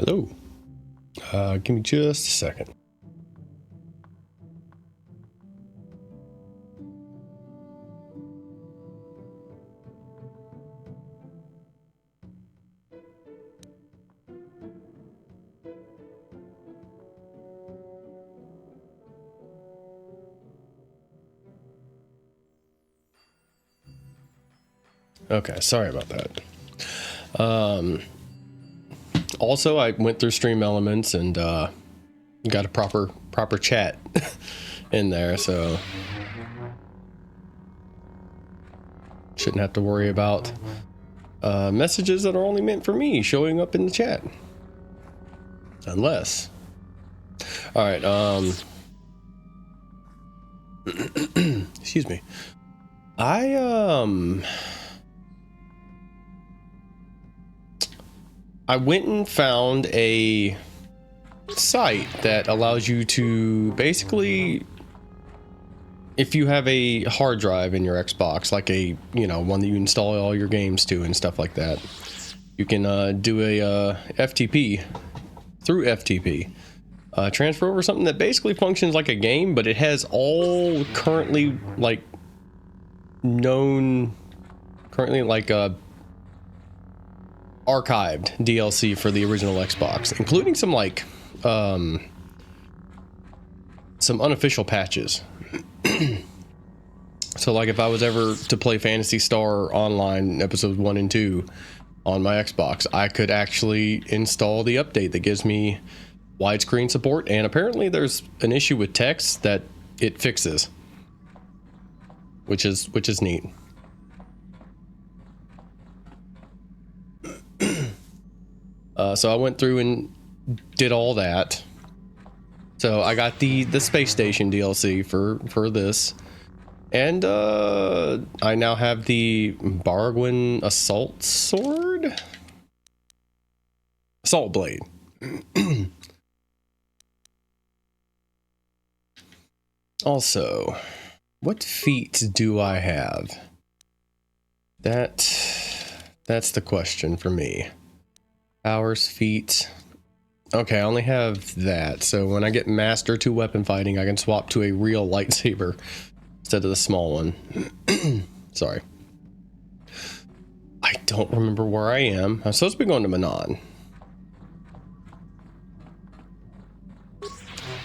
Hello. Give me just a second. Okay, sorry about that. Also, I went through Stream Elements and got a proper chat in there, so shouldn't have to worry about messages that are only meant for me showing up in the chat. Unless. All right. Excuse me. I went and found a site that allows you to basically, if you have a hard drive in your Xbox, like a, one that you install all your games to and stuff like that, you can do a FTP through FTP. Transfer over something that basically functions like a game, but it has all currently archived DLC for the original Xbox, including some some unofficial patches. So like if I was ever to play Phantasy Star Online episodes 1 and 2 on my Xbox, I could actually install the update that gives me widescreen support, and apparently there's an issue with text that it fixes, which is neat. So I went through and did all that. So I got the Space Station DLC for this, and I now have the Baragwin Assault Blade. Also, what feats do I have? That's the question for me. Powers, feats. Okay, I only have that. So when I get Master 2 weapon fighting, I can swap to a real lightsaber instead of the small one. Sorry. I don't remember where I am. I'm supposed to be going to Manon.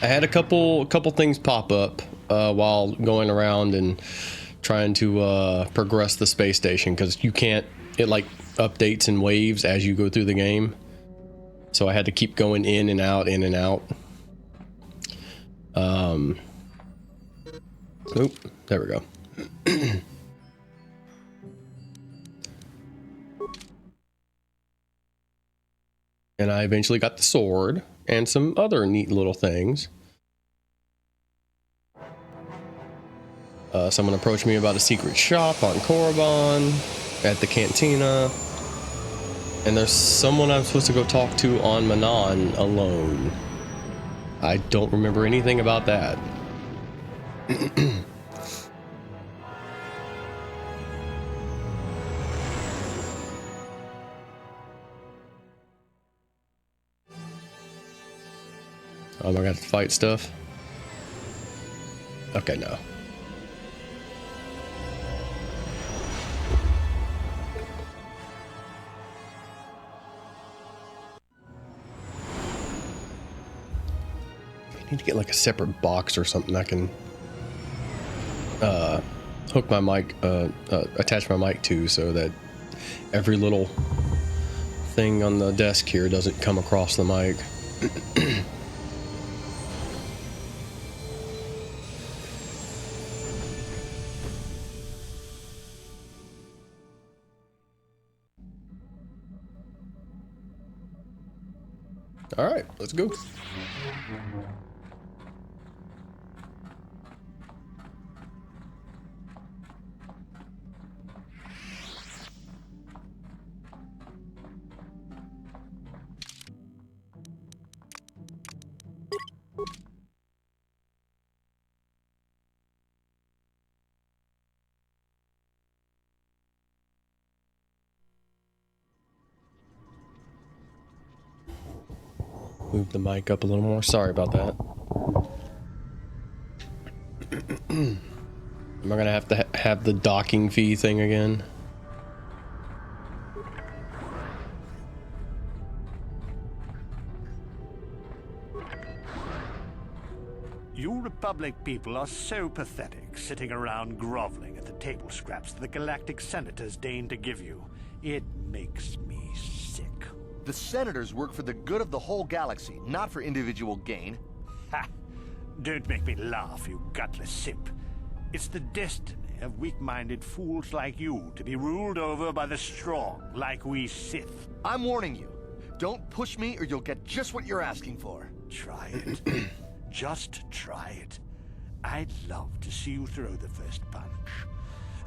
I had a couple things pop up while going around and trying to progress the space station, because you can't, it like updates in waves as you go through the game. So I had to keep going in and out, in and out. Oop, there we go. And I eventually got the sword and some other neat little things. Someone approached me about a secret shop on Korriban at the cantina. And there's someone I'm supposed to go talk to on Manon alone. I don't remember anything about that. Oh, I got to fight stuff. Okay, no. I need to get like a separate box or something I can hook my mic, attach my mic to, so that every little thing on the desk here doesn't come across the mic. All right, let's go. Move the mic up a little more. Sorry about that. Am I gonna have to have the docking fee thing again? You Republic people are so pathetic, sitting around groveling at the table scraps the Galactic Senators deign to give you. It makes me sick. The Senators work for the good of the whole galaxy, not for individual gain. Ha! Don't make me laugh, you gutless simp. It's the destiny of weak-minded fools like you to be ruled over by the strong, like we Sith. I'm warning you. Don't push me or you'll get just what you're asking for. Try it. Just try it. I'd love to see you throw the first punch.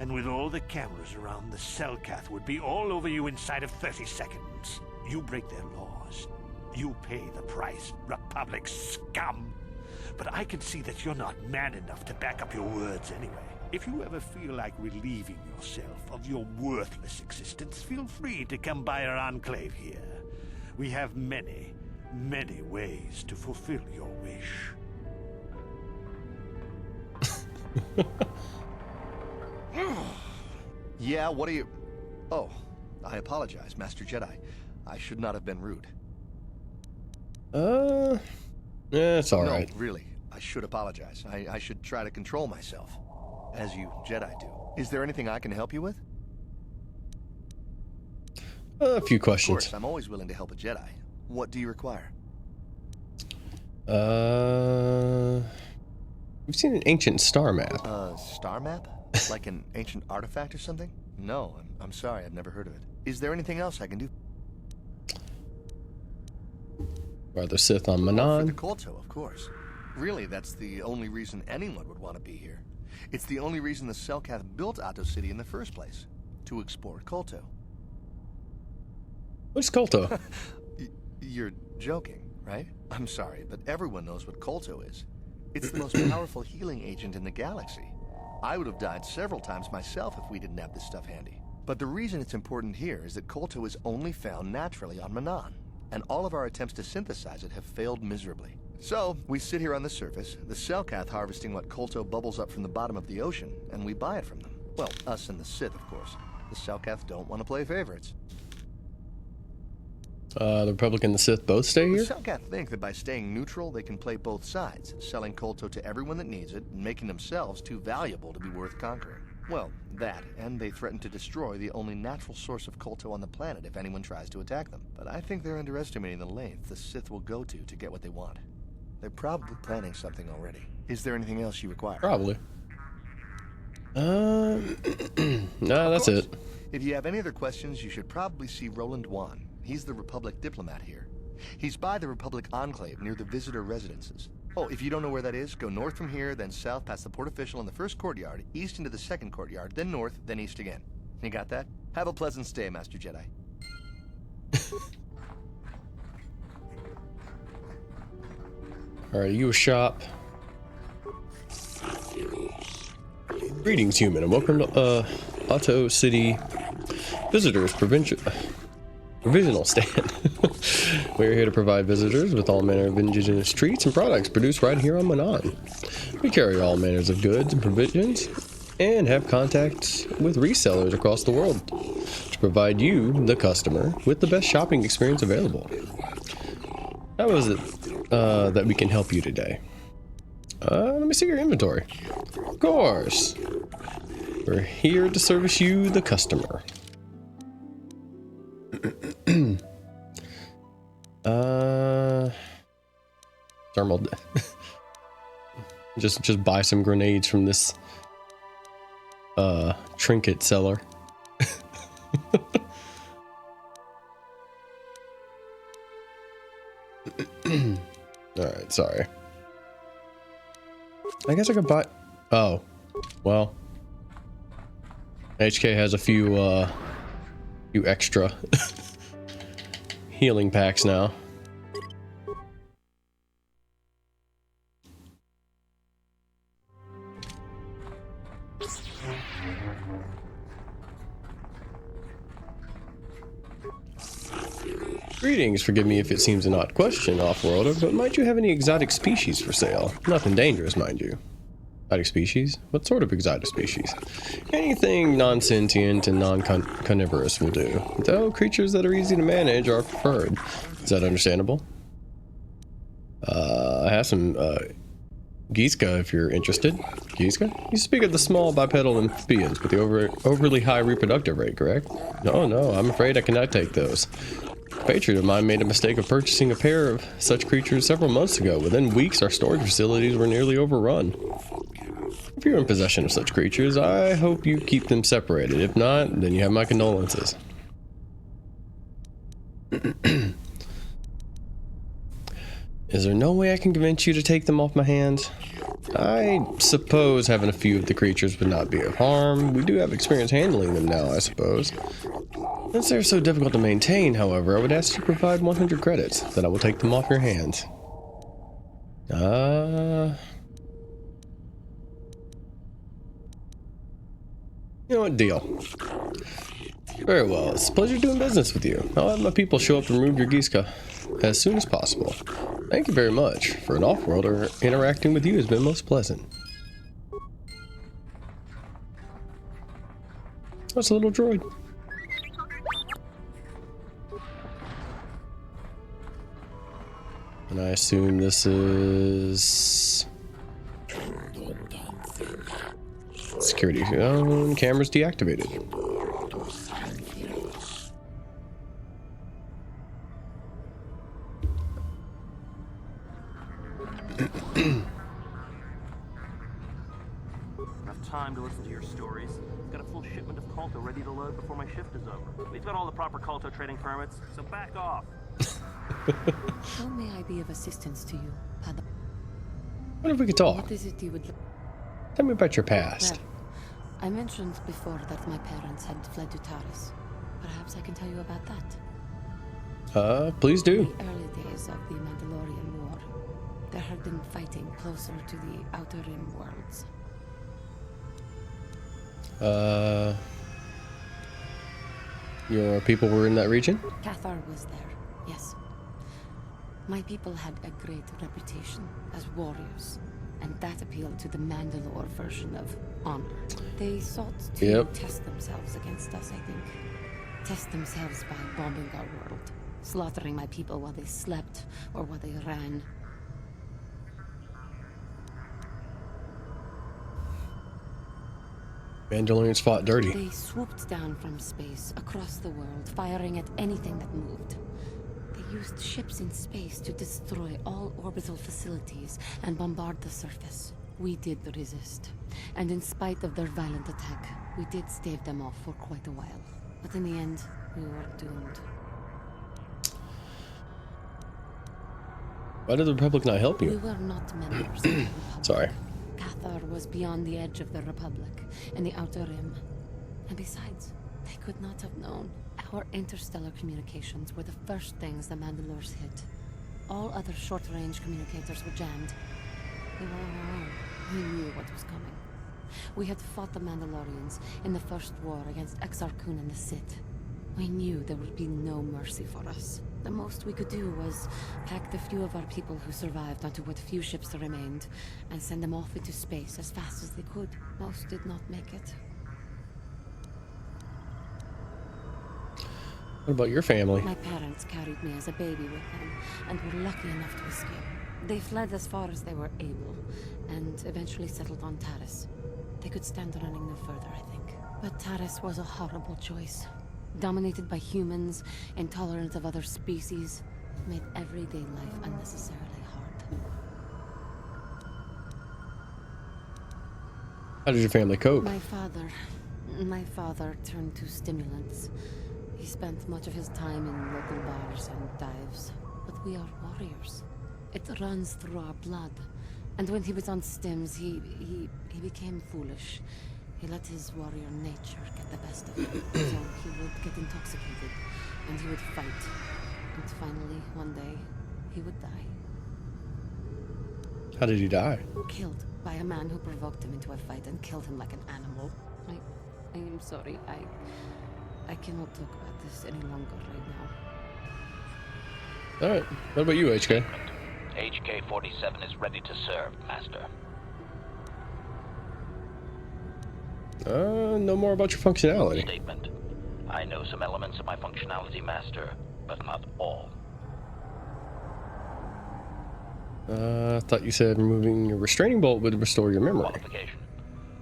And with all the cameras around, the Selkath would be all over you inside of 30 seconds. You break their laws. You pay the price, Republic scum. But I can see that you're not man enough to back up your words anyway. If you ever feel like relieving yourself of your worthless existence, feel free to come by our enclave here. We have many, many ways to fulfill your wish. Yeah, what are you... Oh, I apologize, Master Jedi. I should not have been rude. Yeah, it's alright. No, really, I should apologize. I should try to control myself, as you Jedi do. Is there anything I can help you with? A few Of questions. course, I'm always willing to help a Jedi. What do you require? You've seen an ancient star map. Star map? Like an ancient artifact or something? No, I'm sorry, I've never heard of it. Is there anything else I can do? Are the Sith on For the Manon? Kolto, of course. Really, that's the only reason anyone would want to be here. It's the only reason the Selkath built Ahto City in the first place. To explore Kolto. What's Kolto? You're joking, right? I'm sorry, but everyone knows what Kolto is. It's the most powerful healing agent in the galaxy. I would have died several times myself if we didn't have this stuff handy. But the reason it's important here is that Kolto is only found naturally on Manon, and all of our attempts to synthesize it have failed miserably. So, we sit here on the surface, the Selkath harvesting what Kolto bubbles up from the bottom of the ocean, and we buy it from them. Well, us and the Sith, of course. The Selkath don't want to play favorites. The Republic and the Sith both stay The here? Selkath think that by staying neutral, they can play both sides, selling Kolto to everyone that needs it, and making themselves too valuable to be worth conquering. Well, that, and they threaten to destroy the only natural source of Kolto on the planet if anyone tries to attack them. But I think they're underestimating the length the Sith will go to get what they want. They're probably planning something already. Is there anything else you require? Probably. No, that's it. If you have any other questions, you should probably see Roland Wan. He's the Republic diplomat here. He's by the Republic Enclave near the visitor residences. Oh, if you don't know where that is, go north from here, then south past the port official in the first courtyard, east into the second courtyard, then north, then east again. You got that? Have a pleasant stay, Master Jedi. Alright, you a shop. Greetings, human, and welcome to Ahto City Visitors Provisional Stand. We're here to provide visitors with all manner of indigenous treats and products produced right here on Manon. We carry all manners of goods and provisions and have contacts with resellers across the world to provide you, the customer, with the best shopping experience available. How is it that we can help you today? Let me see your inventory. Of course. We're here to service you, the customer. Thermal. just buy some grenades from this trinket seller. Alright, sorry. I guess I could buy... Oh. Well. HK has a few extra healing packs now. Greetings, forgive me if it seems an odd question, off-worlder, but might you have any exotic species for sale? Nothing dangerous, mind you. Exotic species? What sort of exotic species? Anything non-sentient and non-carnivorous will do, though creatures that are easy to manage are preferred. Is that understandable? I have some, Giska, if you're interested. Giska? You speak of the small bipedal amphibians with the overly high reproductive rate, correct? No, I'm afraid I cannot take those. A patriot of mine made a mistake of purchasing a pair of such creatures several months ago. Within weeks, our storage facilities were nearly overrun. If you're in possession of such creatures, I hope you keep them separated. If not, then you have my condolences. Is there no way I can convince you to take them off my hands? I suppose having a few of the creatures would not be of harm. We do have experience handling them now, I suppose. Since they're so difficult to maintain, however, I would ask you to provide 100 credits. Then I will take them off your hands. You know what, deal. Very well, it's a pleasure doing business with you. I'll have my people show up and remove your Giska as soon as possible. Thank you very much. For an off-worlder, interacting with you has been most pleasant. That's a little droid. And I assume this is... security zone. Cameras deactivated. Enough time to listen to your stories. Got a full shipment of Colto ready to load before my shift is over. We've got all the proper Colto trading permits, so back off. How may I be of assistance to you, Padawan? What if we could talk? What is it you would... Tell me about your past. Well, I mentioned before that my parents had fled to Taris. Perhaps I can tell you about that. Please do. In the early days of the Mandalorian War, there had been fighting closer to the Outer Rim worlds. Your people were in that region? Cathar was there, yes. My people had a great reputation as warriors, and that appealed to the Mandalore version of honor. They sought to test themselves against us, I think. Test themselves by bombing our world, slaughtering my people while they slept or while they ran. Mandalorians fought dirty. They swooped down from space across the world, firing at anything that moved. They used ships in space to destroy all orbital facilities and bombard the surface. We did resist, and in spite of their violent attack, we did stave them off for quite a while. But in the end, we were doomed. Why did the Republic not help We you? were not members of the Republic. Sorry. Cathar was beyond the edge of the Republic, in the Outer Rim. And besides, they could not have known. Our interstellar communications were the first things the Mandalores hit. All other short-range communicators were jammed. We were on our own. We knew what was coming. We had fought the Mandalorians in the first war against Exar Kun and the Sith. We knew there would be no mercy for us. The most we could do was pack the few of our people who survived onto what few ships remained and send them off into space as fast as they could. Most did not make it. What about your family? My parents carried me as a baby with them and were lucky enough to escape. They fled as far as they were able and eventually settled on Taris. They could stand running no further, I think. But Taris was a horrible choice. Dominated by humans, intolerant of other species, made everyday life unnecessarily hard. How did your family cope? My father turned to stimulants. He spent much of his time in local bars and dives. But we are warriors. It runs through our blood. And when he was on stims, he became foolish. He let his warrior nature get the best of him. So he would get intoxicated, and he would fight. And finally, one day, he would die. How did he die? Killed by a man who provoked him into a fight and killed him like an animal. I am sorry. I cannot talk about this any longer right now. Alright. What about you, HK? HK-47 is ready to serve, Master. No more about your functionality. Statement. I know some elements of my functionality, Master, but not all. I thought you said removing your restraining bolt would restore your memory. Qualification.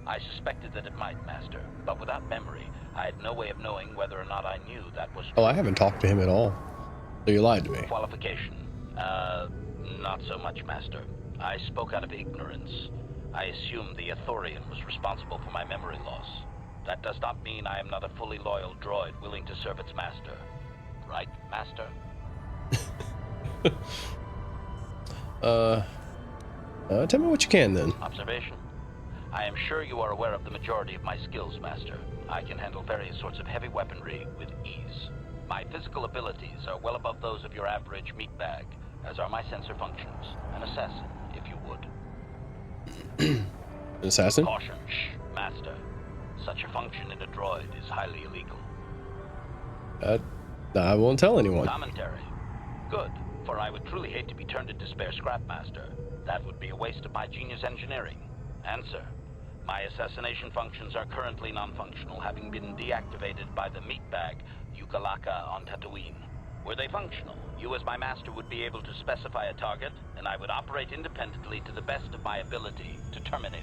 I suspected that it might, Master, but without memory, I had no way of knowing whether or not I knew that was true. Oh, I haven't talked to him at all. So you lied to me. Qualification. Not so much, Master. I spoke out of ignorance. I assumed the Athorian was responsible for my memory loss. That does not mean I am not a fully loyal droid willing to serve its master. Right, Master? Tell me what you can then. Observation. I am sure you are aware of the majority of my skills, Master. I can handle various sorts of heavy weaponry with ease. My physical abilities are well above those of your average meatbag, as are my sensor functions. An assassin, if you would. An assassin? Caution, Master. Such a function in a droid is highly illegal. I won't tell anyone. Commentary. Good, for I would truly hate to be turned into spare scrap, Master. That would be a waste of my genius engineering. Answer. My assassination functions are currently non-functional, having been deactivated by the meatbag Yukalaka on Tatooine. Were they functional, you as my master would be able to specify a target, and I would operate independently to the best of my ability to terminate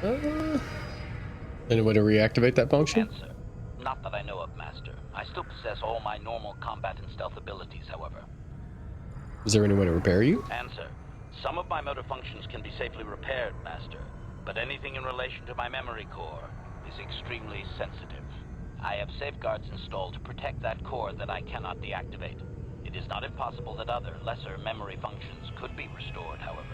it. Any way to reactivate that function? Answer. Not that I know of, Master. I still possess all my normal combat and stealth abilities, however. Is there any way to repair you? Answer. Some of my motor functions can be safely repaired, Master, but anything in relation to my memory core is extremely sensitive. I have safeguards installed to protect that core that I cannot deactivate. It is not impossible that other, lesser memory functions could be restored, however.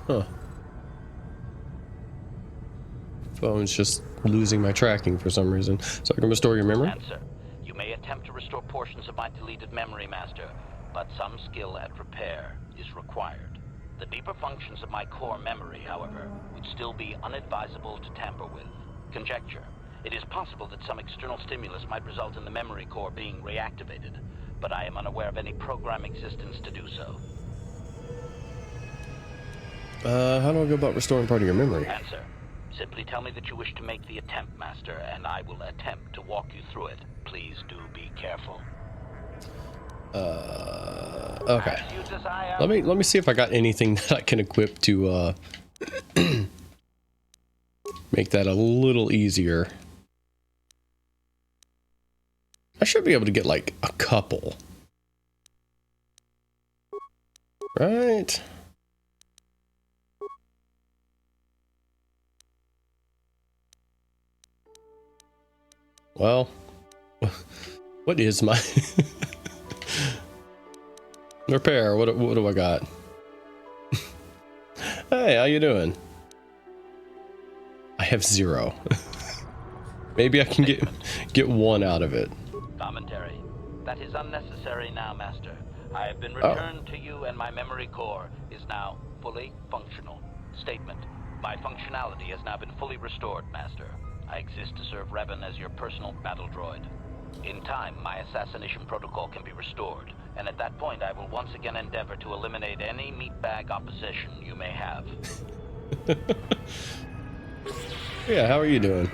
Huh. Phone's just losing my tracking for some reason. So I can restore your memory? Answer. You may attempt to restore portions of my deleted memory, Master, but some skill at repair is required. The deeper functions of my core memory, however, would still be unadvisable to tamper with. Conjecture. It is possible that some external stimulus might result in the memory core being reactivated, but I am unaware of any program existence to do so. How do I go about restoring part of your memory? Answer. Simply tell me that you wish to make the attempt, Master, and I will attempt to walk you through it. Please do be careful. Okay. As you desire. Let me see if I got anything that I can equip to make that a little easier. I should be able to get like a couple. Right? Well, what is my repair? What do I got? Hey, how you doing? I have 0. Maybe I can get 1 out of it. Commentary. That is unnecessary now, Master. I have been returned to you, and my memory core is now fully functional. Statement. My functionality has now been fully restored, Master. I exist to serve Revan as your personal battle droid. In time, my assassination protocol can be restored, and at that point I will once again endeavor to eliminate any meatbag opposition you may have. Yeah, how are you doing?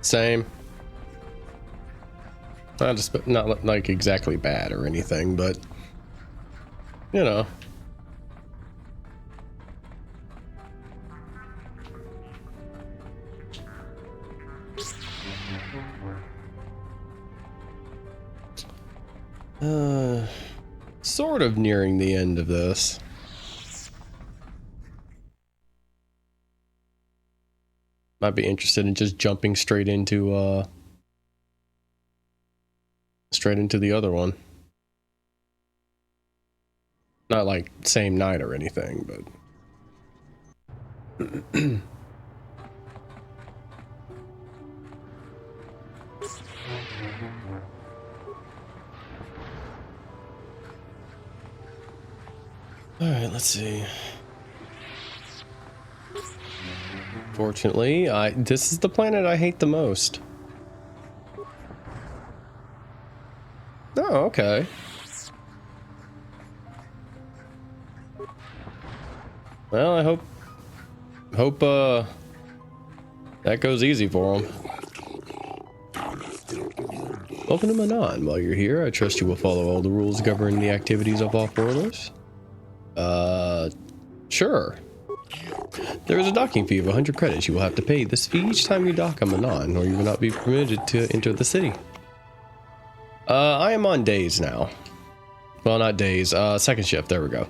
Same. Not like exactly bad or anything, but you know. Sort of nearing the end of this. Might be interested in just jumping straight into the other one. Not like same night or anything, but... Alright, let's see. Fortunately, this is the planet I hate the most. Oh, okay. Well, I hope that goes easy for him. Welcome to Manon. While you're here, I trust you will follow all the rules governing the activities of off-worlders. Sure. There is a docking fee of 100 credits you will have to pay this fee each time you dock on Manon, or you will not be permitted to enter the city. I am on days now. Well, not days, second shift, there we go.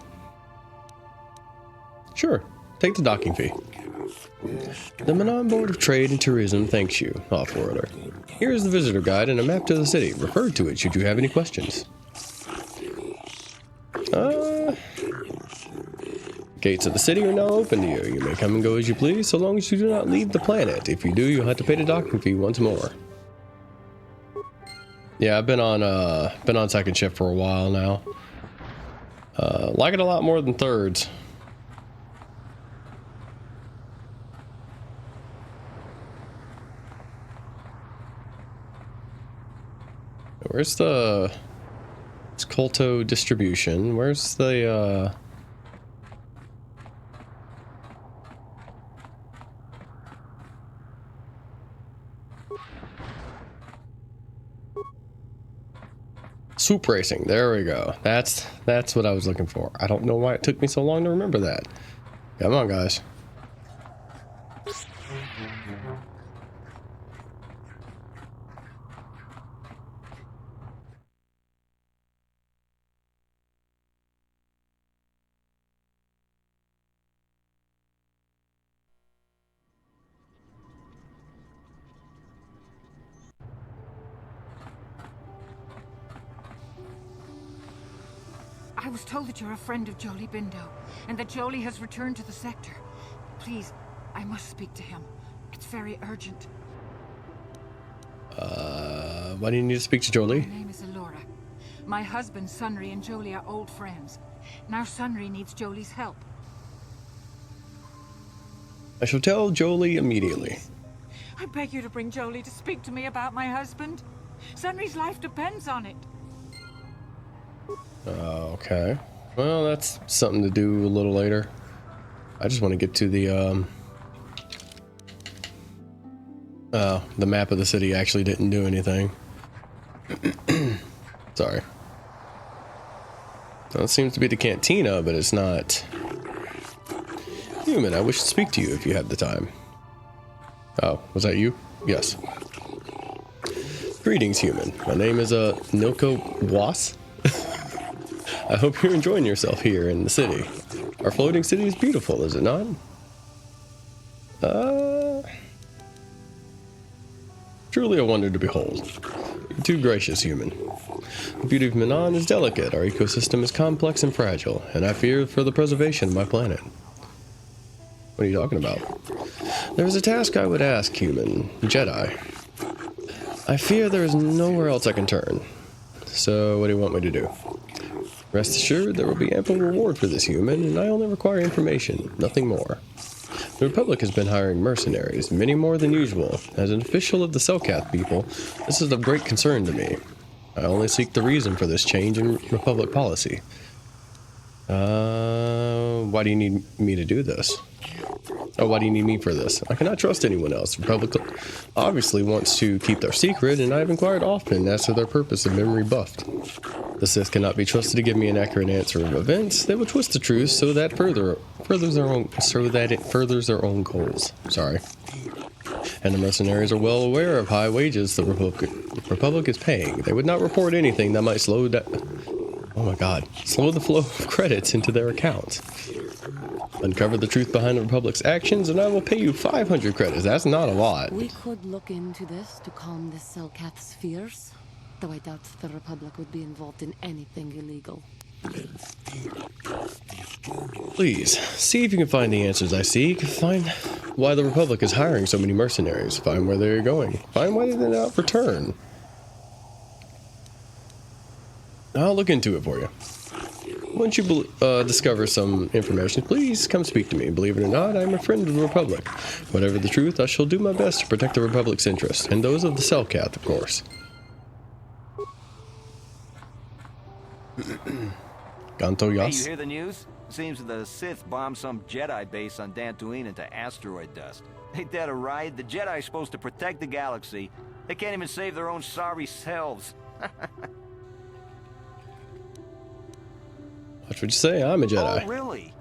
Sure, take the docking fee. The Manon Board of Trade and Tourism thanks you, off-worlder. Here is the visitor guide and a map to the city. Refer to it should you have any questions. Gates of the city are now open to you. You may come and go as you please, so long as you do not leave the planet. If you do, you'll have to pay the docking fee once more. Yeah, I've been on second shift for a while now. Like it a lot more than thirds. Where's the... It's Kolto distribution. Where's the, Swoop racing. There we go. That's what I was looking for. I don't know why it took me so long to remember that. Come on, guys. I was told that you're a friend of Jolie Bindo, and that Jolie has returned to the sector. Please, I must speak to him. It's very urgent. Why do you need to speak to Jolie? My name is Alora. My husband, Sunry, and Jolie are old friends. Now Sunry needs Jolie's help. I shall tell Jolie immediately. Please, I beg you to bring Jolie to speak to me about my husband. Sunry's life depends on it. Okay. Well, that's something to do a little later. I just want to get to the map of the city actually didn't do anything. Sorry. Well, it seems to be the cantina, but it's not. Human, I wish to speak to you if you have the time. Oh, was that you? Yes. Greetings, human. My name is Nilko Was. I hope you're enjoying yourself here in the city. Our floating city is beautiful, is it not? Truly a wonder to behold. You're too gracious, human. The beauty of Manon is delicate, our ecosystem is complex and fragile, and I fear for the preservation of my planet. What are you talking about? There is a task I would ask, human. Jedi. I fear there is nowhere else I can turn. So, what do you want me to do? Rest assured, there will be ample reward for this human, and I only require information, nothing more. The Republic has been hiring mercenaries, many more than usual. As an official of the Selkath people, this is of great concern to me. I only seek the reason for this change in Republic policy. Why do you need me to do this? Oh, why do you need me for this? I cannot trust anyone else. The Republic obviously wants to keep their secret, and I have inquired often as to their purpose of memory buffed. The Sith cannot be trusted to give me an accurate answer of events. They will twist the truth so that it furthers their own goals. Sorry. And the mercenaries are well aware of high wages the Republic is paying. They would not report anything that might slow the flow of credits into their accounts. Uncover the truth behind the Republic's actions, and I will pay you 500 credits. That's not a lot. We could look into this to calm the Selkath's fears, though I doubt the Republic would be involved in anything illegal. Please, see if you can find the answers I seek. Find why the Republic is hiring so many mercenaries. Find where they're going. Find why they did not return. I'll look into it for you. Once you discover some information, please come speak to me. Believe it or not, I'm a friend of the Republic. Whatever the truth, I shall do my best to protect the Republic's interests, and those of the Selkath, of course. Ganto Hey, Yas? you hear the news? Seems the Sith bombed some Jedi base on Dantooine into asteroid dust. Ain't that a ride? The Jedi's supposed to protect the galaxy. They can't even save their own sorry selves. Watch what you say, I'm a Jedi. Oh, really?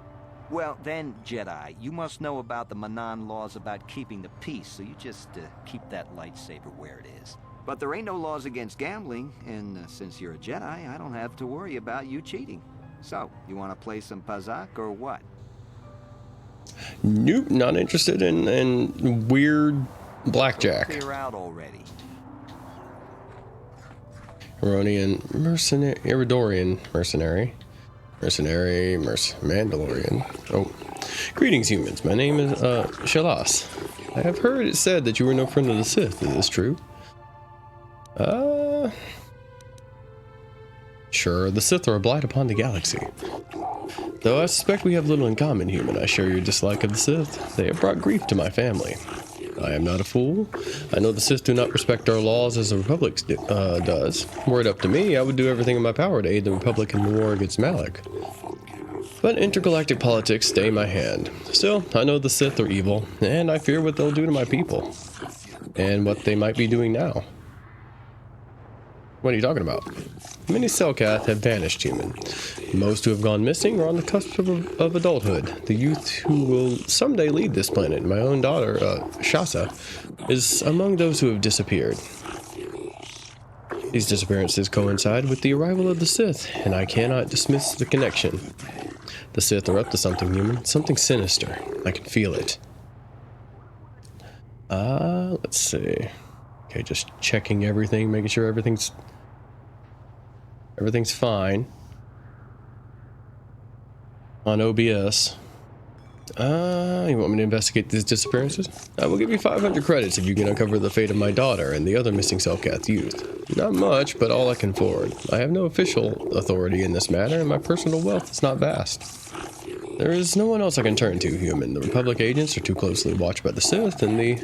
Well, then, Jedi, you must know about the Manan laws about keeping the peace, so you just keep that lightsaber where it is. But there ain't no laws against gambling, and since you're a Jedi, I don't have to worry about you cheating. So, you want to play some Pazak or what? Nope, not interested in weird blackjack. Clear out already. Ironian mercenary, Iridorian mercenary. Mandalorian. Oh. Greetings, humans. My name is, Shalas. I have heard it said that you were no friend of the Sith. Is this true? Sure, the Sith are a blight upon the galaxy. Though I suspect we have little in common, human. I share your dislike of the Sith. They have brought grief to my family. I am not a fool. I know the Sith do not respect our laws as the Republic does. Were it up to me, I would do everything in my power to aid the Republic in the war against Malak. But intergalactic politics stay my hand. Still, I know the Sith are evil, and I fear what they'll do to my people. And what they might be doing now. What are you talking about? Many Selkath have vanished, human. Most who have gone missing are on the cusp of adulthood. The youth who will someday lead this planet, my own daughter, Shasa, is among those who have disappeared. These disappearances coincide with the arrival of the Sith, and I cannot dismiss the connection. The Sith are up to something, human. Something sinister. I can feel it. Let's see. Okay, just checking everything, making sure everything's fine on OBS. You want me to investigate these disappearances? I will give you 500 credits if you can uncover the fate of my daughter and the other missing Selkath youth. Not much, but all I can afford. I have no official authority in this matter, and my personal wealth is not vast. There is no one else I can turn to, human. The Republic agents are too closely watched by the Sith, and the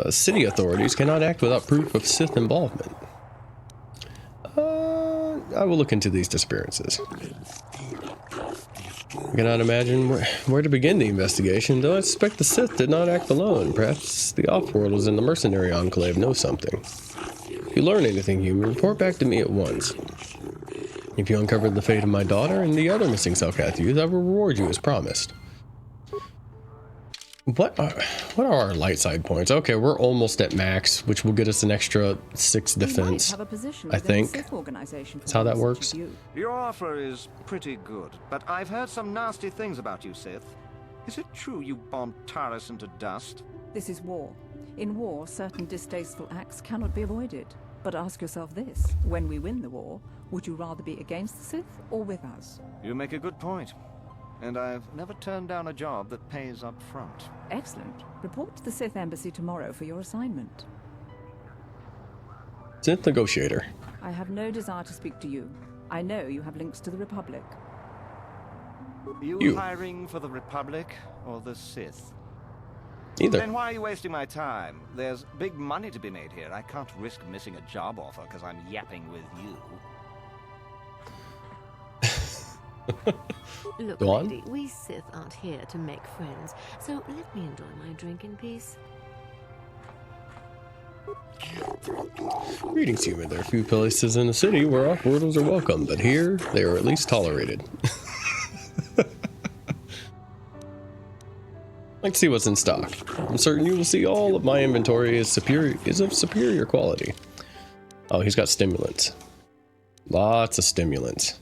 city authorities cannot act without proof of Sith involvement. I will look into these disappearances. I cannot imagine where to begin the investigation, though I suspect the Sith did not act alone. Perhaps the Offworlders in the mercenary enclave know something. If you learn anything, human, report back to me at once. If you uncover the fate of my daughter and the other missing Selkath youth, I will reward you as promised. What are our light side points? Okay, we're almost at max, which will get us an extra 6 defense. I think. That's how that works. Your offer is pretty good, but I've heard some nasty things about you, Sith. Is it true you bombed Taris into dust? This is war. In war, certain distasteful acts cannot be avoided. But ask yourself this, when we win the war, would you rather be against the Sith or with us? You make a good point. And I've never turned down a job that pays up front. Excellent. Report to the Sith Embassy tomorrow for your assignment. Sith negotiator. I have no desire to speak to you. I know you have links to the Republic. You hiring for the Republic or the Sith? Either. Then why are you wasting my time? There's big money to be made here. I can't risk missing a job offer because I'm yapping with you. Look, lady, we Sith aren't here to make friends, so let me enjoy my drink in peace. Greetings, human. There are few places in the city where Offworlders are welcome, but here they are at least tolerated. Let's see what's in stock. I'm certain you will see all of my inventory is of superior quality. Oh, he's got stimulants. Lots of stimulants.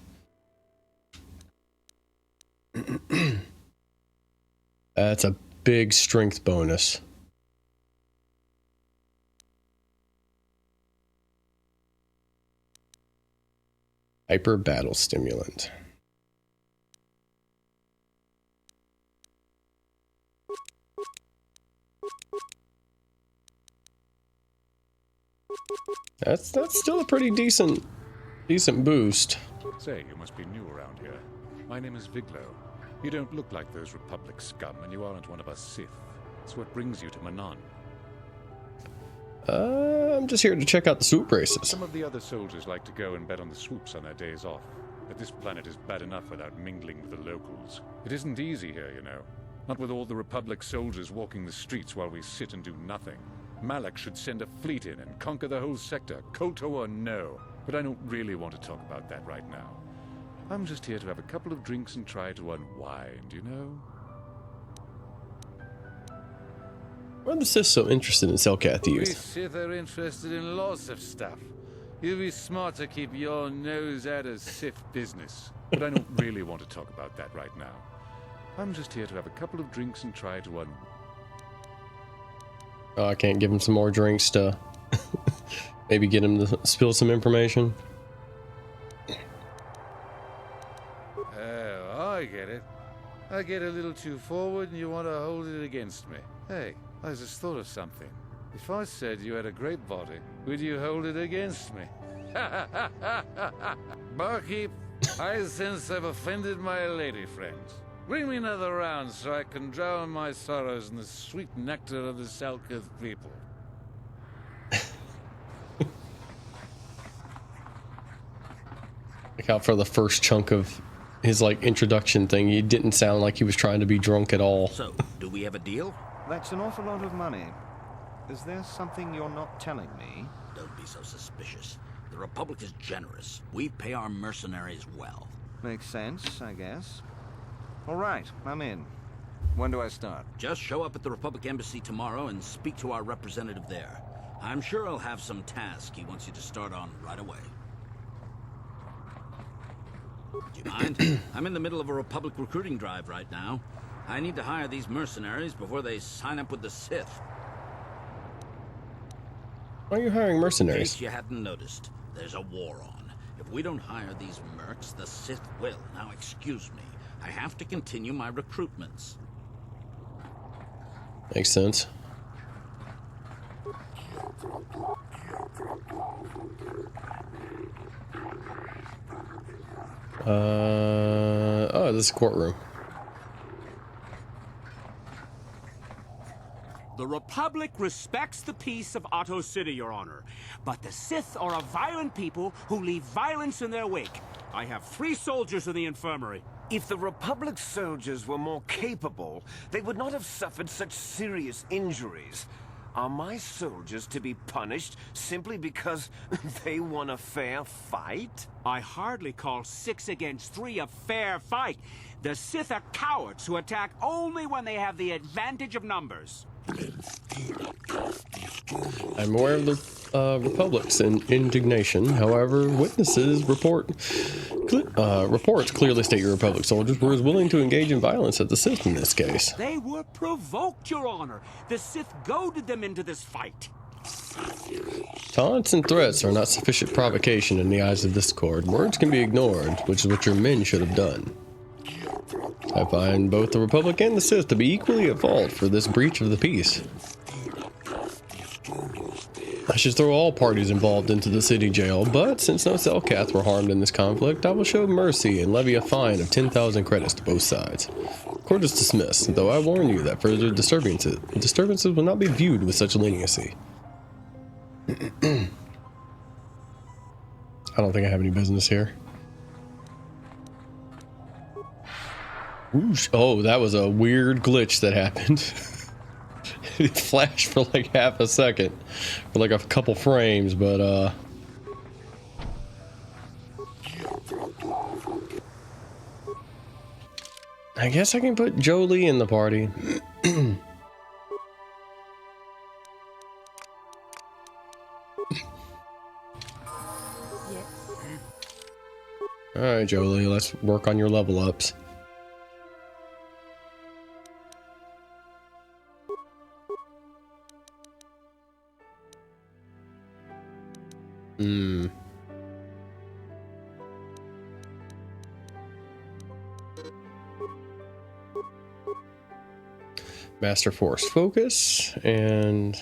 That's a big strength bonus. Hyper battle stimulant. That's still a pretty decent boost. Say, you must be new around here. My name is Viglo. You don't look like those Republic scum, and you aren't one of us Sith. So what brings you to Manaan? I'm just here to check out the swoop races. Some of the other soldiers like to go and bet on the swoops on their days off. But this planet is bad enough without mingling with the locals. It isn't easy here, you know. Not with all the Republic soldiers walking the streets while we sit and do nothing. Malak should send a fleet in and conquer the whole sector, Kolto or no. But I don't really want to talk about that right now. I'm just here to have a couple of drinks and try to unwind, you know? Why are the Sith so interested in Selkath We youth? Sith are interested in lots of stuff. You'd be smart to keep your nose out of Sith business. But I don't really want to talk about that right now. I'm just here to have a couple of drinks and try to unwind. Oh, I can't give him some more drinks to maybe get him to spill some information. Oh, I get it. I get a little too forward and you want to hold it against me. Hey, I just thought of something. If I said you had a great body, would you hold it against me? Barkeep, I sense I've offended my lady friends. Bring me another round so I can drown my sorrows in the sweet nectar of the Selkath people. Look out for the first chunk of his like introduction thing. He didn't sound like he was trying to be drunk at all. So, do we have a deal? That's an awful lot of money. Is there something you're not telling me? Don't be so suspicious. The Republic is generous. We pay our mercenaries well. Makes sense, I guess. All right, I'm in. When do I start? Just show up at the Republic Embassy tomorrow and speak to our representative there. I'm sure he'll have some task he wants you to start on right away. Do you mind? I'm in the middle of a Republic recruiting drive right now. I need to hire these mercenaries before they sign up with the Sith. Why are you hiring In mercenaries? case you hadn't noticed, there's a war on. If we don't hire these mercs, the Sith will. Now, excuse me. I have to continue my recruitments. Makes sense. Oh, this is a courtroom. The Republic respects the peace of Otto City, Your Honor. But the Sith are a violent people who leave violence in their wake. I have 3 soldiers in the infirmary. If the Republic soldiers were more capable, they would not have suffered such serious injuries. Are my soldiers to be punished simply because they won a fair fight? I hardly call 6 against 3 a fair fight. The Sith are cowards who attack only when they have the advantage of numbers. I'm aware of the Republic's indignation. However, witnesses reports clearly state your Republic soldiers were as willing to engage in violence as the Sith in this case. They were provoked, Your Honor. The Sith goaded them into this fight. Taunts and threats are not sufficient provocation in the eyes of this court. Words can be ignored, which is what your men should have done. I find both the Republic and the Sith to be equally at fault for this breach of the peace. I should throw all parties involved into the city jail, but since no Selkath were harmed in this conflict, I will show mercy and levy a fine of 10,000 credits to both sides. Court is dismissed, though I warn you that further disturbances will not be viewed with such leniency. I don't think I have any business here. Whoosh. Oh, that was a weird glitch that happened. It flashed for like half a second, for like a couple frames, but I guess I can put Jolee in the party. Alright, Jolee, let's work on your level ups. Master Force Focus and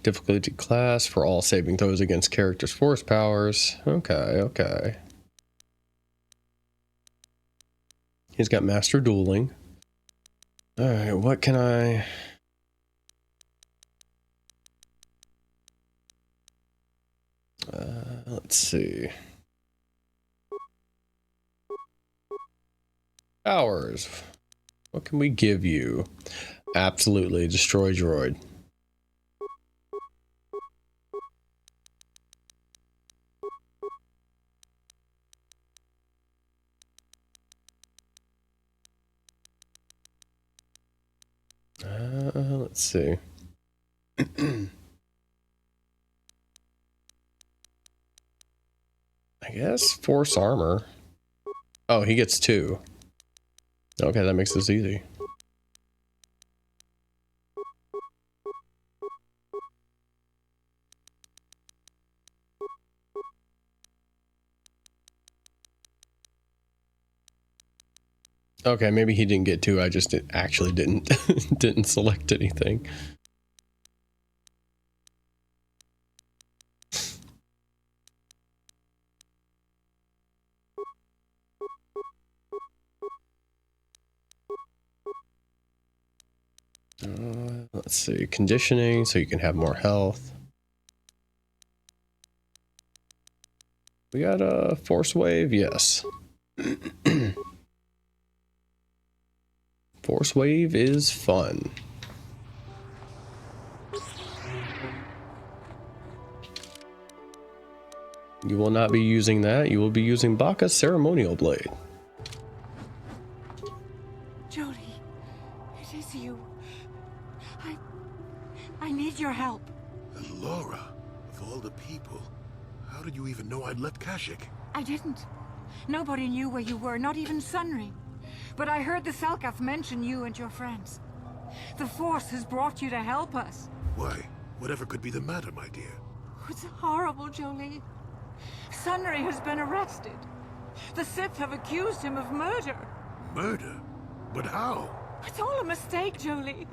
difficulty class for all saving throws against characters' force powers. Okay. He's got Master Dueling. Alright, what can I... let's see. Powers. What can we give you? Absolutely. Destroy droid. Let's see. I guess force armor. Oh, he gets 2. Okay, that makes this easy. Okay, maybe he didn't get 2. I just actually didn't didn't select anything. Let's see, conditioning, so you can have more health. We got a force wave, yes. Force wave is fun. You will not be using that. You will be using Baka's ceremonial blade. Jodie, it is you. I need your help. And Laura, of all the people, how did you even know I'd left Kashyyyk? I didn't. Nobody knew where you were, not even Sunry. But I heard the Selkath mention you and your friends. The Force has brought you to help us. Why? Whatever could be the matter, my dear? It's horrible, Jolee. Sunry has been arrested. The Sith have accused him of murder. Murder? But how? It's all a mistake, Jolee.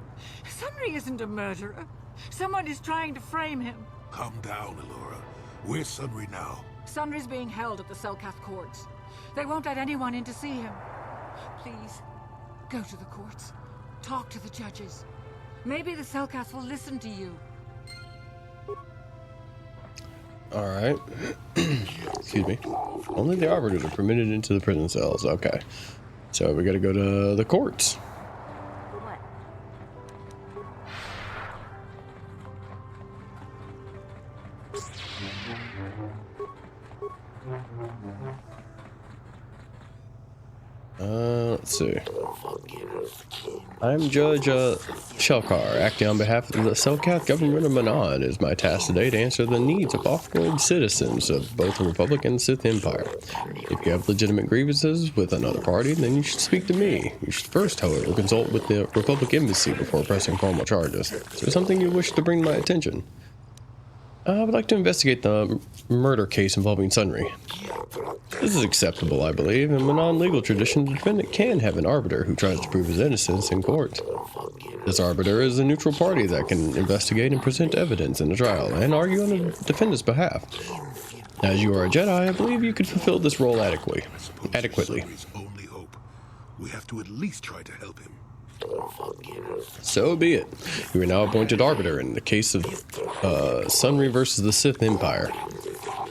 Sunry isn't a murderer. Someone is trying to frame him. Calm down, Alora. Where's Sunry now? Sunry's being held at the Selkath courts. They won't let anyone in to see him. Please, go to the courts. Talk to the judges. Maybe the Selkath will listen to you. Alright. Excuse me. Only the arbiters are permitted into the prison cells. Okay. So we gotta go to the courts. Let's see. I'm Judge Shelkar, acting on behalf of the Selkath government of Manaan. It is my task today to answer the needs of off-world citizens of both the Republic and the Sith Empire. If you have legitimate grievances with another party, then you should speak to me. You should first, however, consult with the Republic Embassy before pressing formal charges. Is there something you wish to bring to my attention? I would like to investigate the murder case involving Sunry. This is acceptable, I believe. In Manaan legal tradition, the defendant can have an arbiter who tries to prove his innocence in court. This arbiter is a neutral party that can investigate and present evidence in a trial and argue on the defendant's behalf. As you are a Jedi, I believe you could fulfill this role adequately. Sunry's only hope. We have to at least try to help him. So be it. You are now appointed arbiter in the case of Sunry versus the Sith Empire.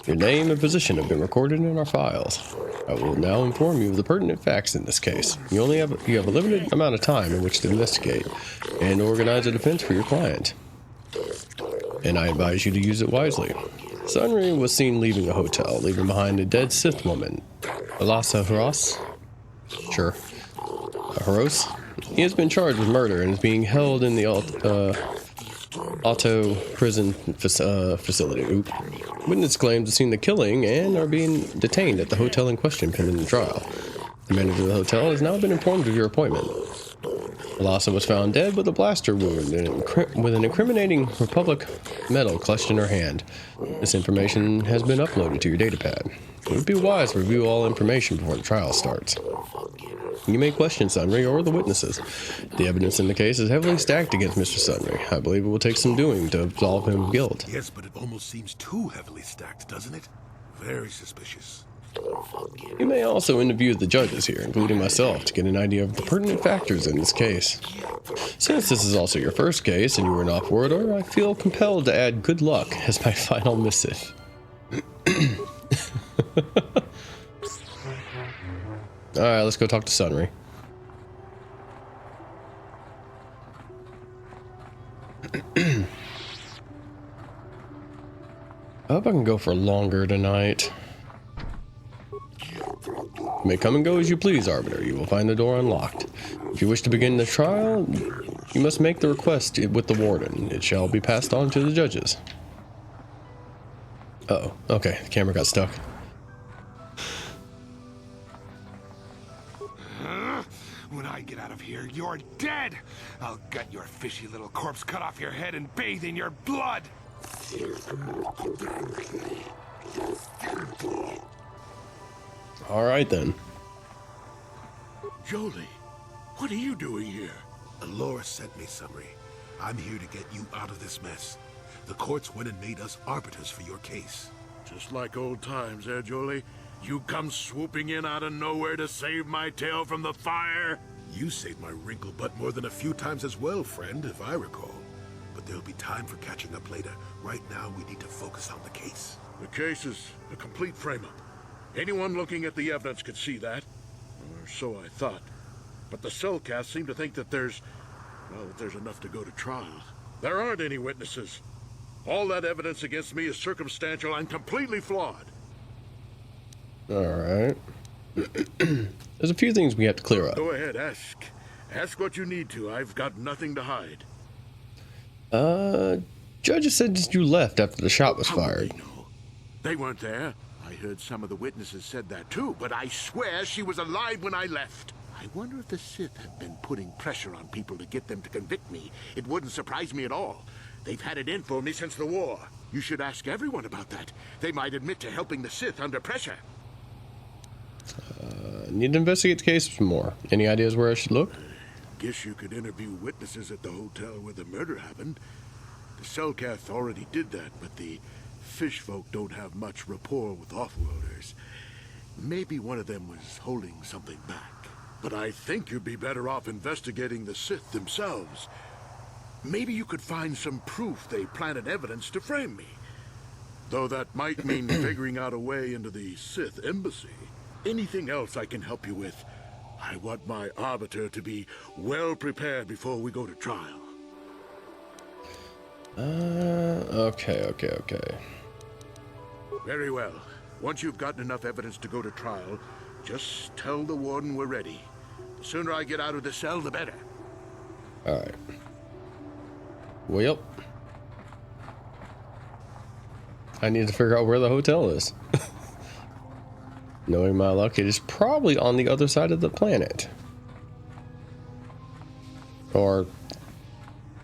Your name and position have been recorded in our files. I will now inform you of the pertinent facts in this case. You have a limited amount of time in which to investigate and organize a defense for your client. And I advise you to use it wisely. Sunry was seen leaving a hotel, leaving behind a dead Sith woman, Alasa Haros. Sure. Haros. He has been charged with murder and is being held in the Auto prison facility. Oop. Witness claims to seen the killing and are being detained at the hotel in question pending the trial. The manager of the hotel has now been informed of your appointment. Lhasa was found dead with a blaster wound and with an incriminating Republic medal clutched in her hand. This information has been uploaded to your datapad. It would be wise to review all information before the trial starts. You may question Sunry or the witnesses. The evidence in the case is heavily stacked against Mr. Sunry. I believe it will take some doing to absolve him of guilt. Yes, but it almost seems too heavily stacked, doesn't it? Very suspicious. You may also interview the judges here, including myself, to get an idea of the pertinent factors in this case. Since this is also your first case and you were an off-worlder, I feel compelled to add good luck as my final missive. Alright, let's go talk to Sunry. I hope I can go for longer tonight. You may come and go as you please, Arbiter. You will find the door unlocked. If you wish to begin the trial, you must make the request with the warden. It shall be passed on to the judges. Uh-oh. Okay, the camera got stuck. When I get out of here, you're dead! I'll gut your fishy little corpse, cut off your head, and bathe in your blood! Alright then. Jolie, what are you doing here? Alora sent me, Sunry. I'm here to get you out of this mess. The courts went and made us arbiters for your case. Just like old times, eh, Jolie? You come swooping in out of nowhere to save my tail from the fire? You saved my wrinkle butt more than a few times as well, friend, if I recall. But there'll be time for catching up later. Right now, we need to focus on the case. The case is a complete frame-up. Anyone looking at the evidence could see that. Or so I thought. But the Cellcath seem to think that there's enough to go to trial. There aren't any witnesses. All that evidence against me is circumstantial and completely flawed. Alright. There's a few things we have to clear up. Go ahead, ask. Ask what you need to. I've got nothing to hide. Judges said you left after the shot was fired. They weren't there. I heard some of the witnesses said that too, but I swear she was alive when I left. I wonder if the Sith have been putting pressure on people to get them to convict me. It wouldn't surprise me at all. They've had it in for me since the war. You should ask everyone about that. They might admit to helping the Sith under pressure. Need to investigate the case some more. Any ideas where I should look? Guess you could interview witnesses at the hotel where the murder happened. The Cellcath already did that, but the fish folk don't have much rapport with off-worlders. Maybe one of them was holding something back. But I think you'd be better off investigating the Sith themselves. Maybe you could find some proof they planted evidence to frame me. Though that might mean figuring out a way into the Sith embassy. Anything else I can help you with? I want my arbiter to be well prepared before we go to trial. Okay. Very well. Once you've gotten enough evidence to go to trial, just tell the warden we're ready. The sooner I get out of the cell, the better. Alright. Well, I need to figure out where the hotel is. Knowing my luck, it is probably on the other side of the planet. Or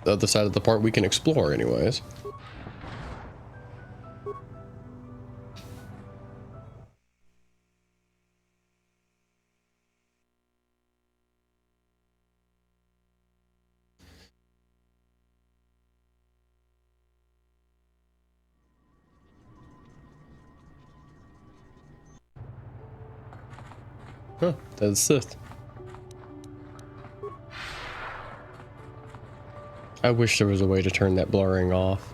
the other side of the part we can explore anyways. Huh, that's Sith. I wish there was a way to turn that blurring off.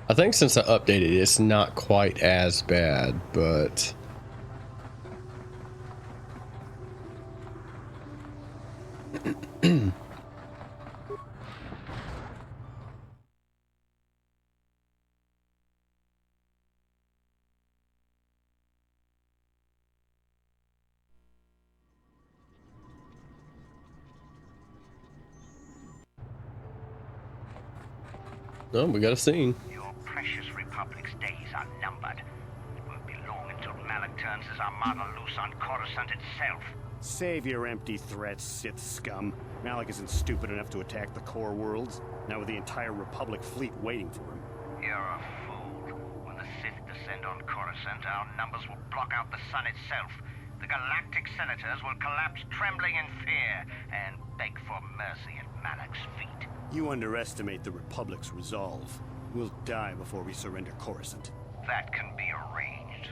I think since I updated it, it's not quite as bad, but... Oh, we got a scene. Your precious Republic's days are numbered. It won't be long until Malak turns his armada loose on Coruscant itself. Save your empty threats, Sith scum. Malik isn't stupid enough to attack the core worlds, now with the entire Republic fleet waiting for him. You're a fool. When the Sith descend on Coruscant, our numbers will block out the sun itself. The galactic senators will collapse trembling in fear and beg for mercy at Malak's feet. You underestimate the Republic's resolve. We'll die before we surrender Coruscant. That can be arranged.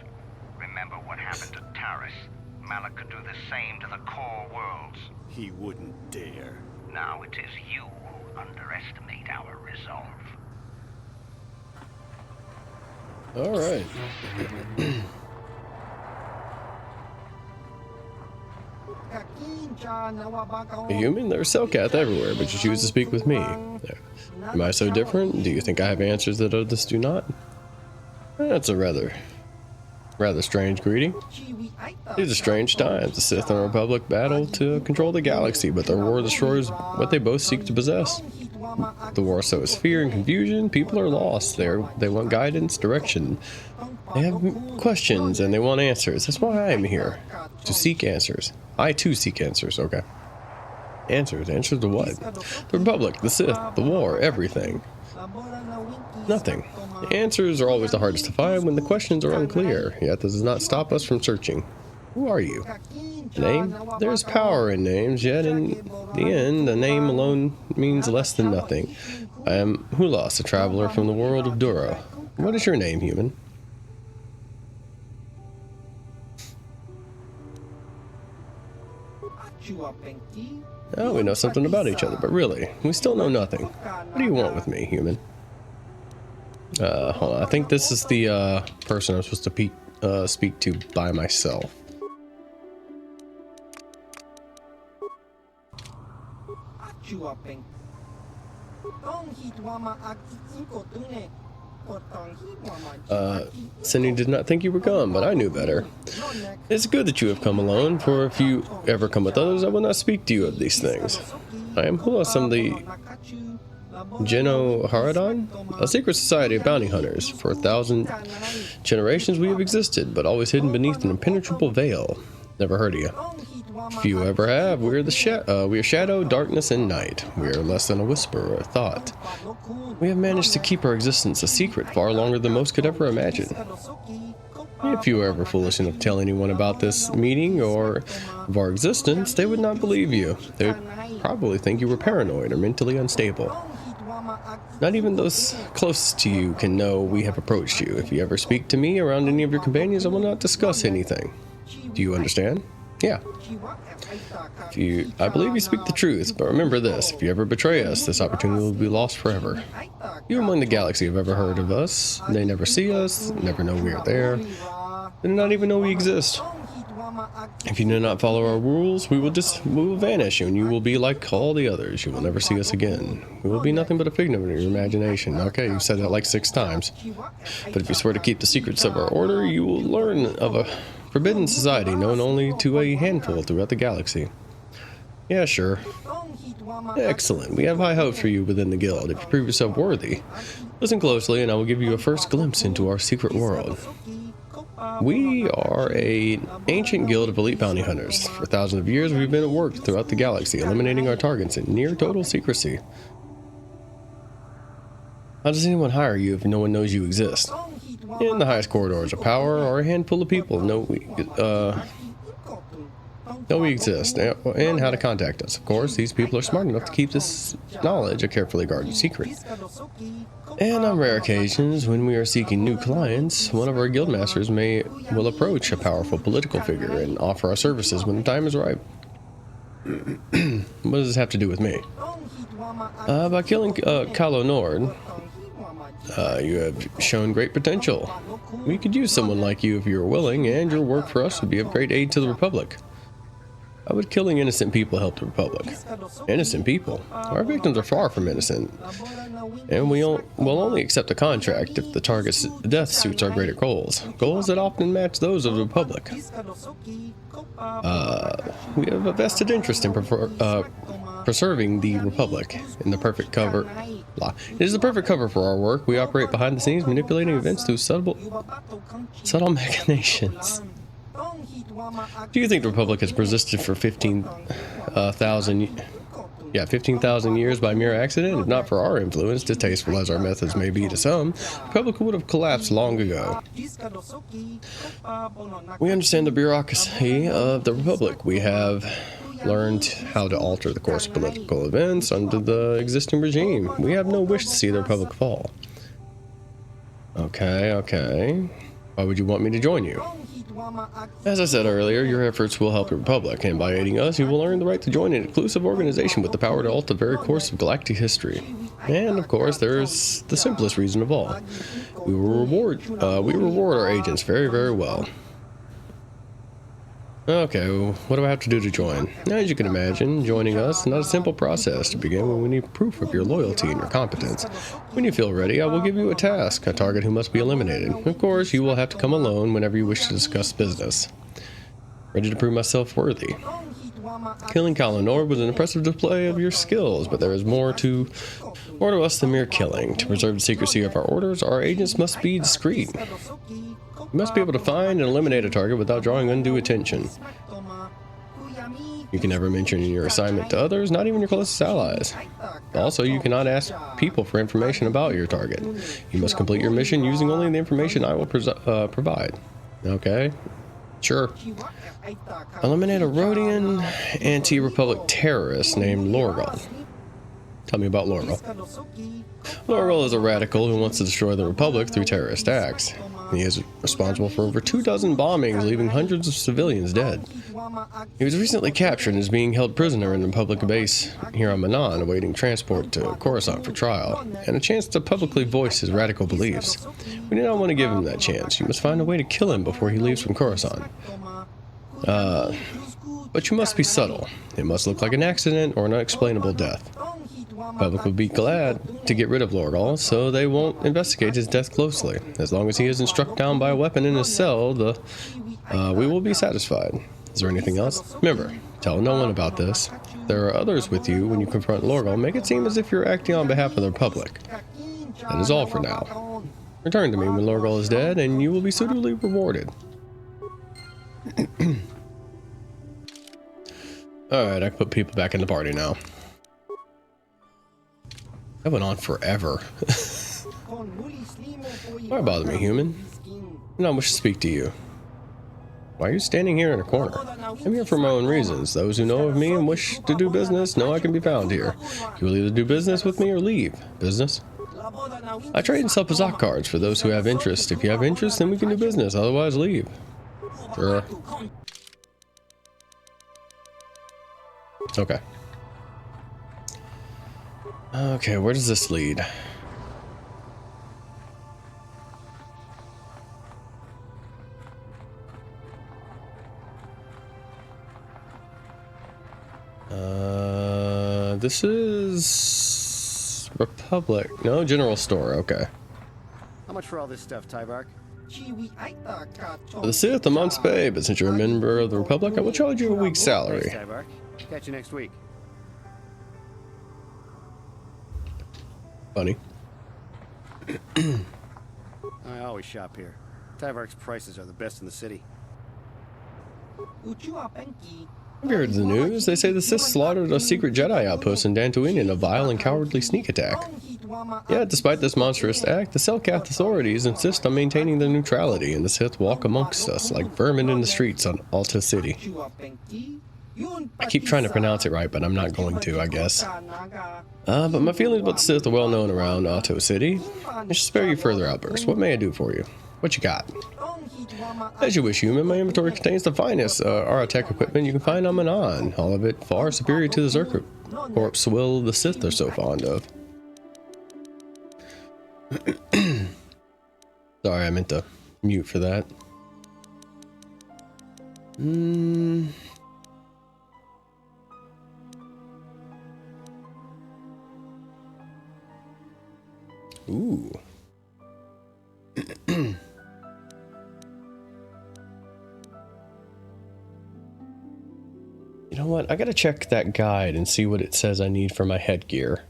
Remember what happened to Taris. Malak could do the same to the core worlds. He wouldn't dare. Now it is you who underestimate our resolve. All right. Human, there's Selkath everywhere, but you choose to speak with me. Am I so different? Do you think I have answers that others do not? That's a rather strange greeting. These are strange times. The Sith and the Republic battle to control the galaxy, but their war destroys what they both seek to possess. The war sows fear and confusion. People are lost. They want guidance, direction. They have questions and they want answers. That's why I am here. To seek answers. I too seek answers. Okay. Answers. Answers to what? The Republic, the Sith, the war, everything. Nothing. The answers are always the hardest to find when the questions are unclear, yet this does not stop us from searching. Who are you? Name? There's power in names, yet in the end, a name alone means less than nothing. I am Hulas, a traveler from the world of Duro. What is your name, human? Oh, we know something about each other, but really, we still know nothing. What do you want with me, human? Hold on. I think this is the person I'm supposed to speak to by myself. Cindy did not think you were gone, but I knew better. It's good that you have come alone, for if you ever come with others, I will not speak to you of these things. I am Hulas from the Geno Haradon, a secret society of bounty hunters. For 1,000 generations we have existed, but always hidden beneath an impenetrable veil. Never heard of you. If you ever have, we are shadow, darkness, and night. We are less than a whisper or a thought. We have managed to keep our existence a secret far longer than most could ever imagine. If you were ever foolish enough to tell anyone about this meeting or of our existence, they would not believe you. They would probably think you were paranoid or mentally unstable. Not even those closest to you can know we have approached you. If you ever speak to me around any of your companions, I will not discuss anything. Do you understand? Yeah. I believe you speak the truth, but remember this, if you ever betray us, this opportunity will be lost forever. You among the galaxy have ever heard of us. They never see us, never know we are there. They do not even know we exist. If you do not follow our rules, we will vanish, and you will be like all the others. You will never see us again. We will be nothing but a figment of your imagination. Okay, you've said that like 6 times. But if you swear to keep the secrets of our order, you will learn of a forbidden society known only to a handful throughout the galaxy. Yeah, sure. Excellent. We have high hopes for you within the guild. If you prove yourself worthy, listen closely and I will give you a first glimpse into our secret world. We are an ancient guild of elite bounty hunters. For thousands of years, we've been at work throughout the galaxy, eliminating our targets in near total secrecy. How does anyone hire you if no one knows you exist? In the highest corridors of power, or a handful of people know we exist, and how to contact us. Of course, these people are smart enough to keep this knowledge a carefully guarded secret. And on rare occasions, when we are seeking new clients, one of our guildmasters will approach a powerful political figure and offer our services when the time is right. What does this have to do with me? By killing Kylo Nord, you have shown great potential. We could use someone like you if you were willing, and your work for us would be of great aid to the Republic. How would killing innocent people help the Republic? Innocent people? Our victims are far from innocent. And we'll only accept a contract if the target's death suits our greater goals. Goals that often match those of the Republic. We have a vested interest in preserving the Republic in the perfect cover. It is the perfect cover for our work. We operate behind the scenes, manipulating events through subtle machinations. Do you think the Republic has persisted for 15,000 Yeah, 15,000 years by mere accident. If not for our influence, distasteful as our methods may be to some, the Republic would have collapsed long ago. We understand the bureaucracy of the Republic. We have learned how to alter the course of political events under the existing regime. We have no wish to see the Republic fall. Okay. Why would you want me to join you? As I said earlier, your efforts will help the Republic, and by aiding us, you will earn the right to join an inclusive organization with the power to alter the very course of galactic history. And, of course, there's the simplest reason of all. We reward our agents very, very well. Okay, well, what do I have to do to join? As you can imagine, joining us is not a simple process. To begin, we need proof of your loyalty and your competence. When you feel ready, I will give you a task, a target who must be eliminated. Of course, you will have to come alone whenever you wish to discuss business. Ready to prove myself worthy. Killing Kalinor was an impressive display of your skills, but there is more to us than mere killing. To preserve the secrecy of our orders, our agents must be discreet. You must be able to find and eliminate a target without drawing undue attention. You can never mention your assignment to others, not even your closest allies. Also, you cannot ask people for information about your target. You must complete your mission using only the information I will provide. Okay? Sure. Eliminate a Rhodian anti-Republic terrorist named Lorgal. Tell me about Lorgal. Lorgal is a radical who wants to destroy the Republic through terrorist acts. He is responsible for over 24 bombings, leaving hundreds of civilians dead. He was recently captured and is being held prisoner in a public base here on Manaan, awaiting transport to Coruscant for trial, and a chance to publicly voice his radical beliefs. We do not want to give him that chance. You must find a way to kill him before he leaves from Coruscant. But you must be subtle. It must look like an accident or an unexplainable death. The public would be glad to get rid of Lorgal, so they won't investigate his death closely. As long as he isn't struck down by a weapon in his cell, we will be satisfied. Is there anything else? Remember, tell no one about this. If there are others with you when you confront Lorgal, make it seem as if you're acting on behalf of the Republic. That is all for now. Return to me when Lorgal is dead, and you will be suitably rewarded. Alright, I can put people back in the party now. That went on forever. Why bother me, human? I wish to speak to you. Why are you standing here in a corner? I'm here for my own reasons. Those who know of me and wish to do business know I can be found here. You will either do business with me or leave. Business? I trade and sell Pazak cards for those who have interest. If you have interest, then we can do business. Otherwise, leave. Sure. Okay. Okay, where does this lead? This is Republic. No, General Store. Okay. How much for all this stuff, Tybark? For the Sith, a month's pay, but since you're a member of the Republic, I will charge you a week's salary. Thanks, Tybark. Catch you next week. Funny. I always shop here. Tybark's prices are the best in the city. Have you heard the news? They say the Sith slaughtered a secret Jedi outpost in Dantooine in a vile and cowardly sneak attack. Yet, despite this monstrous act, the Selkath authorities insist on maintaining their neutrality, and the Sith walk amongst us like vermin in the streets on Alta City. I keep trying to pronounce it right, but I'm not going to, I guess. But my feelings about the Sith are well known around Alta City. I should spare you further outbursts. What may I do for you? What you got? As you wish, human. My inventory contains the finest Aratech equipment you can find on Manaan. All of it far superior to the Zerka corpse swill the Sith are so fond of. Sorry, I meant to mute for that. Ooh. You know what? I gotta check that guide and see what it says I need for my headgear.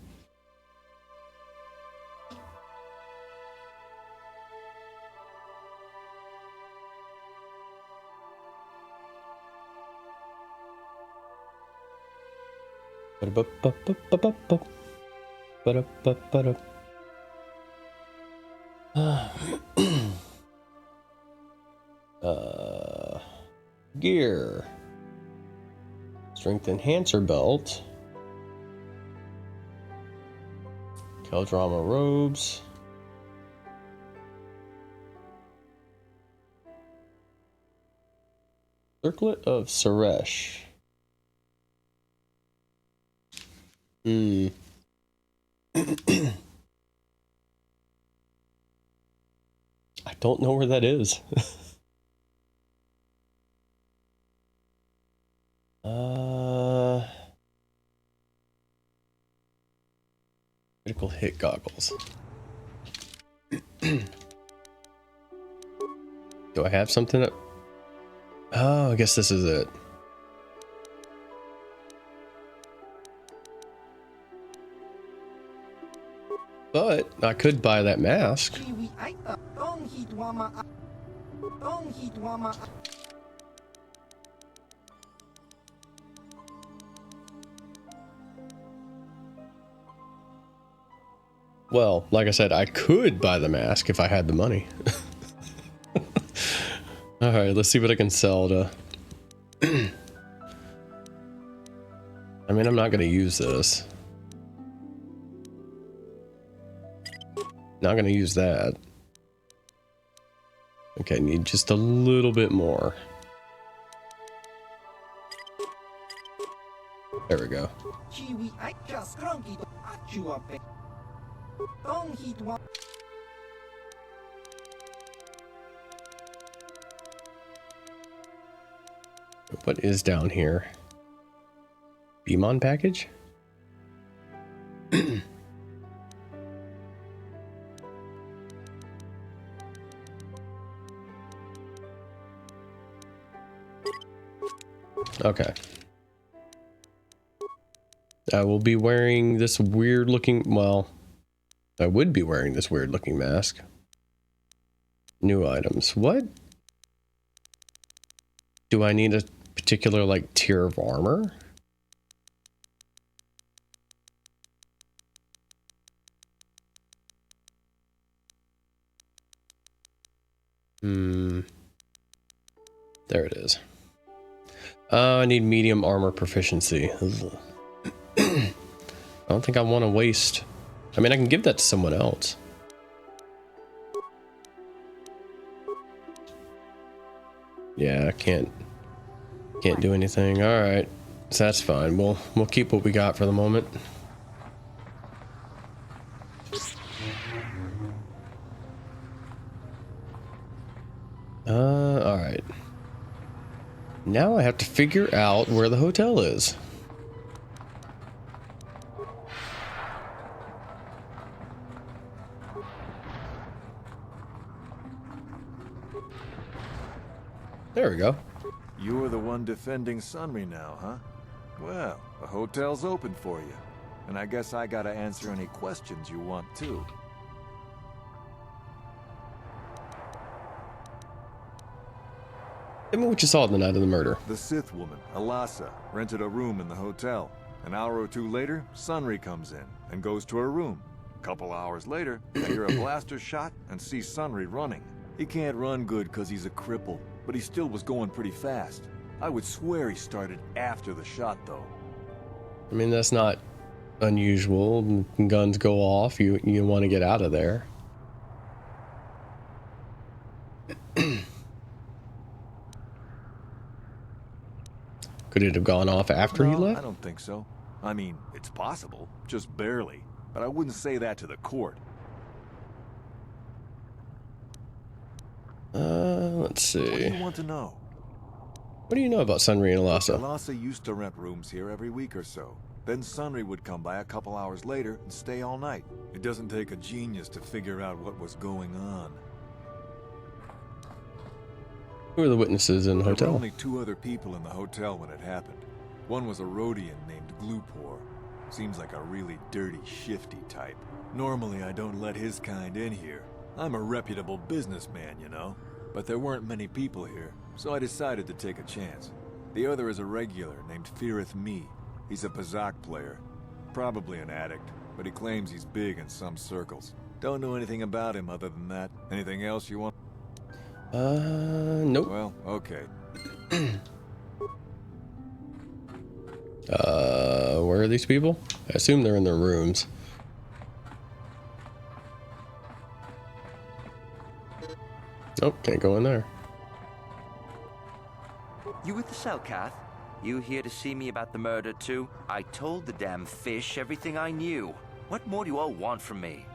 Gear. Strength enhancer belt. Keldrama robes. Circlet of Suresh. I don't know where that is. Critical hit goggles. Do I have something up? Oh, I guess this is it. But I could buy that mask. Well, like I said, I could buy the mask if I had the money. Alright, let's see what I can sell to... I mean, I'm not going to use this. Not going to use that. Okay, need just a little bit more. There we go. What is down here? Beamon package? Okay. I will be wearing this weird looking, well, I would be wearing this weird looking mask. New items. What? Do I need a particular like tier of armor? There it is. I need medium armor proficiency. I don't think I want to waste. I mean, I can give that to someone else. Yeah, I can't do anything. All right, so that's fine. We'll keep what we got for the moment. All right. Now I have to figure out where the hotel is. There we go. You're the one defending Sunry now, huh? Well, the hotel's open for you. And I guess I gotta answer any questions you want too. Tell me what you saw the night of the murder. The Sith woman, Alasa, rented a room in the hotel. An hour or two later, Sunry comes in and goes to her room. A couple hours later, I hear a blaster shot and see Sunry running. He can't run good because he's a cripple, but he still was going pretty fast. I would swear he started after the shot, though. I mean, that's not unusual. Guns go off, you want to get out of there. Could it have gone off after he left? I don't think so. I mean, it's possible, just barely. But I wouldn't say that to the court. Let's see. What do you want to know? What do you know about Sunry and Alasa? Alasa used to rent rooms here every week or so. Then Sunry would come by a couple hours later and stay all night. It doesn't take a genius to figure out what was going on. Who are the witnesses in the hotel? There were only two other people in the hotel when it happened. One was a Rhodian named Glupor. Seems like a really dirty, shifty type. Normally I don't let his kind in here. I'm a reputable businessman, you know. But there weren't many people here, so I decided to take a chance. The other is a regular named Firith Me. He's a Pazak player. Probably an addict, but he claims he's big in some circles. Don't know anything about him other than that. Anything else you want? Nope. Well, okay. Where are these people? I assume they're in their rooms. Nope, can't go in there. You with the Selkath? You here to see me about the murder too? I told the damn fish everything I knew. What more do you all want from me?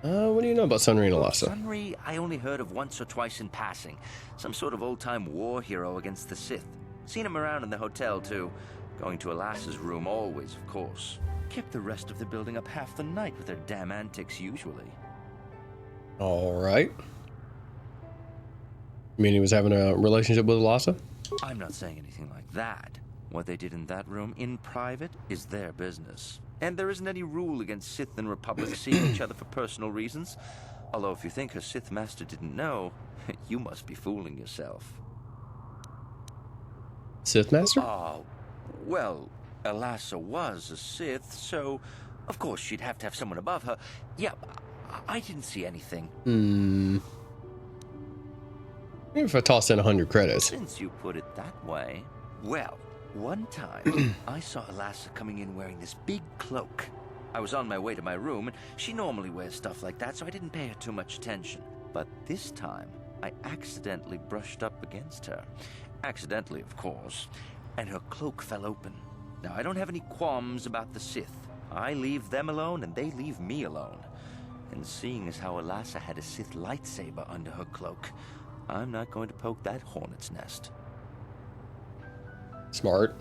What do you know about Sunry and Alassa? Sunry, I only heard of once or twice in passing. Some sort of old-time war hero against the Sith. Seen him around in the hotel too. Going to Alassa's room always, of course. Kept the rest of the building up half the night with their damn antics usually. Alright. You mean he was having a relationship with Alassa? I'm not saying anything like that. What they did in that room in private is their business. And there isn't any rule against Sith and Republic seeing each other for personal reasons. Although if you think her Sith master didn't know, you must be fooling yourself. Sith master? Well, Alassa was a Sith, so of course she'd have to have someone above her. Yeah, I didn't see anything. Maybe if I toss in 100 credits. Since you put it that way. Well, one time, I saw Alassa coming in wearing this big cloak. I was on my way to my room, and she normally wears stuff like that, so I didn't pay her too much attention. But this time, I accidentally brushed up against her. Accidentally, of course. And her cloak fell open. Now, I don't have any qualms about the Sith. I leave them alone, and they leave me alone. And seeing as how Alassa had a Sith lightsaber under her cloak, I'm not going to poke that hornet's nest. Smart.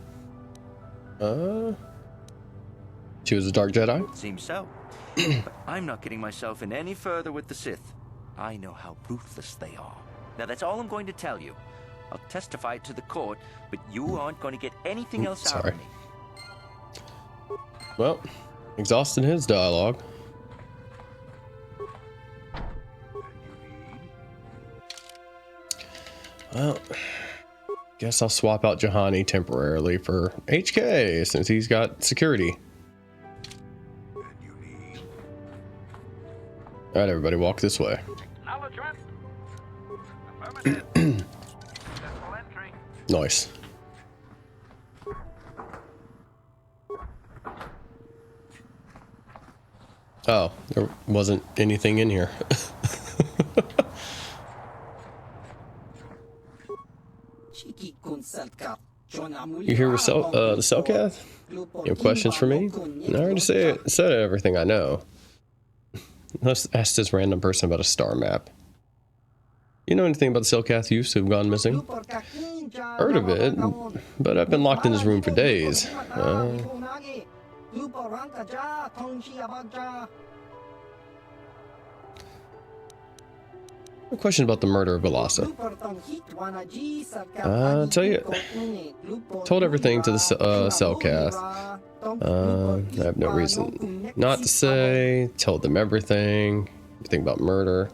She was a Dark Jedi? Seems so. But I'm not getting myself in any further with the Sith. I know how ruthless they are. Now that's all I'm going to tell you. I'll testify to the court, but you aren't going to get anything else out of me. Well, exhausting his dialogue. Well, guess I'll swap out Juhani temporarily for HK since he's got security. Alright, everybody, walk this way. Nice. Oh, there wasn't anything in here. You here with the Selkath? You have questions for me? I already said everything I know. Let's ask this random person about a star map. You know anything about the Selkath youths who've gone missing? Heard of it, but I've been locked in this room for days. A question about the murder of Alassa. I'll tell you, told everything to the Selkath. I have no reason not to say. Told them everything. Everything about murder.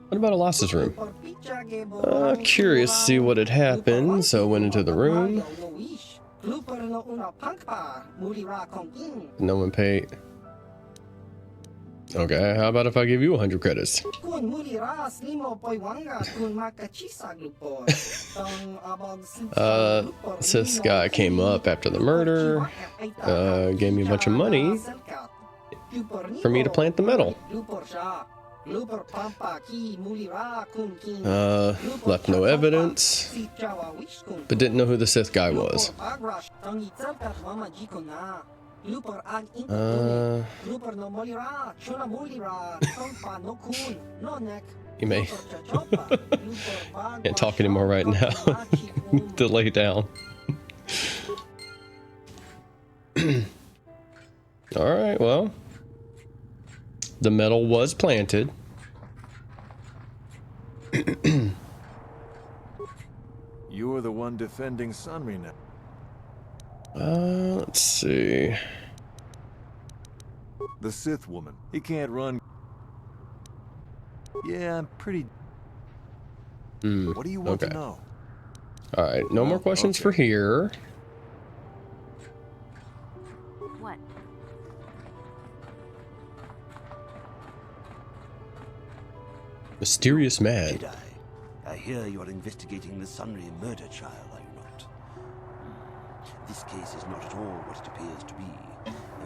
What about Alassa's room? Curious to see what had happened, so I went into the room. No one paid. Okay, how about if I give you 100 credits? This guy came up after the murder, gave me a bunch of money for me to plant the metal. Left no evidence, but didn't know who the Sith guy was. You may can't talk anymore right now. To lay down. All right, well, the metal was planted. You were the one defending Sunry now. Let's see. The Sith woman. He can't run. Yeah, I'm pretty. What do you want to know? All right, no more questions for here. What? Mysterious man. Jedi, I hear you are investigating the Sunry murder trial, are you not? This case is not at all what it appears to be.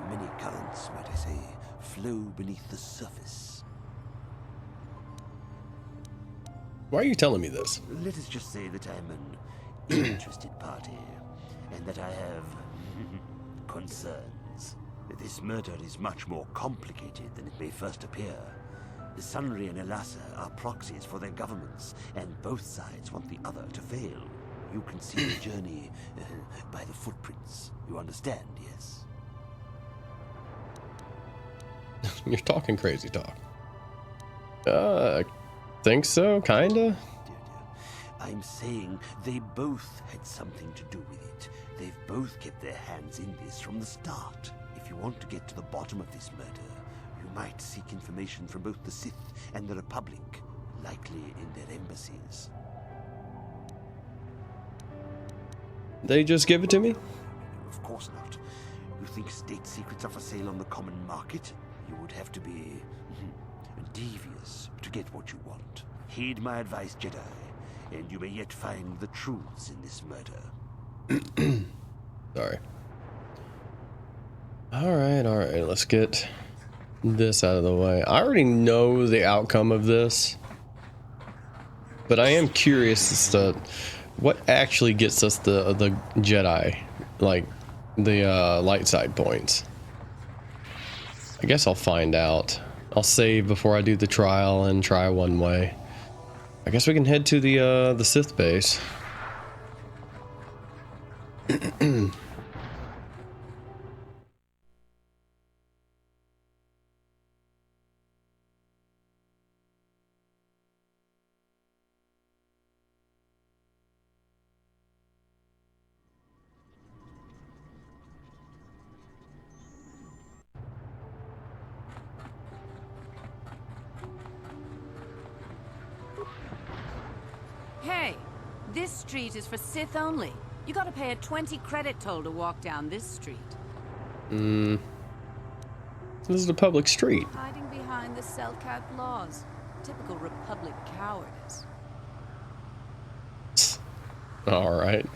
Many currents, might I say, flow beneath the surface. Why are you telling me this? Let us just say that I'm an interested party, and that I have concerns. This murder is much more complicated than it may first appear. The Sunry and Elassa are proxies for their governments, and both sides want the other to fail. You can see the journey by the footprints. You understand, yes? You're talking crazy talk. Think so, kinda? I'm saying they both had something to do with it. They've both kept their hands in this from the start. If you want to get to the bottom of this murder, you might seek information from both the Sith and the Republic, likely in their embassies. They just give it to me? Of course not. You think state secrets are for sale on the common market? You would have to be devious to get what you want. Heed my advice, Jedi, and you may yet find the truths in this murder. Sorry. Alright, let's get this out of the way. I already know the outcome of this, but I am curious as to what actually gets us the Jedi, like the light side points. I guess I'll find out. I'll save before I do the trial and try one way. I guess we can head to the Sith base. Hey, this street is for Sith only. You gotta pay a 20 credit toll to walk down this street. This is a public street. Hiding behind the Selkat laws. Typical Republic cowardice. Alright.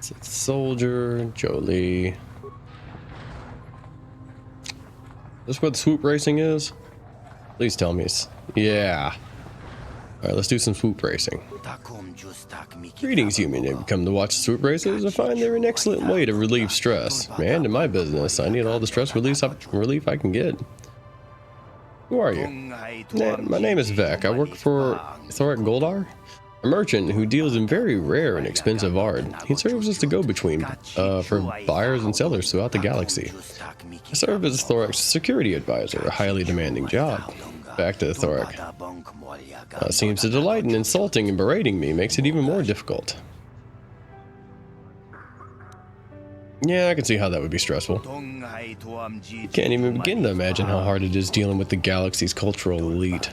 Sith soldier, Jolee. This where the swoop racing is? Please tell me. Yeah. Alright, let's do some swoop racing. Greetings, human. Have you come to watch the swoop races? I find they're an excellent way to relieve stress. Man, in my business, I need all the stress relief I can get. Who are you? My name is Vec. I work for Thorak Goldar, a merchant who deals in very rare and expensive art. He serves as the go-between for buyers and sellers throughout the galaxy. I serve as Thorak's security advisor, a highly demanding job. Back to Thorak. Seems to delight in insulting and berating me, makes it even more difficult. Yeah, I can see how that would be stressful. Can't even begin to imagine how hard it is dealing with the galaxy's cultural elite.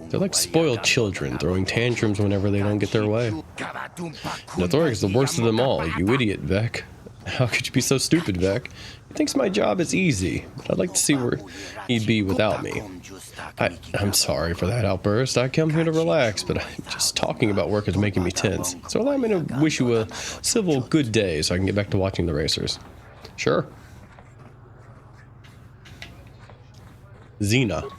They're like spoiled children, throwing tantrums whenever they don't get their way. Thorak is the worst of them all, you idiot, Vec. How could you be so stupid, Vec? He thinks my job is easy, but I'd like to see where he'd be without me. I'm sorry for that outburst. I come here to relax, but just talking about work is making me tense. So allow me to wish you a civil good day so I can get back to watching the racers. Sure. Xena.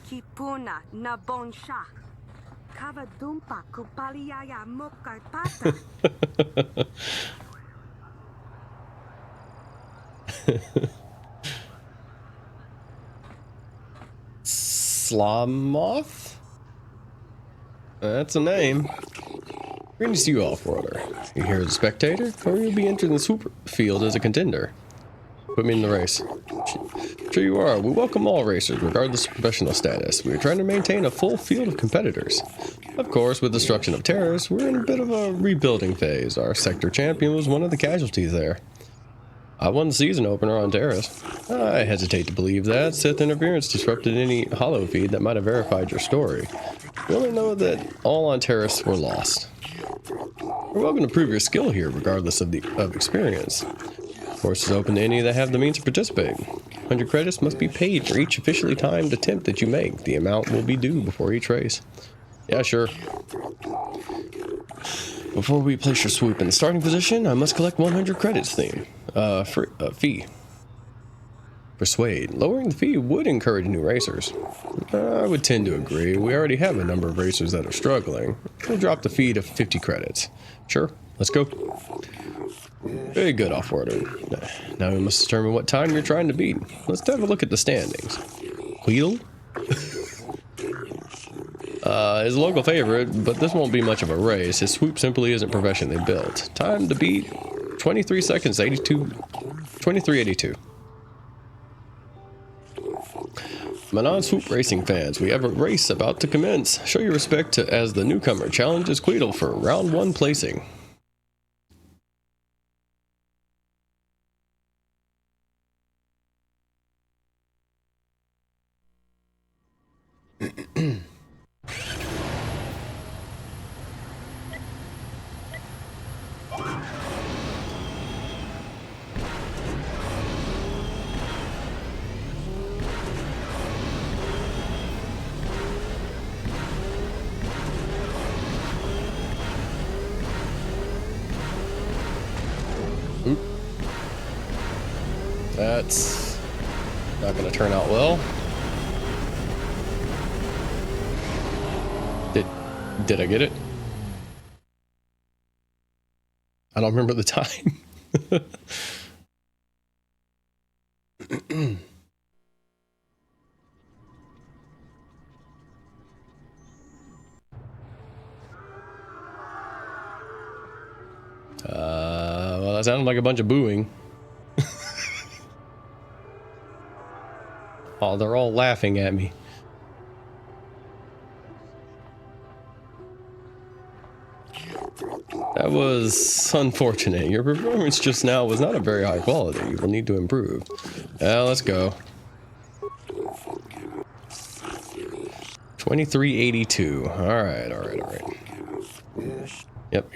Slamoth? That's a name. Greetings to you all, Order. You here as a spectator, or you'll be entering the swoop field as a contender? Put me in the race. Sure you are. We welcome all racers, regardless of professional status. We are trying to maintain a full field of competitors. Of course, with destruction of terrorists, we're in a bit of a rebuilding phase. Our sector champion was one of the casualties there. I won the season opener on Terrace. I hesitate to believe that. Sith interference disrupted any holo feed that might have verified your story. We only know that all on Terrace were lost. You're welcome to prove your skill here, regardless of experience. Course is open to any that have the means to participate. 100 credits must be paid for each officially timed attempt that you make. The amount will be due before each race. Yeah, sure. Before we place your swoop in the starting position, I must collect 100 credits fee. Persuade. Lowering the fee would encourage new racers. I would tend to agree. We already have a number of racers that are struggling. We'll drop the fee to 50 credits. Sure, let's go. Very good, Off-Worlder. Now we must determine what time you're trying to beat. Let's have a look at the standings. Queedle? Is a local favorite, but this won't be much of a race. His swoop simply isn't professionally built. Time to beat 23 seconds, 23:82. Manon Swoop Racing fans, we have a race about to commence. Show your respect to as the newcomer challenges Queedle for round 1 placing. That's not going to turn out well. Did I get it? I don't remember the time. Well, that sounded like a bunch of booing. Oh, they're all laughing at me. That was unfortunate. Your performance just now was not of very high quality. You will need to improve. Let's go. 23:82. All right. Yep.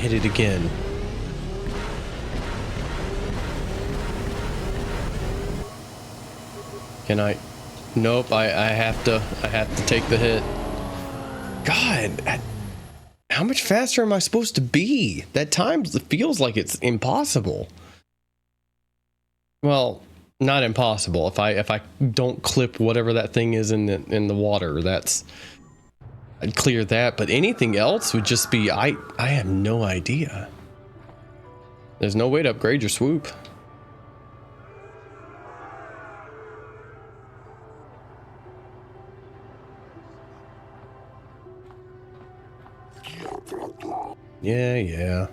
Hit it again. Can I? Nope. I have to take the hit. God, how much faster am I supposed to be? That time feels like it's impossible. Well, not impossible. If I don't clip whatever that thing is in the water, I'd clear that, but anything else would just be, I have no idea. There's no way to upgrade your swoop. Yeah.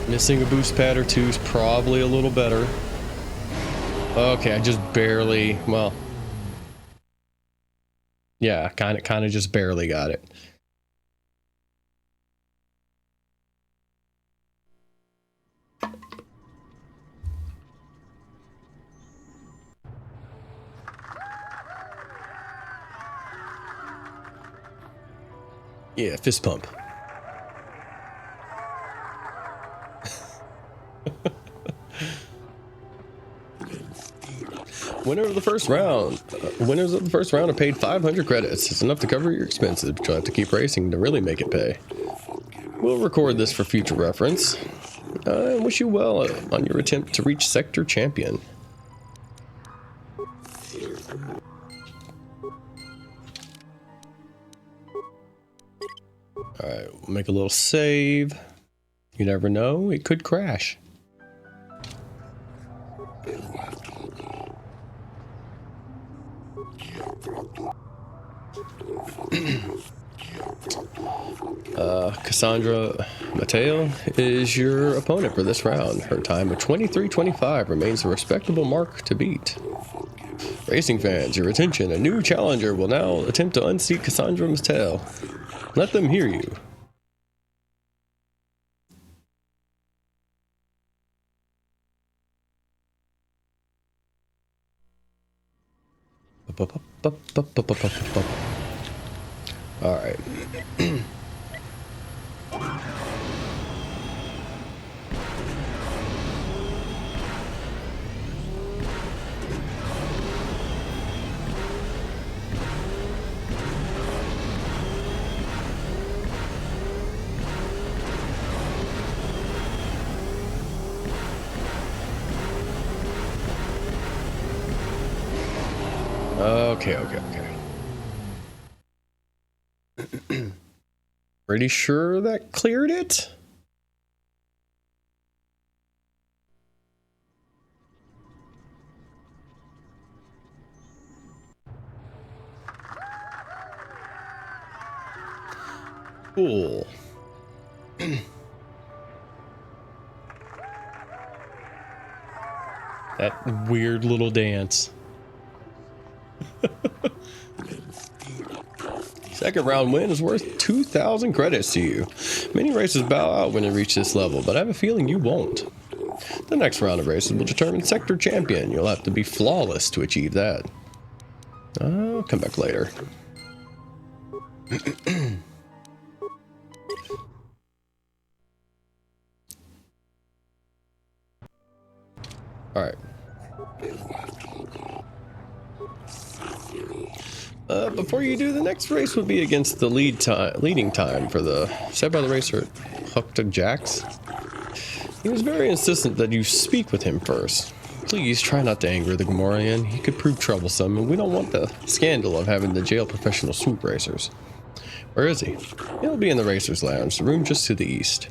Missing a boost pad or two is probably a little better. Okay, I just barely, well, yeah, kind of just barely got it. Yeah, fist pump. Winners of the first round are paid 500 credits. It's enough to cover your expenses, but you'll have to keep racing to really make it pay. We'll record this for future reference. I wish you well on your attempt to reach Sector Champion. Alright, we'll make a little save. You never know, it could crash. Cassandra Mateo is your opponent for this round. Her time of 23:25 remains a respectable mark to beat. Racing fans, your attention. A new challenger will now attempt to unseat Cassandra Mateo. Let them hear you. All right. Okay. Pretty sure that cleared it? Cool. That weird little dance. Second round win is worth 2,000 credits to you. Many races bow out when they reach this level, but I have a feeling you won't. The next round of races will determine Sector Champion. You'll have to be flawless to achieve that. I'll come back later. Alright. Before you do, the next race would be against the leading time for the set by the racer Hukta Jax. He was very insistent that you speak with him first. Please try not to anger the Gamorrean. He could prove troublesome, and we don't want the scandal of having to jail professional swoop racers. Where is he? He'll be in the Racers Lounge, the room just to the east.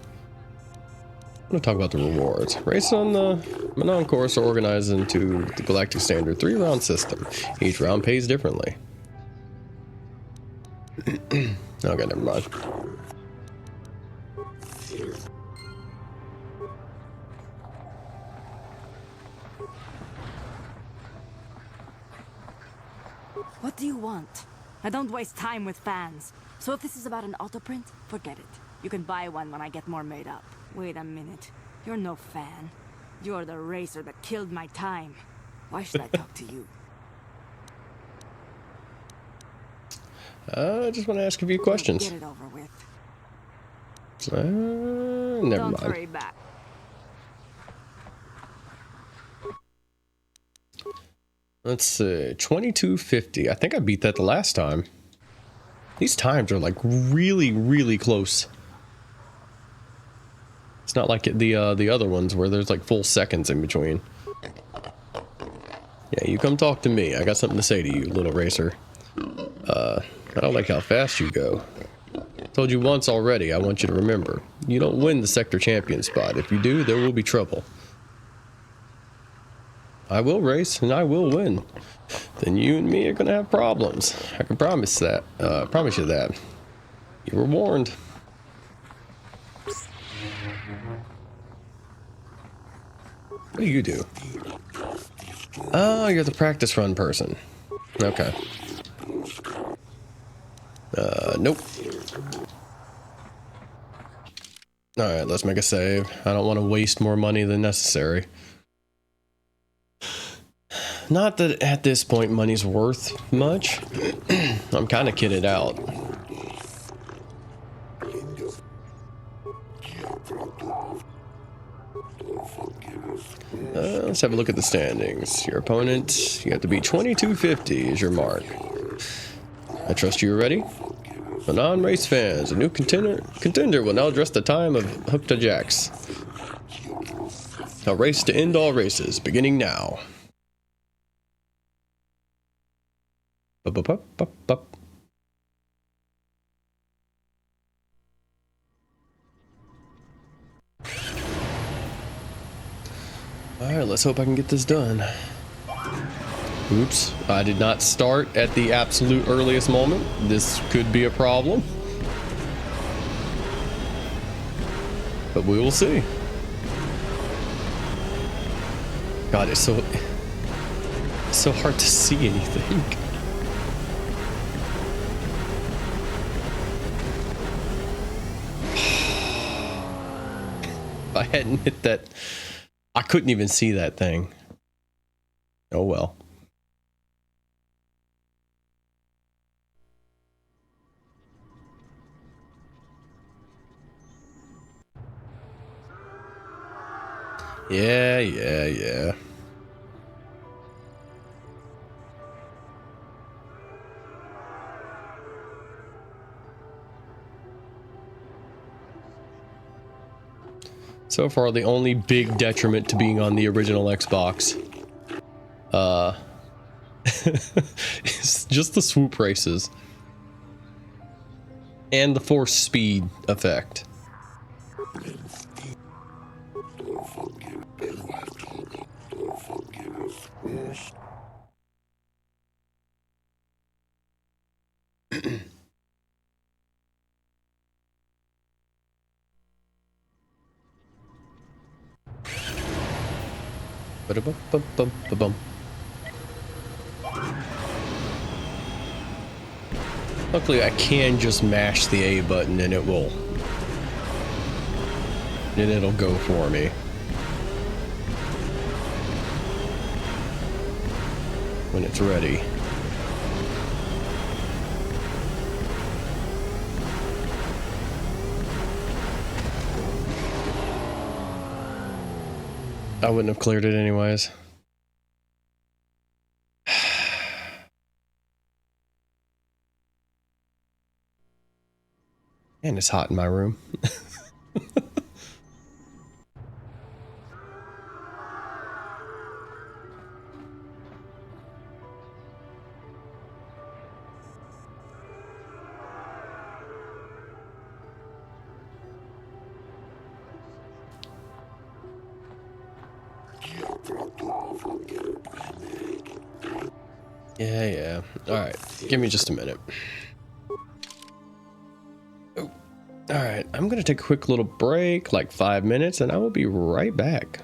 I'm going to talk about the rewards. Races on the Manon course are organized into the Galactic Standard 3-round system. Each round pays differently. Okay, never mind. What do you want? I don't waste time with fans. So if this is about an autoprint, forget it. You can buy one when I get more made up. Wait a minute. You're no fan. You're the racer that killed my time. Why should I talk to you? I just want to ask a few questions. Get it over with. Never mind. Don't hurry back. Let's see, 22:50. I think I beat that the last time. These times are like really, really close. It's not like the other ones where there's like full seconds in between. Yeah, you come talk to me. I got something to say to you, little racer. I don't like how fast you go. Told you once already, I want you to remember. You don't win the Sector Champion spot. If you do, there will be trouble. I will race, and I will win. Then you and me are gonna have problems. I can promise that. Promise you that. You were warned. What do you do? Oh, you're the practice run person. Okay. Nope. Alright, let's make a save. I don't want to waste more money than necessary. Not that at this point money's worth much. I'm kind of kitted out. Let's have a look at the standings. Your opponent, you have to beat 2250 is your mark. I trust you're ready. For non-race fans, a new contender will now address the time of Hookta Jacks. A race to end all races, beginning now. Bup. Alright, let's hope I can get this done. Oops, I did not start at the absolute earliest moment. This could be a problem. But we will see. God, it's so hard to see anything. If I hadn't hit that, I couldn't even see that thing. Oh well. Yeah. So far, the only big detriment to being on the original Xbox is just the swoop races and the force speed effect. Ba-da-bum-bum-bum-bum. Luckily, I can just mash the A button and it'll go for me. When it's ready. I wouldn't have cleared it anyways. And it's hot in my room. Yeah. Alright, give me just a minute. Oh. Alright, I'm gonna take a quick little break, like 5 minutes, and I will be right back.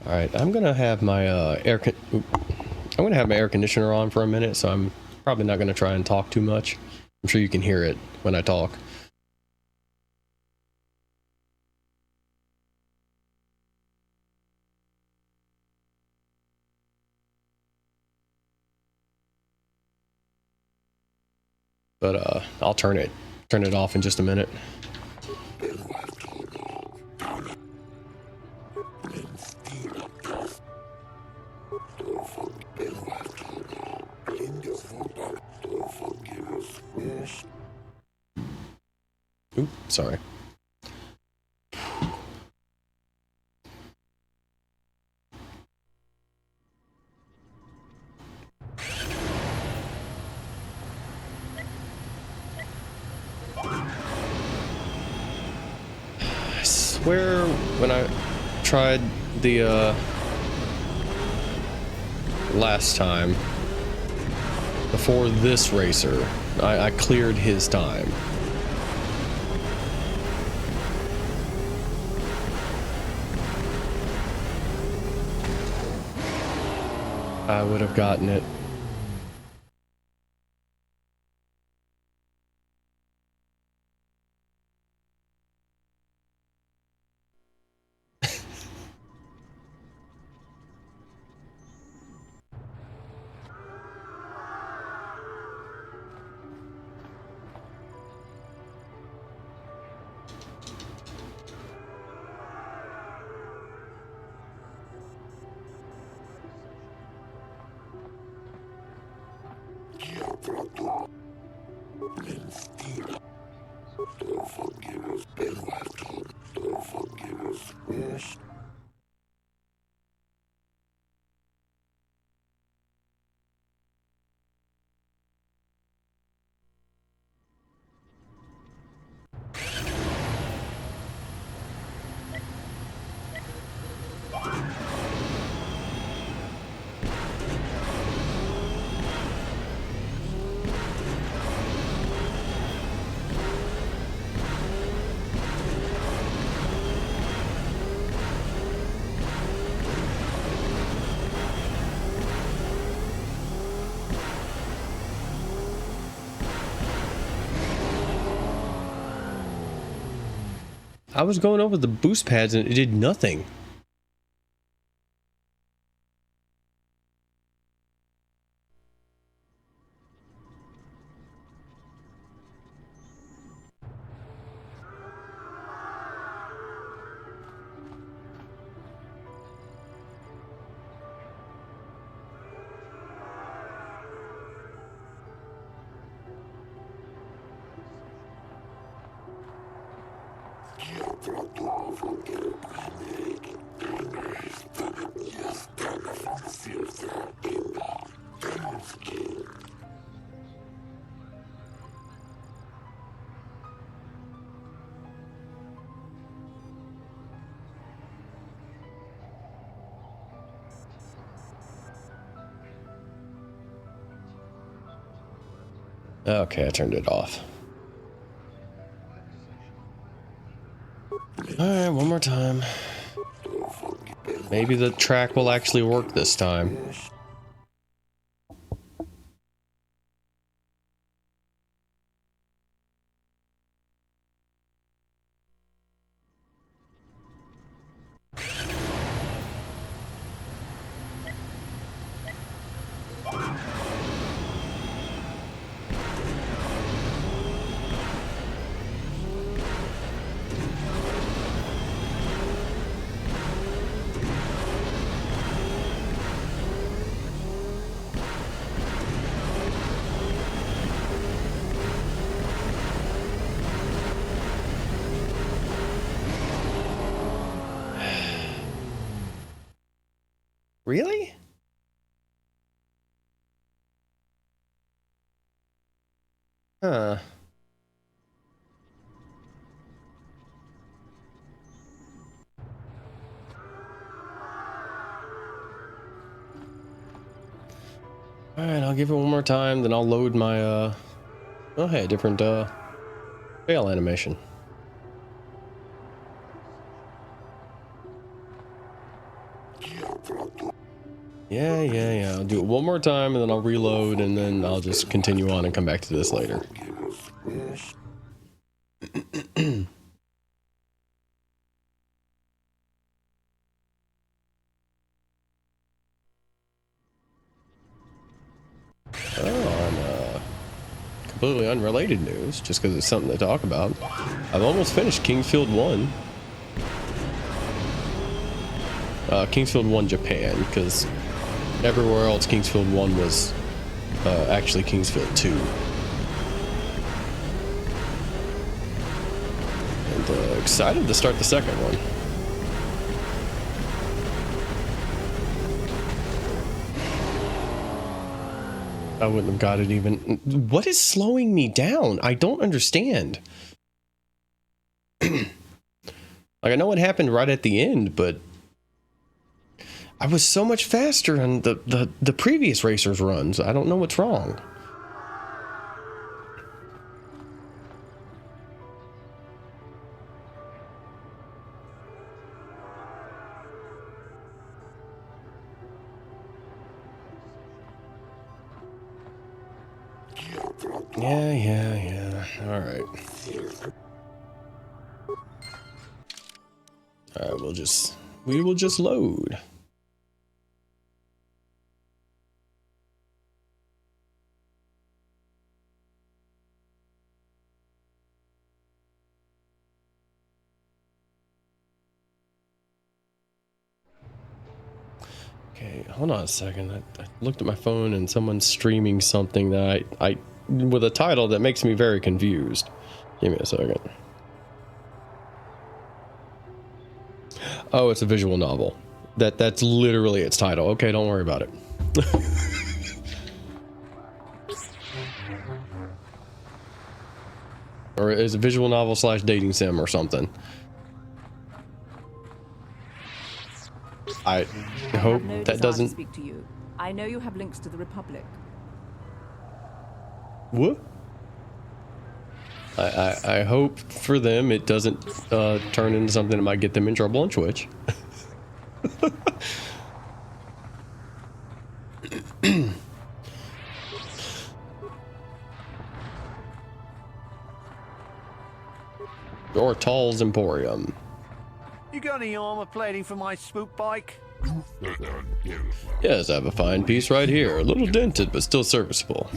All right, I'm gonna have my I'm gonna have my air conditioner on for a minute, so I'm probably not gonna try and talk too much. I'm sure you can hear it when I talk. But I'll turn it off in just a minute. Oops, sorry. I swear when I tried the last time before this racer, I cleared his time. I would have gotten it. I was going over the boost pads and it did nothing. Okay, I turned it off. Alright, one more time. Maybe the track will actually work this time. Really? Huh. Alright, I'll give it one more time, then I'll load my, oh hey, different, fail animation. Yeah. I'll do it one more time and then I'll reload and then I'll just continue on and come back to this later. On completely unrelated news, just because it's something to talk about, I've almost finished Kingsfield 1. Kingsfield 1 Japan, because everywhere else Kingsfield 1 was actually Kingsfield 2. And excited to start the second one. I wouldn't have got it even. What is slowing me down? I don't understand. Like, I know what happened right at the end, but I was so much faster on the previous racers runs. I don't know what's wrong. Yeah. All right. We will just load. Okay, hold on a second. I looked at my phone and someone's streaming something that I with a title that makes me very confused. Give me a second. Oh, it's a visual novel. That's literally its title. Okay, don't worry about it. Or it's a visual novel / dating sim or something. I hope no that doesn't speak to you. I know you have links to the Republic. What? I hope for them it doesn't turn into something that might get them in trouble on Twitch. Or Tall's Emporium. You got any armor plating for my swoop bike? Yes, I have a fine piece right here. A little dented, but still serviceable.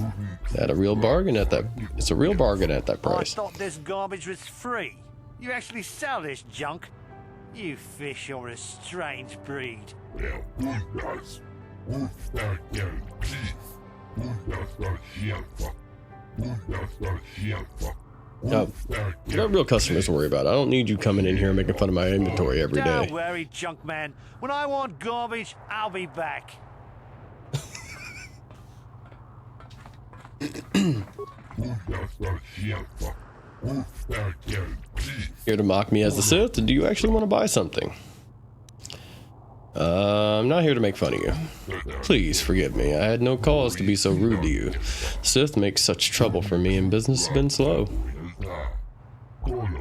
At a real bargain at that. It's a real bargain at that price. I thought this garbage was free. You actually sell this junk? You fish are a strange breed. No, you got real customers to worry about. I don't need you coming in here and making fun of my inventory every day. Don't worry, junk man. When I want garbage, I'll be back. Here to mock me as the Sith, or do you actually want to buy something? I'm not here to make fun of you. Please forgive me. I had no cause to be so rude to you. Sith makes such trouble for me and business has been slow.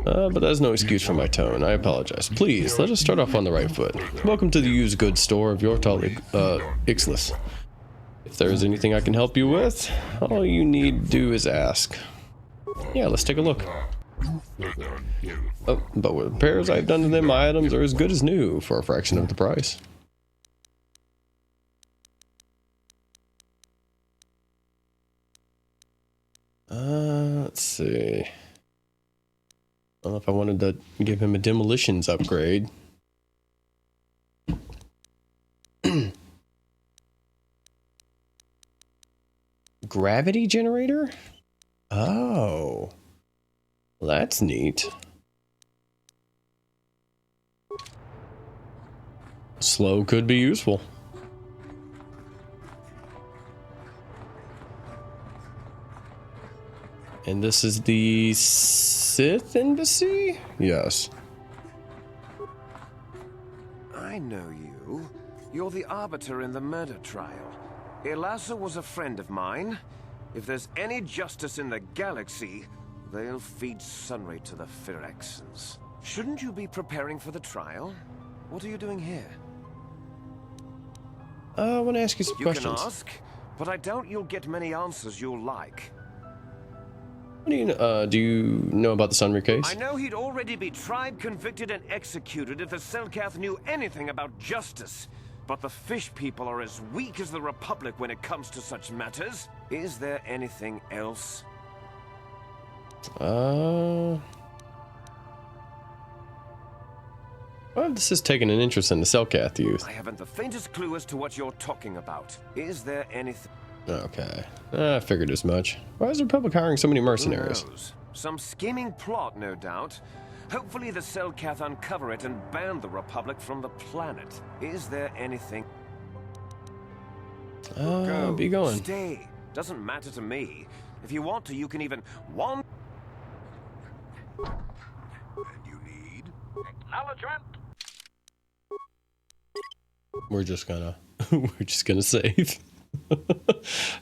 But that's no excuse for my tone. I apologize. Please, let us start off on the right foot. Welcome to the used goods store of Yortal Ixlis. If there is anything I can help you with, all you need to do is ask. Yeah, let's take a look. Oh, but with repairs I've done to them, my items are as good as new for a fraction of the price. Let's see. I don't know if I wanted to give him a demolitions upgrade. Gravity generator? Oh. Well, that's neat. Slow could be useful. And this is the Sith Embassy? Yes. I know you. You're the arbiter in the murder trial. Elassa was a friend of mine. If there's any justice in the galaxy, they'll feed Sunray to the Phyrexians. Shouldn't you be preparing for the trial? What are you doing here? I want to ask you some You questions. can ask, but I doubt you'll get many answers you'll like. What do you know about the Sunry case? I know he'd already be tried, convicted, and executed if the Selkath knew anything about justice. But the fish people are as weak as the Republic when it comes to such matters. Is there anything else? Well, this is taking an interest in the Selkath youth. I haven't the faintest clue as to what you're talking about. Is there anything? Okay, I figured as much. Why is the Republic hiring so many mercenaries? Who knows? Some scheming plot, no doubt. Hopefully the Selkath uncover it and ban the Republic from the planet. Is there anything? Be going. Stay. Doesn't matter to me. If you want to, you can even wander. Acknowledgement. We're just gonna save.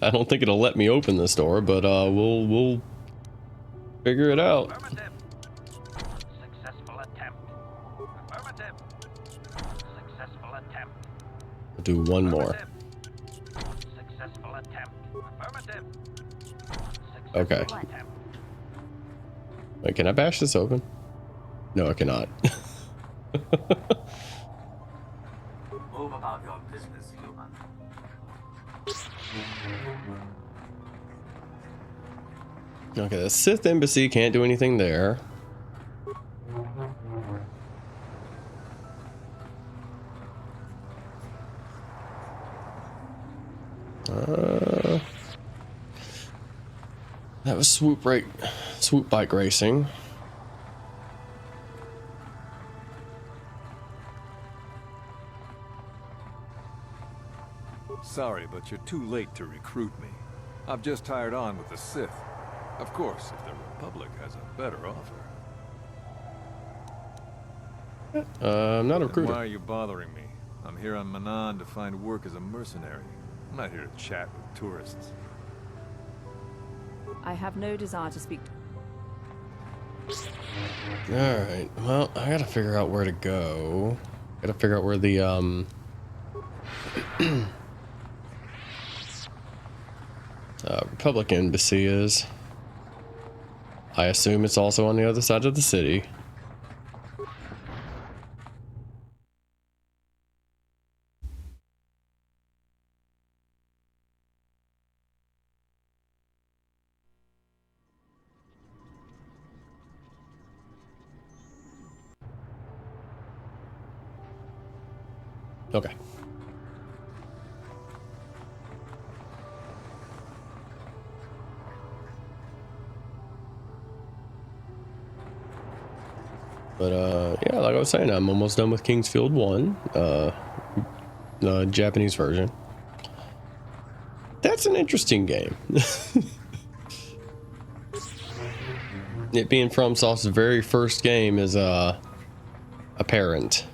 I don't think it'll let me open this door, but we'll figure it out. Successful attempt. Affirmative. Successful attempt. I'll do one more. Successful attempt. Affirmative. Okay. Wait, can I bash this open? No, I cannot. Move about your business, human. Okay, the Sith Embassy can't do anything there. That was swoop bike racing. Sorry, but you're too late to recruit me. I've just hired on with the Sith. Of course, if the Republic has a better offer. I'm not a Then recruiter. why are you bothering me? I'm here on Manaan to find work as a mercenary. I'm not here to chat with tourists. I have no desire to speak to... Alright, well, I gotta figure out where to go. Gotta figure out where the, Republic Embassy is. I assume it's also on the other side of the city. Okay. But yeah, like I was saying, I'm almost done with Kingsfield 1, the Japanese version. That's an interesting game. It being FromSoft's very first game is apparent.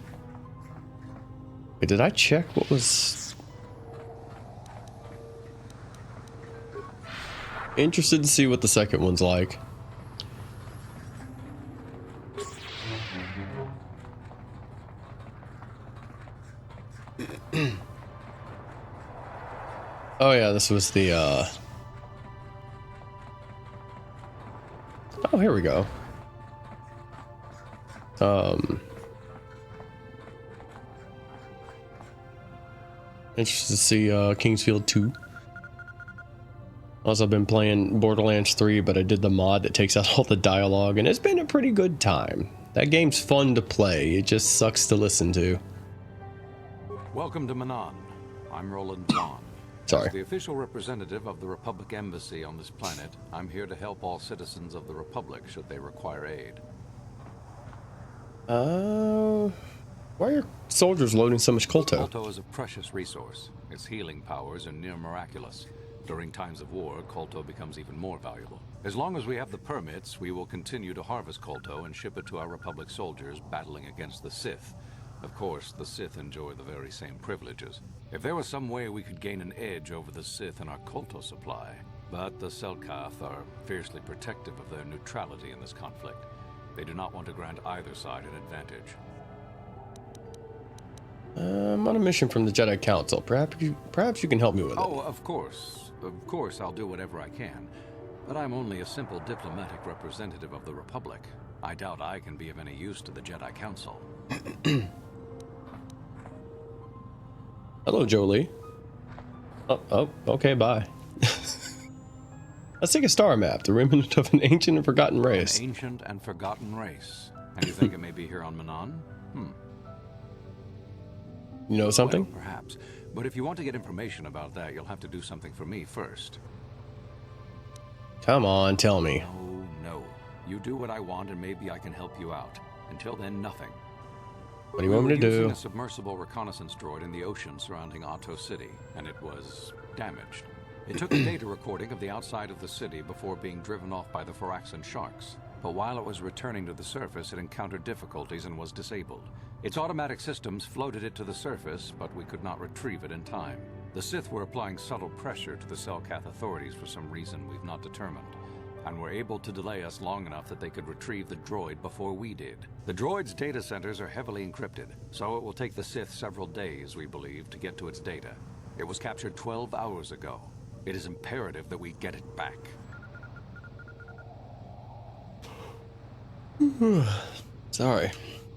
Wait, did I check what was... Interested to see what the second one's like. Oh yeah, this was the oh, here we go. Interested to see Kingsfield 2. Also, I've been playing Borderlands 3, but I did the mod that takes out all the dialogue, and it's been a pretty good time. That game's fun to play, it just sucks to listen to. Welcome to Manaan. I'm Roland Vaughn. Sorry. As the official representative of the Republic Embassy on this planet, I'm here to help all citizens of the Republic should they require aid. Why are soldiers loading so much Kolto? Kolto is a precious resource. Its healing powers are near miraculous. During times of war, Kolto becomes even more valuable. As long as we have the permits, we will continue to harvest Kolto and ship it to our Republic soldiers battling against the Sith. Of course, the Sith enjoy the very same privileges. If there was some way we could gain an edge over the Sith in our Kolto supply, but the Selkath are fiercely protective of their neutrality in this conflict. They do not want to grant either side an advantage. I'm on a mission from the Jedi Council. Perhaps you can help me with it. Oh, of course. Of course, I'll do whatever I can. But I'm only a simple diplomatic representative of the Republic. I doubt I can be of any use to the Jedi Council. Hello, Jolie. Oh, okay, bye. Let's take a star map, the remnant of an ancient and forgotten race. An ancient and forgotten race. And you think it may be here on Manon? You know something? Well, perhaps. But if you want to get information about that, you'll have to do something for me first. Come on, tell me. No. You do what I want and maybe I can help you out. Until then, nothing. What do you want me to do? We were using a submersible reconnaissance droid in the ocean surrounding Otto City, and it was damaged. It took a data recording of the outside of the city before being driven off by the Firaxan sharks. But while it was returning to the surface, it encountered difficulties and was disabled. Its automatic systems floated it to the surface, but we could not retrieve it in time. The Sith were applying subtle pressure to the Selkath authorities for some reason we've not determined, and were able to delay us long enough that they could retrieve the droid before we did. The droid's data centers are heavily encrypted, so it will take the Sith several days, we believe, to get to its data. It was captured 12 hours ago. It is imperative that we get it back. Sorry.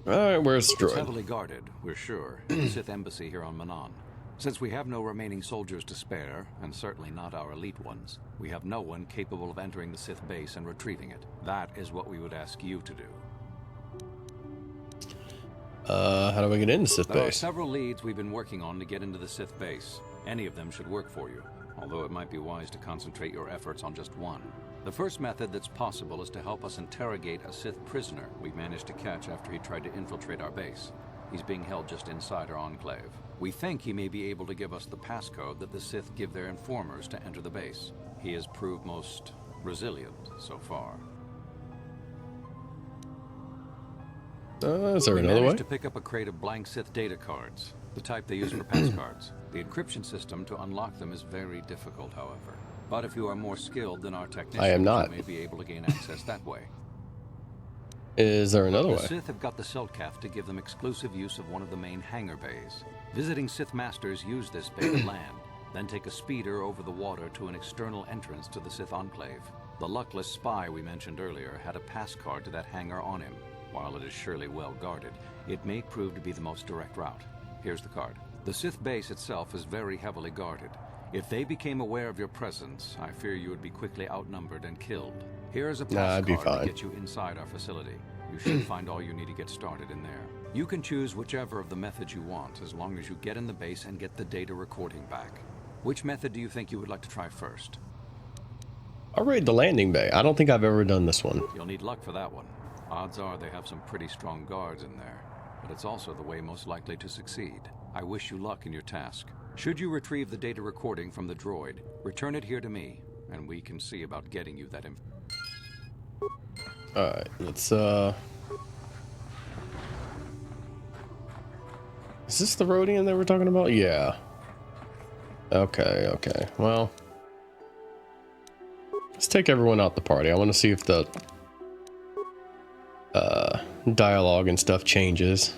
Alright, where's the It's droid? heavily guarded, we're sure, at the Sith embassy here on Manon. Since we have no remaining soldiers to spare, and certainly not our elite ones, we have no one capable of entering the Sith base and retrieving it. That is what we would ask you to do. How do I get into Sith There are base? several leads we've been working on to get into the Sith base. Any of them should work for you, although it might be wise to concentrate your efforts on just one. The first method that's possible is to help us interrogate a Sith prisoner we managed to catch after he tried to infiltrate our base. He's being held just inside our enclave. We think he may be able to give us the passcode that the Sith give their informers to enter the base. He has proved most resilient so far. Is there We another managed way? to pick up a crate of blank Sith data cards, the type they use for passcards. The encryption system to unlock them is very difficult, however. But if you are more skilled than our technicians, I am not. you may be able to gain access that way. Is there another The way? Sith have got the Selkath to give them exclusive use of one of the main hangar bays. Visiting Sith masters use this bay to land, then take a speeder over the water to an external entrance to the Sith enclave. The luckless spy we mentioned earlier had a pass card to that hangar on him. While it is surely well guarded, it may prove to be the most direct route. Here's the card. The Sith base itself is very heavily guarded. If they became aware of your presence, I fear you would be quickly outnumbered and killed. Here is a pass I'd be card fine. to get you inside our facility. You should find all you need to get started in there. You can choose whichever of the methods you want, as long as you get in the base and get the data recording back. Which method do you think you would like to try first? I'll raid the landing bay. I don't think I've ever done this one. You'll need luck for that one. Odds are they have some pretty strong guards in there, but it's also the way most likely to succeed. I wish you luck in your task. Should you retrieve the data recording from the droid, return it here to me, and we can see about getting you that info. Alright, let's, Is this the Rodian that we're talking about? Yeah. Okay, well. Let's take everyone out the party. I want to see if the, dialogue and stuff changes.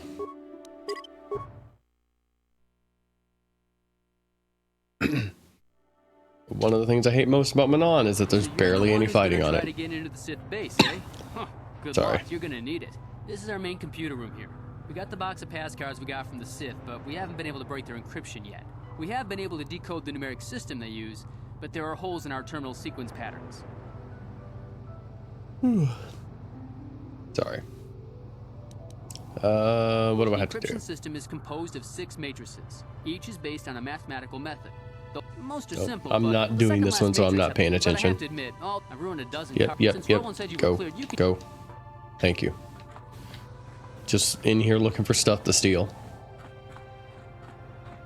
One of the things I hate most about Manon is that there's barely any fighting on Try to it. get into the Sith base, eh? Huh. Good Sorry. luck. You're gonna need it. This is our main computer room here. We got the box of pass cards we got from the Sith, but we haven't been able to break their encryption yet. We have been able to decode the numeric system they use, but there are holes in our terminal sequence patterns. Sorry. What do I have to The do? encryption system is composed of 6 matrices. Each is based on a mathematical method. The most are Nope, simple. I'm but not the doing second this last one, so I'm matrix not paying but I attention. have to admit, I've ruined a dozen Yep, cards. yep, Since yep. Roland said you were Go, cleared, you can... go. Thank you. Just in here looking for stuff to steal.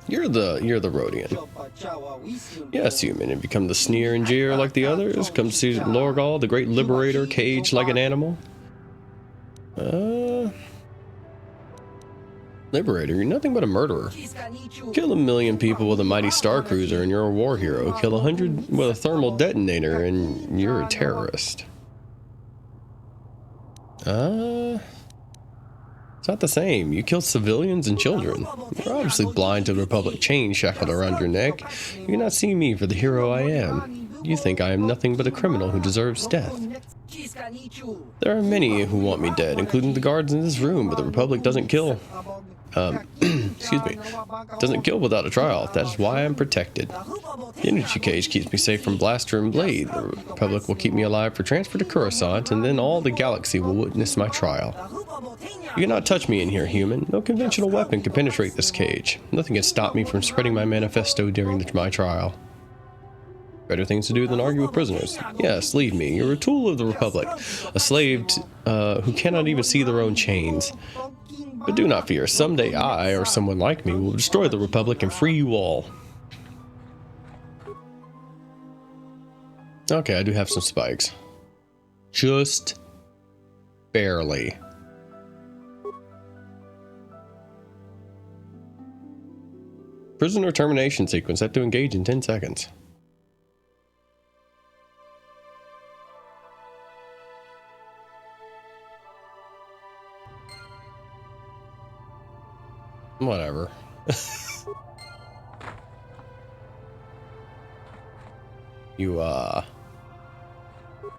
You're the Rodian. Yes, human, and become the sneer and jeer like the others. Come to see Lorgal, the great liberator, caged like an animal. Liberator, you're nothing but a murderer. Kill 1,000,000 people with a mighty star cruiser and you're a war hero. Kill 100 with a thermal detonator and you're a terrorist. It's not the same. You killed civilians and children. You're obviously blind to the Republic chain shackled around your neck. You cannot see me for the hero I am. You think I am nothing but a criminal who deserves death. There are many who want me dead, including the guards in this room, but the Republic doesn't kill. Excuse me. Doesn't kill without a trial. That is why I'm protected. The energy cage keeps me safe from Blaster and Blade. The Republic will keep me alive for transfer to Coruscant, and then all the galaxy will witness my trial. You cannot touch me in here, human. No conventional weapon can penetrate this cage. Nothing can stop me from spreading my manifesto during my trial. Better things to do than argue with prisoners. Yes, leave me. You're a tool of the Republic. A slave who cannot even see their own chains. But do not fear. Someday I, or someone like me, will destroy the Republic and free you all. Okay, I do have some spikes. Just barely. Prisoner termination sequence. Have to engage in 10 seconds. Whatever.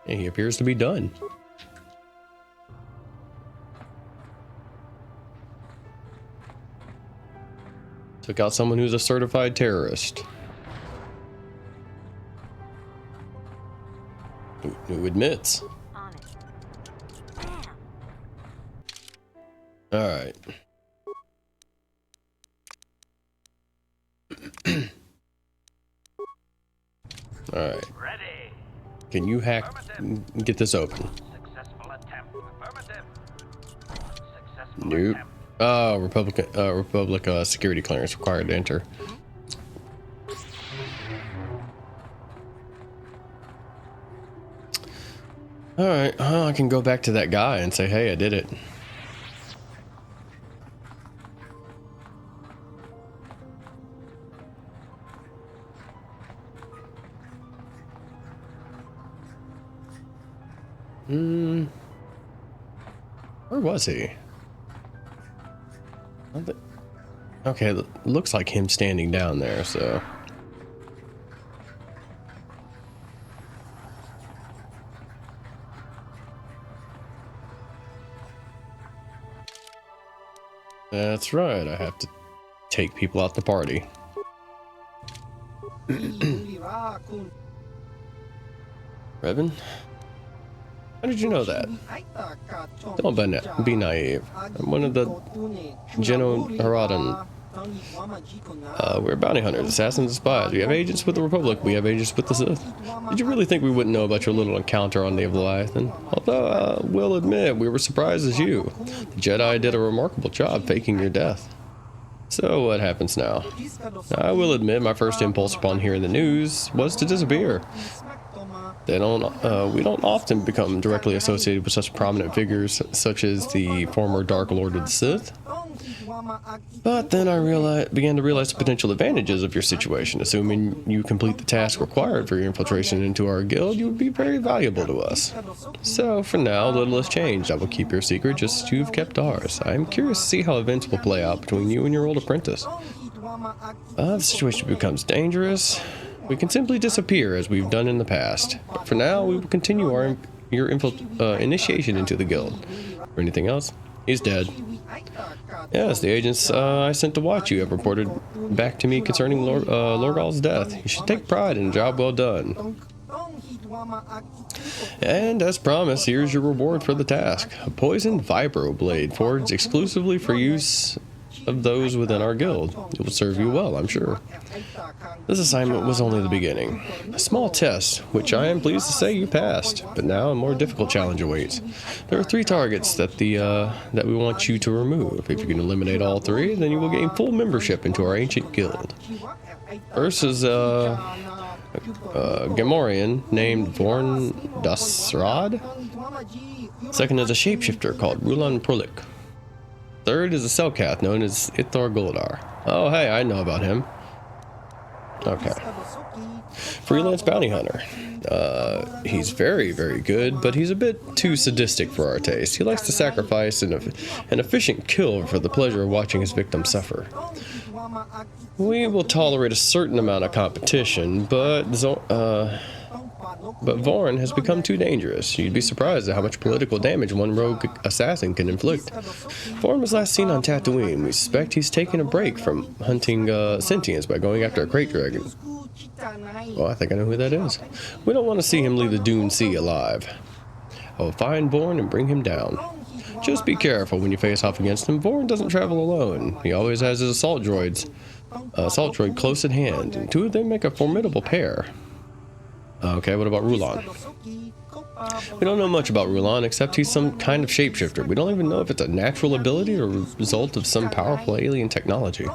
He appears to be done. Took out someone who's a certified terrorist. Who admits. Alright. Alright. Can you get this open? Nope. Oh, Republic security clearance required to enter. Alright, I can go back to that guy and say, hey, I did it. Where was he? Okay, it looks like him standing down there, so. That's right, I have to take people out the party. Revan? How did you know that? Don't be naive. I'm one of the Geno Haradan. We're bounty hunters, assassins, and spies. We have agents with the Republic. We have agents with the Sith. Did you really think we wouldn't know about your little encounter on the Leviathan? Although, we'll admit, we were surprised as you. The Jedi did a remarkable job faking your death. So what happens now? I will admit my first impulse upon hearing the news was to disappear. We don't often become directly associated with such prominent figures such as the former Dark Lord of the Sith. But then I began to realize the potential advantages of your situation. Assuming you complete the task required for your infiltration into our guild, you would be very valuable to us. So for now, little has changed. I will keep your secret just as you've kept ours. I am curious to see how events will play out between you and your old apprentice. If the situation becomes dangerous, we can simply disappear as we've done in the past. But for now, we will continue your initiation into the guild. For anything else? He's dead. Yes, the agents I sent to watch you have reported back to me concerning Lorgal's death. You should take pride in a job well done. And as promised, here's your reward for the task. A poisoned vibro blade forged exclusively for use of those within our guild. It will serve you well, I'm sure. This assignment was only the beginning. A small test, which I am pleased to say you passed, but now a more difficult challenge awaits. There are 3 targets that we want you to remove. If you can eliminate all 3, then you will gain full membership into our ancient guild. First is Gamorrean named Vorn Dasrad. Second is a shapeshifter called Rulan Prolik. Third is a Selkath known as Ithor Goldar. Oh hey, I know about him. Okay. Freelance bounty hunter. He's very, very good, but he's a bit too sadistic for our taste. He likes to sacrifice an efficient kill for the pleasure of watching his victim suffer. We will tolerate a certain amount of competition, but Vorn has become too dangerous. You'd be surprised at how much political damage one rogue assassin can inflict. Vorn was last seen on Tatooine. We suspect he's taken a break from hunting sentients by going after a crate dragon. Well, I think I know who that is. We don't want to see him leave the Dune Sea alive. I will find Vorn and bring him down. Just be careful when you face off against him. Vorn doesn't travel alone. He always has his assault droid close at hand, and two of them make a formidable pair. Okay, what about Rulon? We don't know much about Rulon, except he's some kind of shapeshifter. We don't even know if it's a natural ability or a result of some powerful alien technology.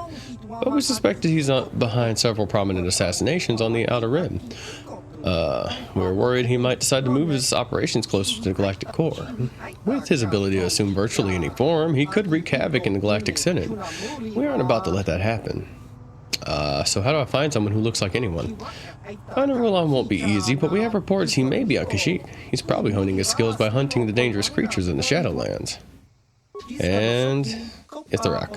But we suspect that he's behind several prominent assassinations on the Outer Rim. We're worried he might decide to move his operations closer to the Galactic Core. With his ability to assume virtually any form, he could wreak havoc in the Galactic Senate. We aren't about to let that happen. So how do I find someone who looks like anyone? Finding Rulon won't be easy, but we have reports he may be on Kashyyyk. He's probably honing his skills by hunting the dangerous creatures in the Shadowlands. And Ithrak.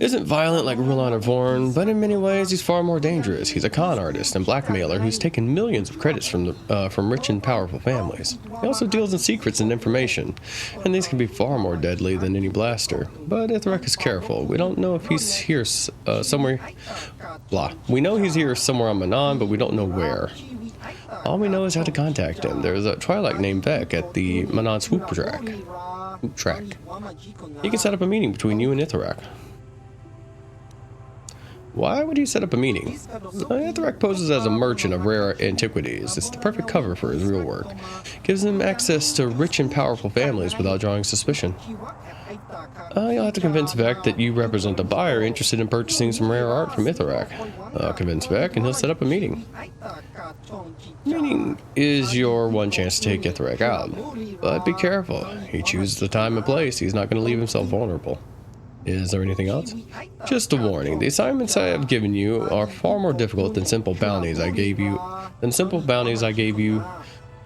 Isn't violent like Rulon or Vorn, but in many ways he's far more dangerous. He's a con artist and blackmailer who's taken millions of credits from rich and powerful families. He also deals in secrets and information, and these can be far more deadly than any blaster. But Ithrak is careful. We don't know if he's here somewhere. We know he's here somewhere on Manaan, but we don't know where. All we know is how to contact him. There's a Twi'lek named Vec at the Manaan swoop track. He can set up a meeting between you and Ithrak. Why would he set up a meeting? Ithrak poses as a merchant of rare antiquities. It's the perfect cover for his real work. Gives him access to rich and powerful families without drawing suspicion. You'll have to convince Vec that you represent a buyer interested in purchasing some rare art from Ithrak. Convince Vec and he'll set up a meeting. Meeting is your one chance to take Ithrak out. But be careful. He chooses the time and place. He's not going to leave himself vulnerable. Is there anything else? Just a warning. The assignments I have given you are far more difficult than simple bounties I gave you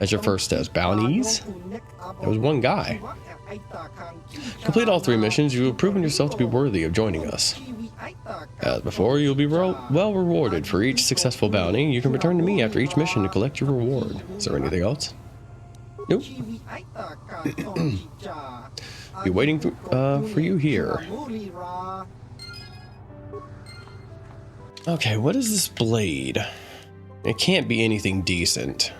as your first test. Bounties? There was one guy. Complete all 3 missions. You have proven yourself to be worthy of joining us. As before, you'll be well rewarded for each successful bounty. You can return to me after each mission to collect your reward. Is there anything else? Nope. Be waiting for you here. Okay, what is this blade? It can't be anything decent.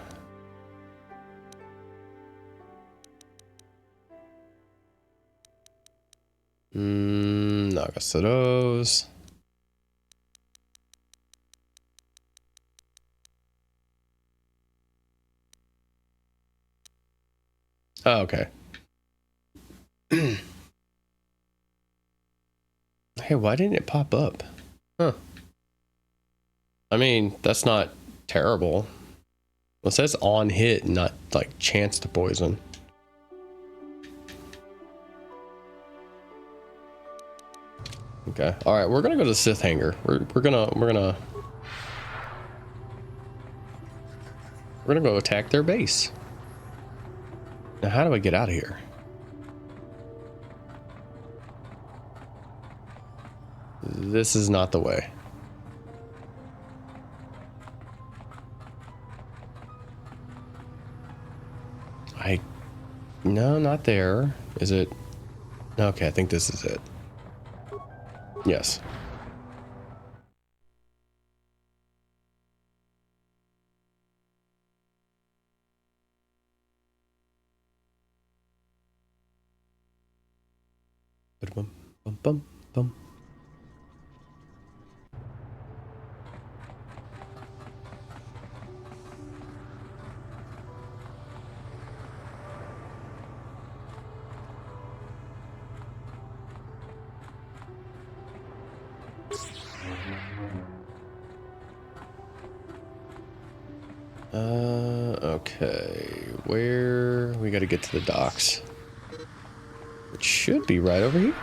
Nagasados. Oh, okay. Hey, why didn't it pop up? Huh. I mean, that's not terrible. Well, it says on hit, not like chance to poison. Okay. All right, we're gonna go to the Sith hangar. We're gonna go attack their base. Now, how do I get out of here? This is not the way. No, not there. Is it? Okay, I think this is it. Yes. Bum, bum, bum, bum. Okay, where we got to get to the docks, which should be right over here.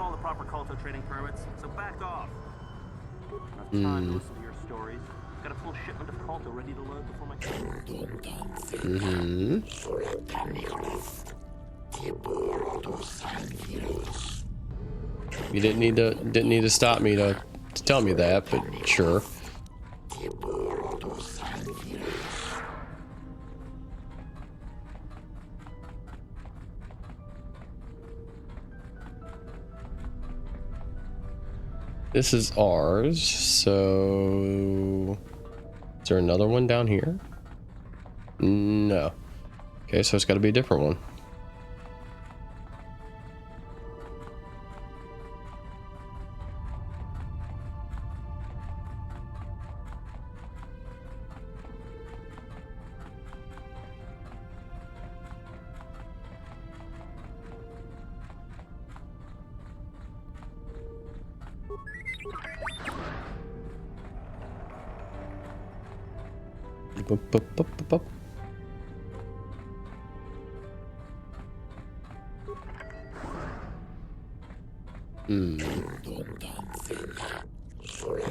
got all the proper Kolto trading permits, so back off. Enough time to listen to your stories. Got a full shipment of Kolto ready to load before my... You didn't need to stop me to tell me that, but sure. This is ours, so is there another one down here? No. Okay, so it's got to be a different one.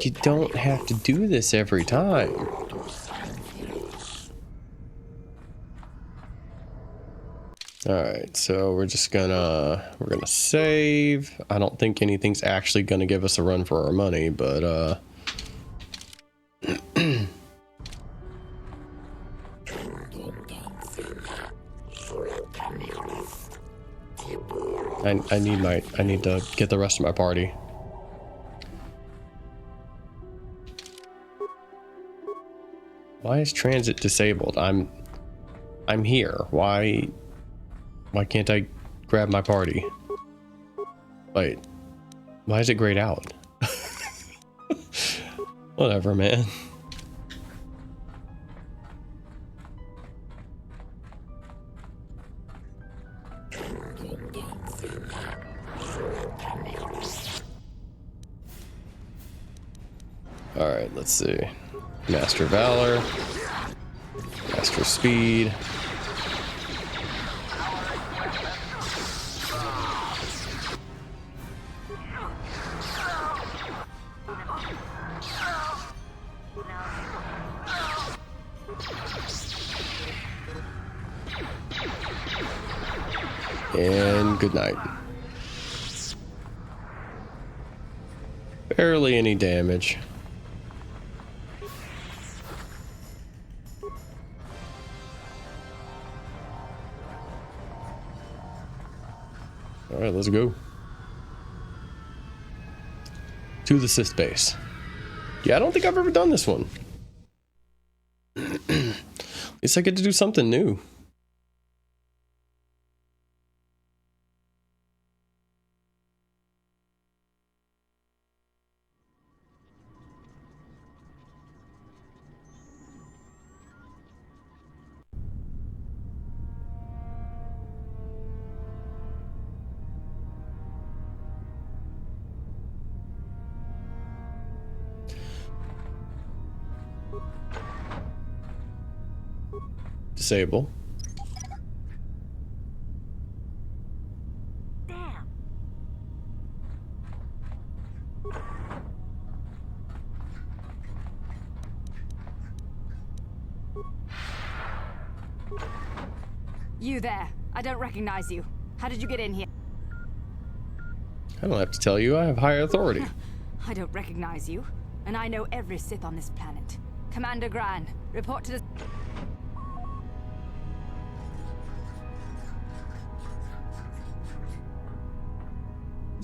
You don't have to do this every time. Alright, so we're gonna save. I don't think anything's actually gonna give us a run for our money, but I need to get the rest of my party. Why is transit disabled? I'm here. Why can't I grab my party? Wait, why is it grayed out? Whatever, man. All right, let's see. Master Valor, Master Speed. And good night. Barely any damage. All right, let's go to the Sith base. Yeah, I don't think I've ever done this one. At least I get to do something new. Disable. Damn. You there. I don't recognize you. How did you get in here? I don't have to tell you, I have high authority. I don't recognize you, and I know every Sith on this planet. Commander Gran, report to the...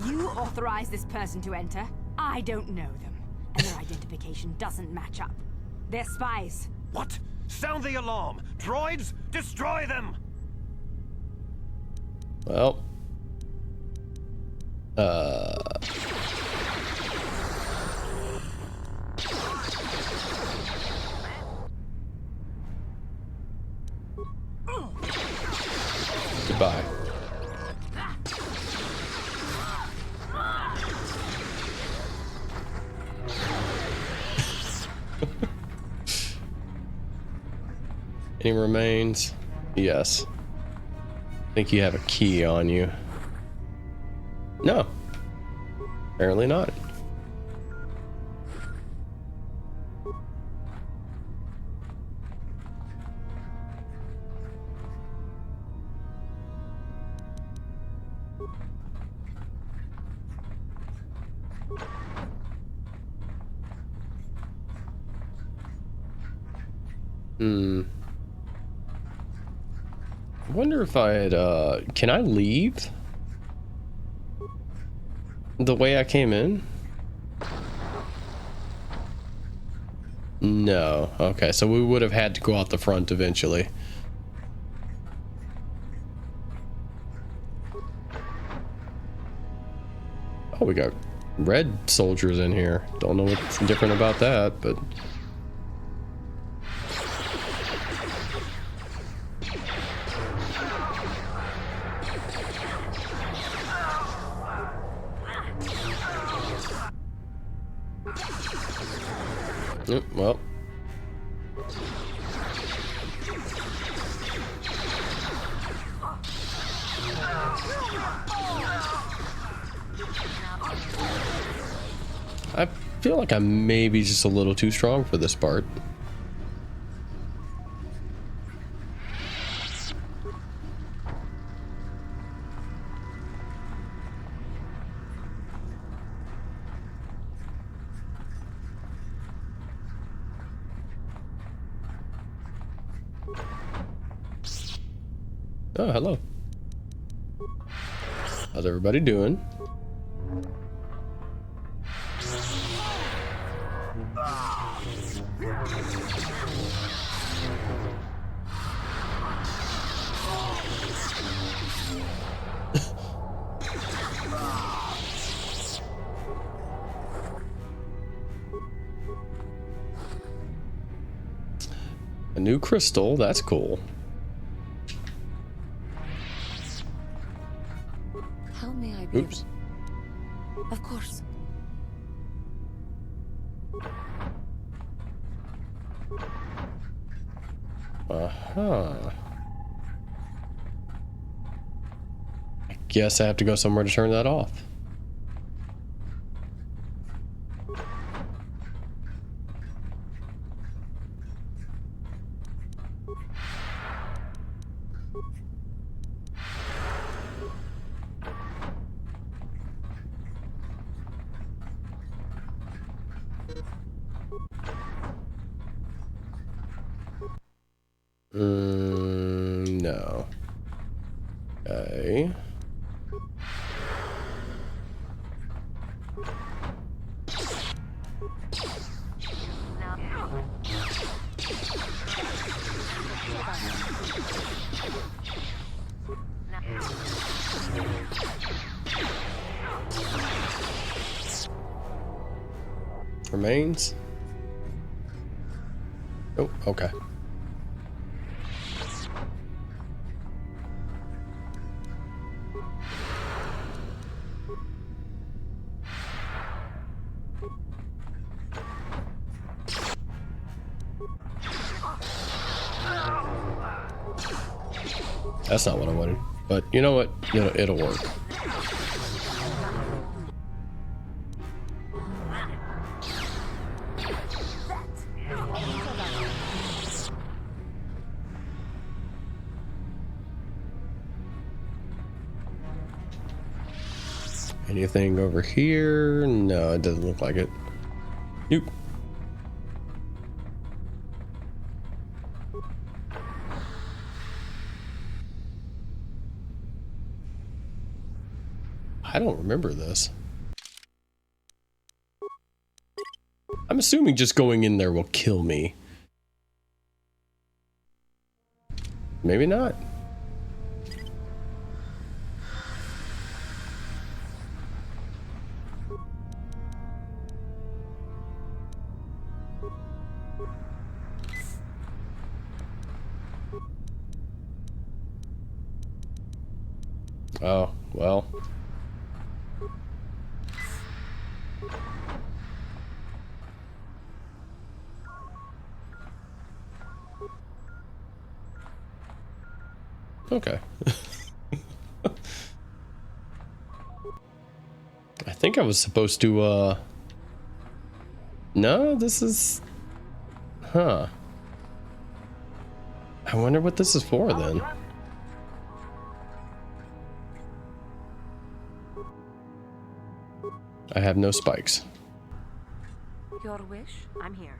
You authorized this person to enter. I don't know them, and their identification doesn't match up. They're spies. What? Sound the alarm! Droids, destroy them! Well. Goodbye. Any remains? Yes. I think you have a key on you. No. Apparently not. I wonder if can I leave the way I came in? No. Okay, so we would have had to go out the front eventually. Oh, we got red soldiers in here. Don't know what's different about that, but... well. I feel like I'm maybe just a little too strong for this part. Oh, hello. How's everybody doing? A new crystal, that's cool. How may I be? Oops. Of course. Uh-huh. I guess I have to go somewhere to turn that off. No. Okay. Remains. Oh, okay. That's not what I wanted, but you know what? It'll work. Anything over here? No, it doesn't look like it. Nope. I don't remember this. I'm assuming just going in there will kill me. Maybe not. Oh, well. Okay. I think I was supposed to, no, this is... Huh. I wonder what this is for, then. I have no spikes. Your wish? I'm here.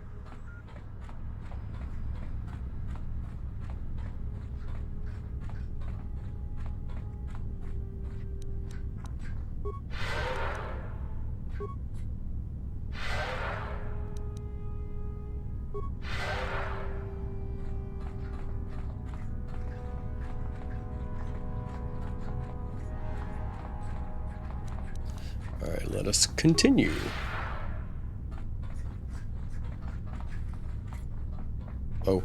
All right, let us continue. Oh.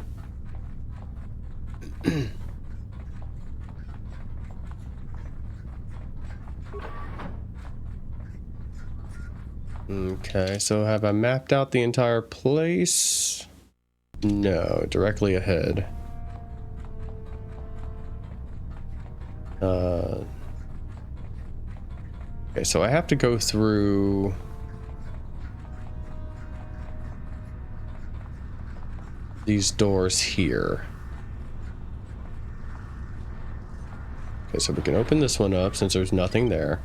Okay, so have I mapped out the entire place? No, directly ahead. Okay, so I have to go through these doors here. Okay, so we can open this one up since there's nothing there.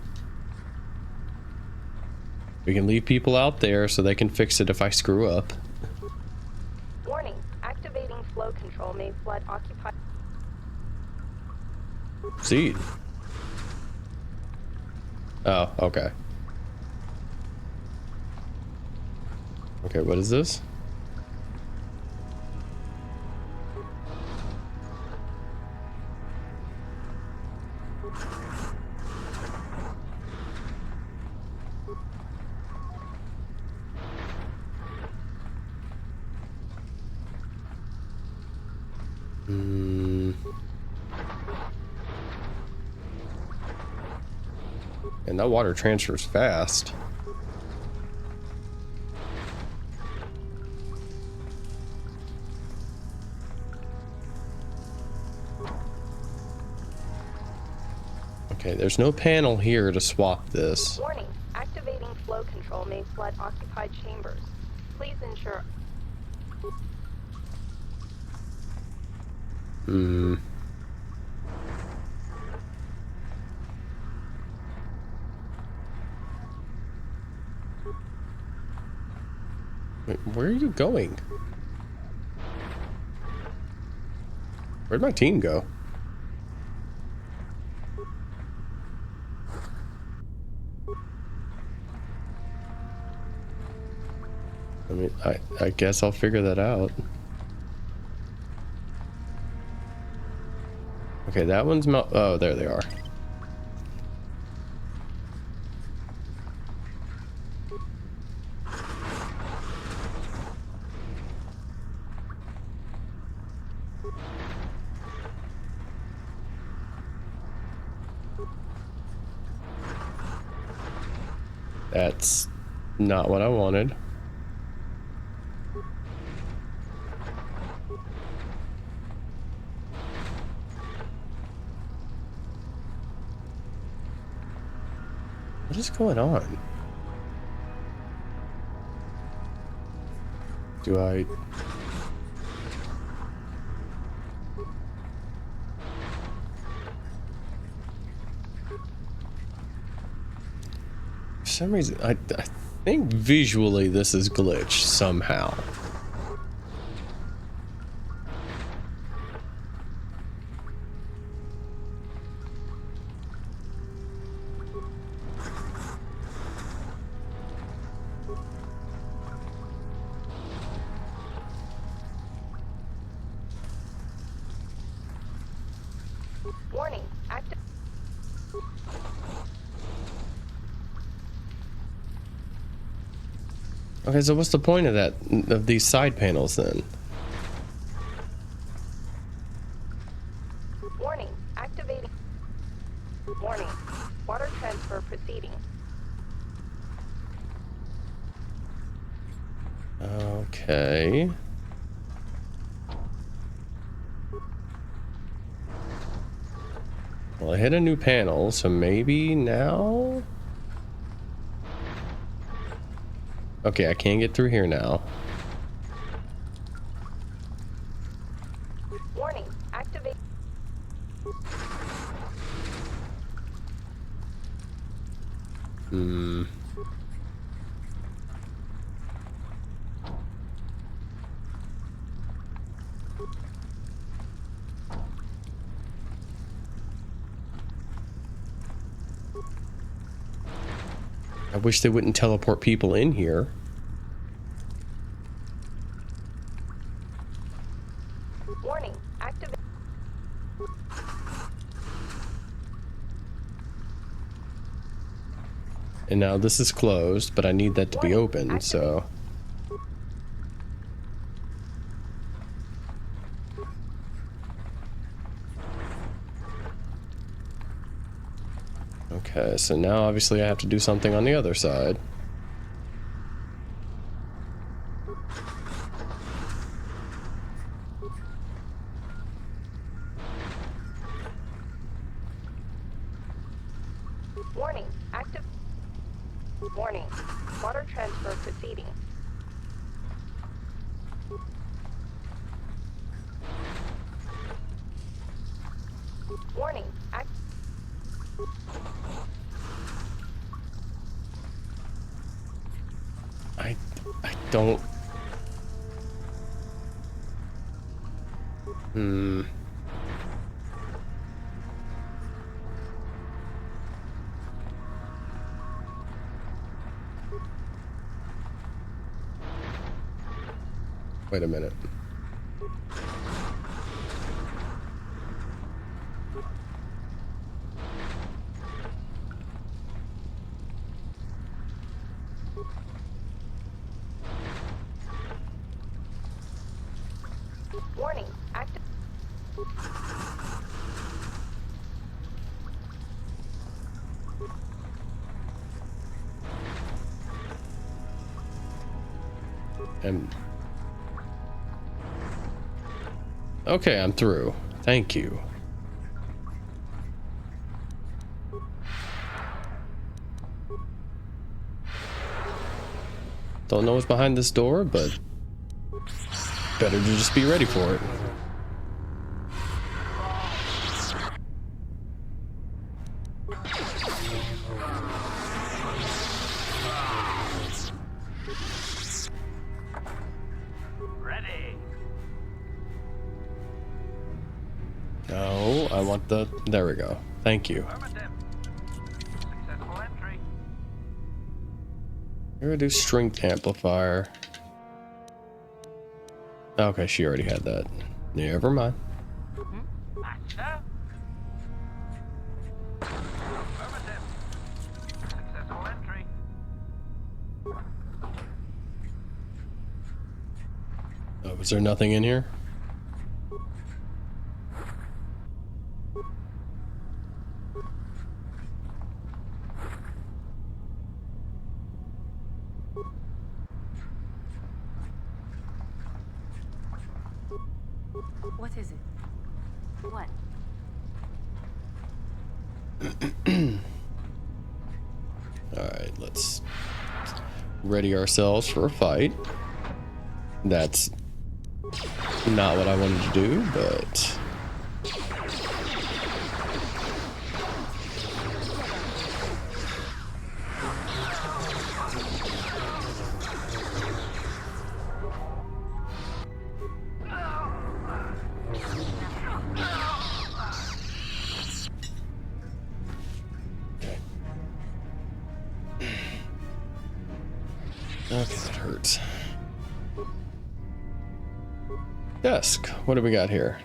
We can leave people out there so they can fix it if I screw up. Warning. Activating flow control may flood occupied... Seed. Oh, okay. Okay, what is this? And that water transfers fast. Okay, there's no panel here to swap this. Warning. Activating flow control may flood occupied chambers. Please ensure... Wait, where are you going? Where'd my team go? I mean, I guess I'll figure that out. Okay, that one's oh, there they are. That's not what I wanted. What is going on? Do I... For some reason, I think visually this is glitched somehow. Warning. Active... Okay, so what's the point of that, of these side panels then? Warning. Activating... Warning. Water transfer proceeding. Okay. Well, I hit a new panel, so maybe now? Okay, I can't get through here now. Warning, activate. I wish they wouldn't teleport people in here. Warning, activate. And now this is closed, but I need that to be open, so... Okay, so now obviously I have to do something on the other side. Warning, active. Warning, water transfer proceeding. Warning, act. I don't... Wait a minute. Warning, active. Okay, I'm through. Thank you. Don't know what's behind this door, but better to just be ready for it. No, I want the... There we go. Thank you. Reduce strength amplifier. Okay, she already had that. Never mind. Oh, was there nothing in here? What is it? What? Alright, let's ready ourselves for a fight. That's not what I wanted to do, but... Okay, that hurts. Desk. What do we got here?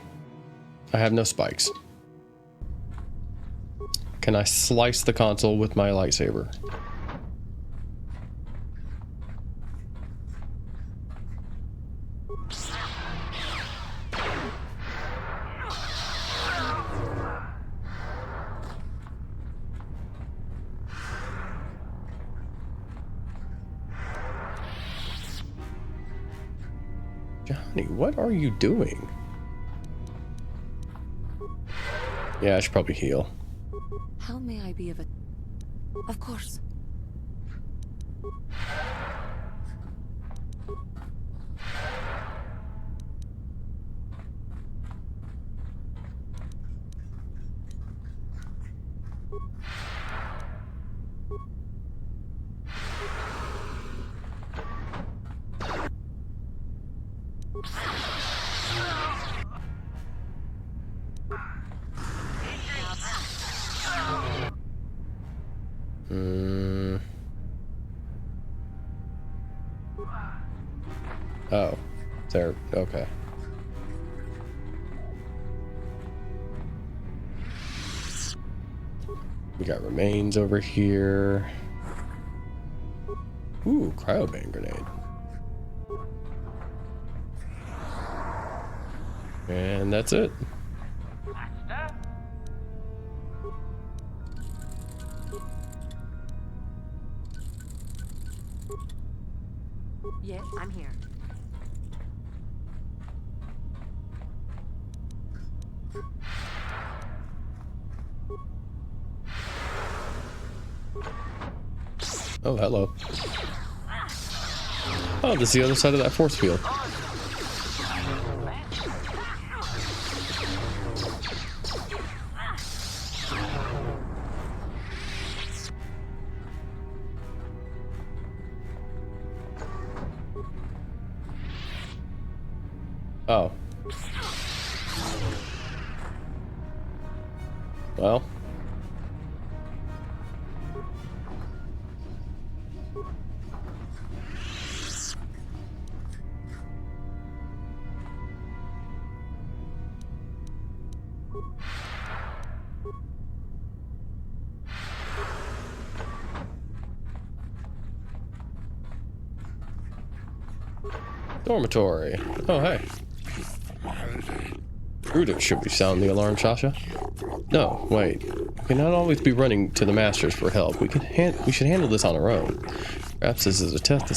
I have no spikes. Can I slice the console with my lightsaber? Johnny, what are you doing? Yeah, I should probably heal. How may I be of a... Of course. Oh, there. Okay. We got remains over here. Ooh, cryobang grenade. And that's it. Yes, I'm here. Oh, hello. Oh, this is the other side of that force field. Oh. Well. Dormitory. Oh, hey. Rudix should be sounding the alarm, Sasha. No, wait. We cannot always be running to the masters for help. We should handle this on our own. Perhaps this is a test the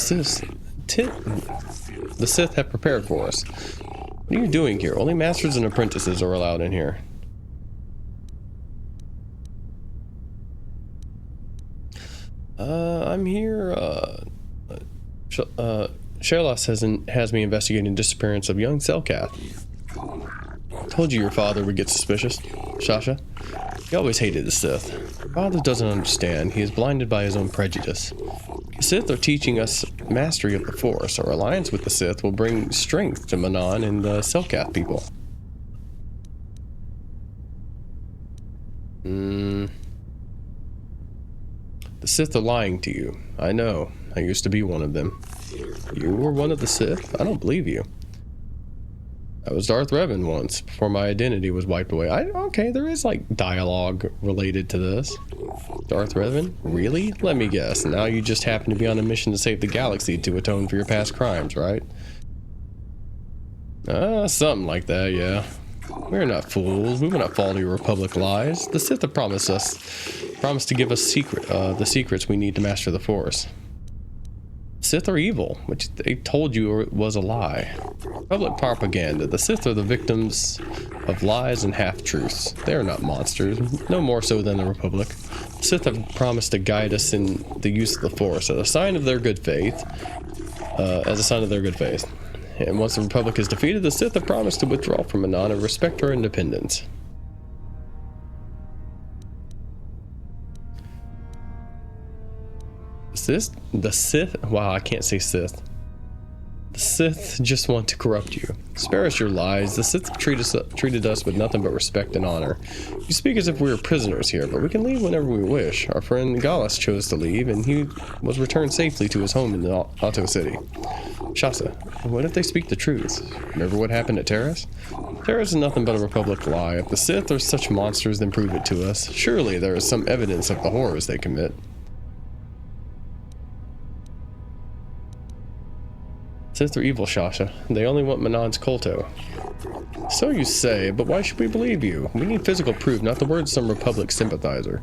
Sith have prepared for us. What are you doing here? Only masters and apprentices are allowed in here. I'm here, Sherlock has me investigating the disappearance of young Selkath. I told you your father would get suspicious, Sasha. He always hated the Sith. Your father doesn't understand. He is blinded by his own prejudice. The Sith are teaching us mastery of the Force. Our alliance with the Sith will bring strength to Manon and the Selkath people. The Sith are lying to you. I know. I used to be one of them. You were one of the Sith? I don't believe you. I was Darth Revan once, before my identity was wiped away. Okay, there is like dialogue related to this. Darth Revan? Really? Let me guess. Now you just happen to be on a mission to save the galaxy to atone for your past crimes, right? Something like that, yeah. We're not fools. We will not fall to your Republic lies. The Sith have promised to give us the secrets we need to master the Force. Sith are evil, which they told you was a lie. Public propaganda. The Sith are the victims of lies and half-truths. They are not monsters, no more so than the Republic. The Sith have promised to guide us in the use of the Force as a sign of their good faith. And once the Republic is defeated, the Sith have promised to withdraw from Manon and respect our independence. The Sith? Wow, I can't say Sith. The Sith just want to corrupt you. Spare us your lies. The Sith treated us with nothing but respect and honor. You speak as if we were prisoners here, but we can leave whenever we wish. Our friend Gallus chose to leave, and he was returned safely to his home in the Otto City. Shasa, what if they speak the truth? Remember what happened at Terrace? Terrace is nothing but a Republic lie. If the Sith are such monsters, then prove it to us. Surely there is some evidence of the horrors they commit. Sith are evil, Shasha. They only want Manon's Kolto. So you say, but why should we believe you? We need physical proof, not the words of some Republic sympathizer.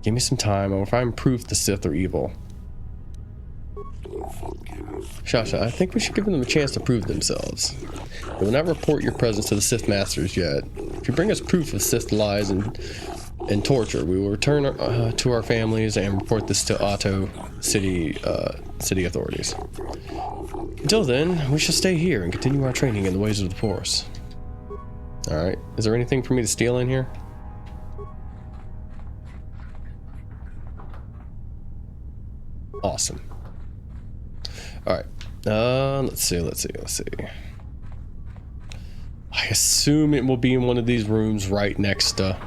Give me some time, I will find proof the Sith are evil. Shasha, I think we should give them a chance to prove themselves. We will not report your presence to the Sith Masters yet. If you bring us proof of Sith lies and torture, we will return to our families and report this to Otto City authorities. Until then, we shall stay here and continue our training in the ways of the Force. Alright, is there anything for me to steal in here? Awesome. Alright, let's see. I assume it will be in one of these rooms right next to...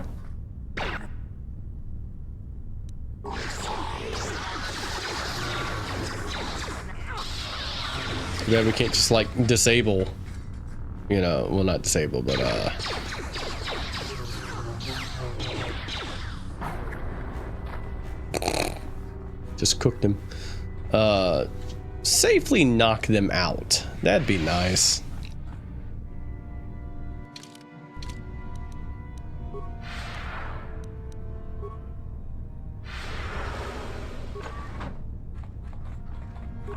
Too bad we can't just like disable, you know, well not disable, but just cook them. Safely knock them out. That'd be nice.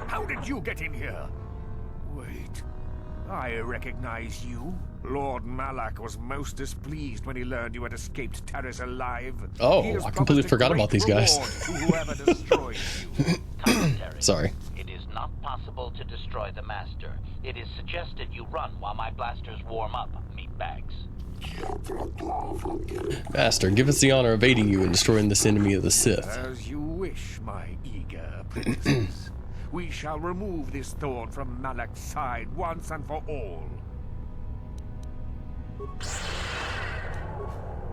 How did you get in here? Wait, I recognize you. Lord Malak was most displeased when he learned you had escaped Terrace alive. Oh, I completely forgot about these guys. To whoever destroys you. Sorry. It is not possible to destroy the Master. It is suggested you run while my blasters warm up, meatbags. Master, give us the honor of aiding you in destroying this enemy of the Sith. As you wish, my eager princess. We shall remove this thorn from Malak's side once and for all.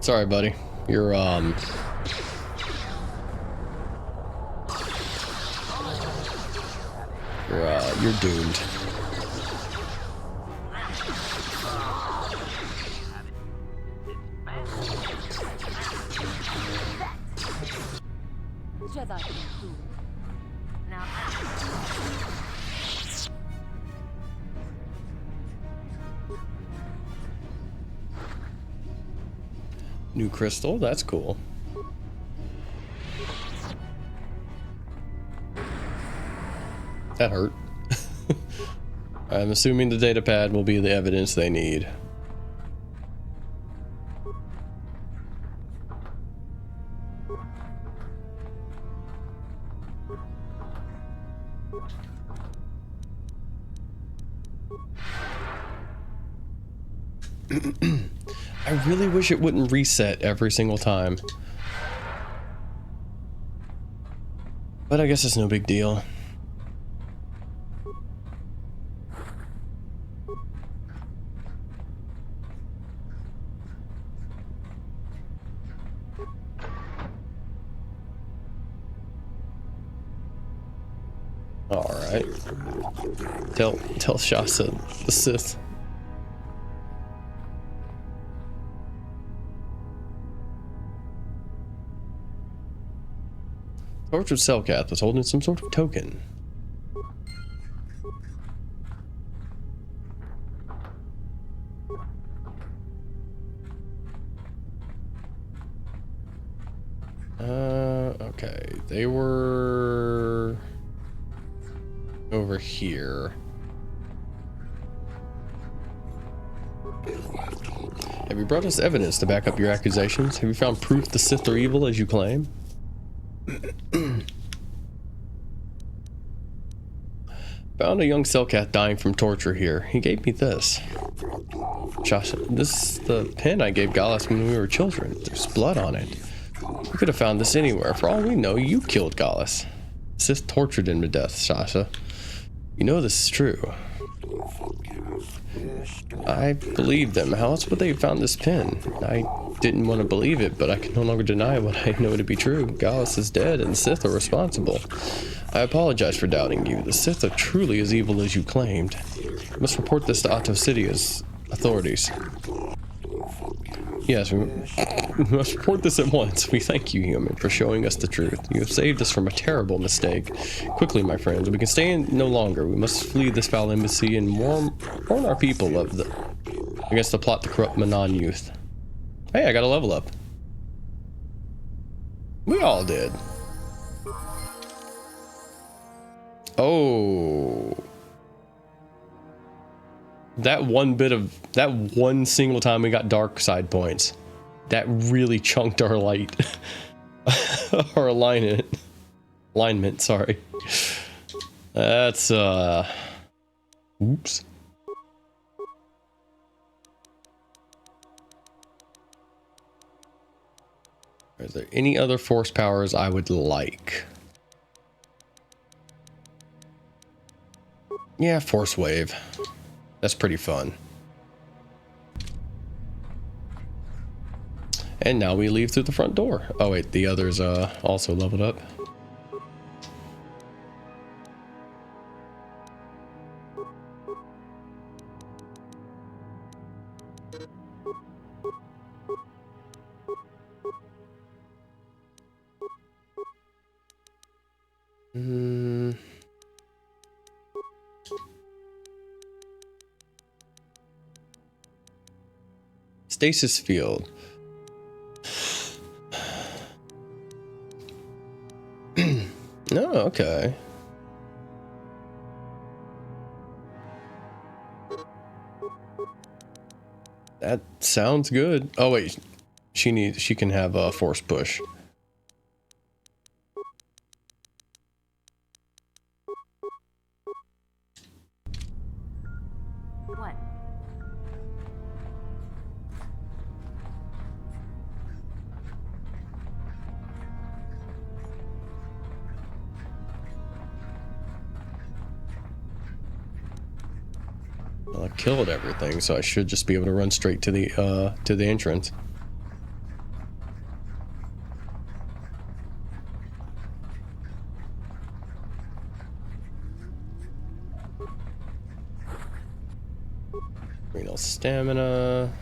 Sorry, buddy. You're doomed. New crystal, that's cool. That hurt. I'm assuming the data pad will be the evidence they need. I really wish it wouldn't reset every single time. But I guess it's no big deal. Alright. Tell Shasta the Sith. Tortured Selkath was holding some sort of token. Okay. They were over here. Have you brought us evidence to back up your accusations? Have you found proof the Sith are evil as you claim? Found a young Selkath dying from torture here. He gave me this. Josh, this is the pen I gave Gallus when we were children. There's blood on it. You could have found this anywhere. For all we know, you killed Gallus. Sith tortured him to death, Sasha. You know this is true. I believed them. How else would they have found this pen? I didn't want to believe it, but I can no longer deny what I know to be true. Gallus is dead, and the Sith are responsible. I apologize for doubting you. The Sith are truly as evil as you claimed. I must report this to Otto City's authorities. Yes, we must report this at once. We thank you, human, for showing us the truth. You have saved us from a terrible mistake. Quickly, my friends, we can stay in no longer. We must flee this foul embassy and warn our people against the plot to corrupt Manan youth. Hey, I got a level up. We all did. Oh. That one single time we got dark side points, that really chunked our light. Our alignment, sorry. That's, oops. Is there any other force powers I would like? Yeah, Force Wave. That's pretty fun. And now we leave through the front door. Oh wait, the others also leveled up. Stasis field. Oh, okay. That sounds good. Oh wait, she can have a force push. What? Well, I killed everything, so I should just be able to run straight to the entrance. Renal stamina.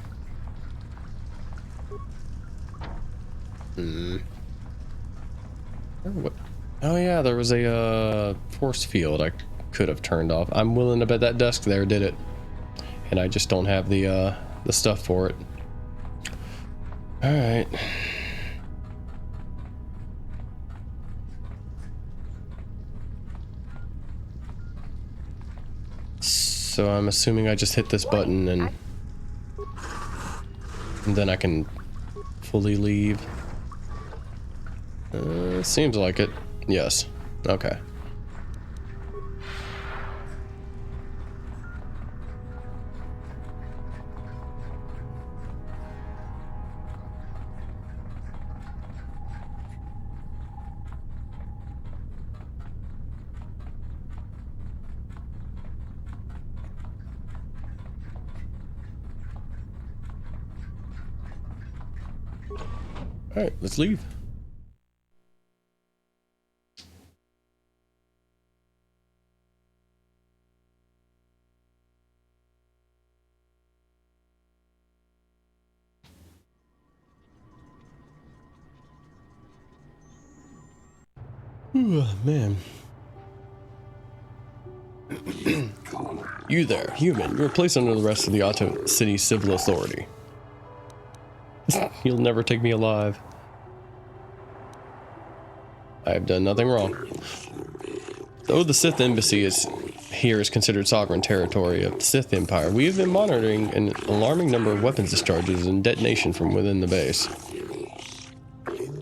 Oh yeah, there was a force field I could have turned off. I'm willing to bet that desk there did it, and I just don't have the stuff for it. All right. So I'm assuming I just hit this button and then I can fully leave. Seems like it. Yes. Okay. All right, let's leave. Ooh, man. You there, human. You're placed under the rest of the Otto City Civil Authority. You'll never take me alive. I have done nothing wrong. Though the Sith Embassy is considered sovereign territory of the Sith Empire, we have been monitoring an alarming number of weapons discharges and detonation from within the base.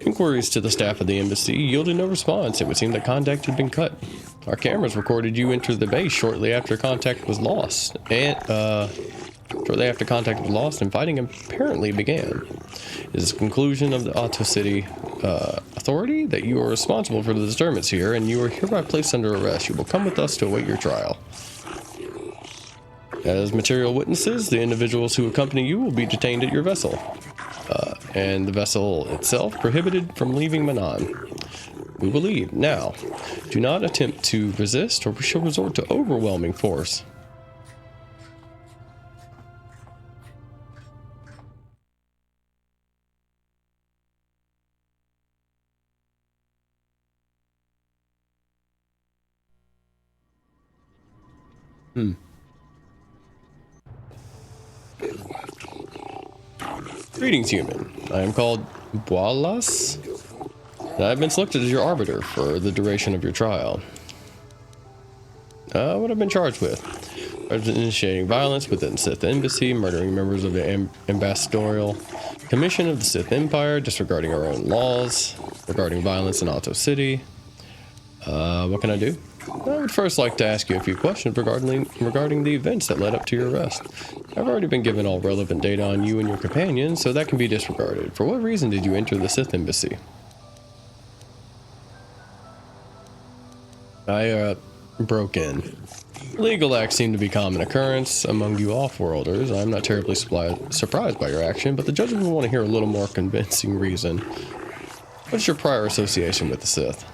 Inquiries to the staff of the embassy yielded no response. It would seem that contact had been cut. Our cameras recorded you enter the base shortly after contact was lost, and fighting apparently began. It is the conclusion of the Otto City Authority that you are responsible for the disturbance here, and you are hereby placed under arrest. You will come with us to await your trial. As material witnesses, the individuals who accompany you will be detained at your vessel, and the vessel itself prohibited from leaving Manaan. We will leave. Now, do not attempt to resist, or we shall resort to overwhelming force. Greetings, human. I am called Bolas, and I have been selected as your arbiter for the duration of your trial. What I've been charged with? Initiating violence within Sith Embassy, murdering members of the Ambassadorial Commission of the Sith Empire, disregarding our own laws, regarding violence in Otto City. What can I do? I would first like to ask you a few questions regarding the events that led up to your arrest. I've already been given all relevant data on you and your companions, so that can be disregarded. For what reason did you enter the Sith Embassy? I broke in. Legal acts seem to be common occurrence among you off-worlders. I'm not terribly surprised by your action, but the judges will want to hear a little more convincing reason. What's your prior association with the Sith?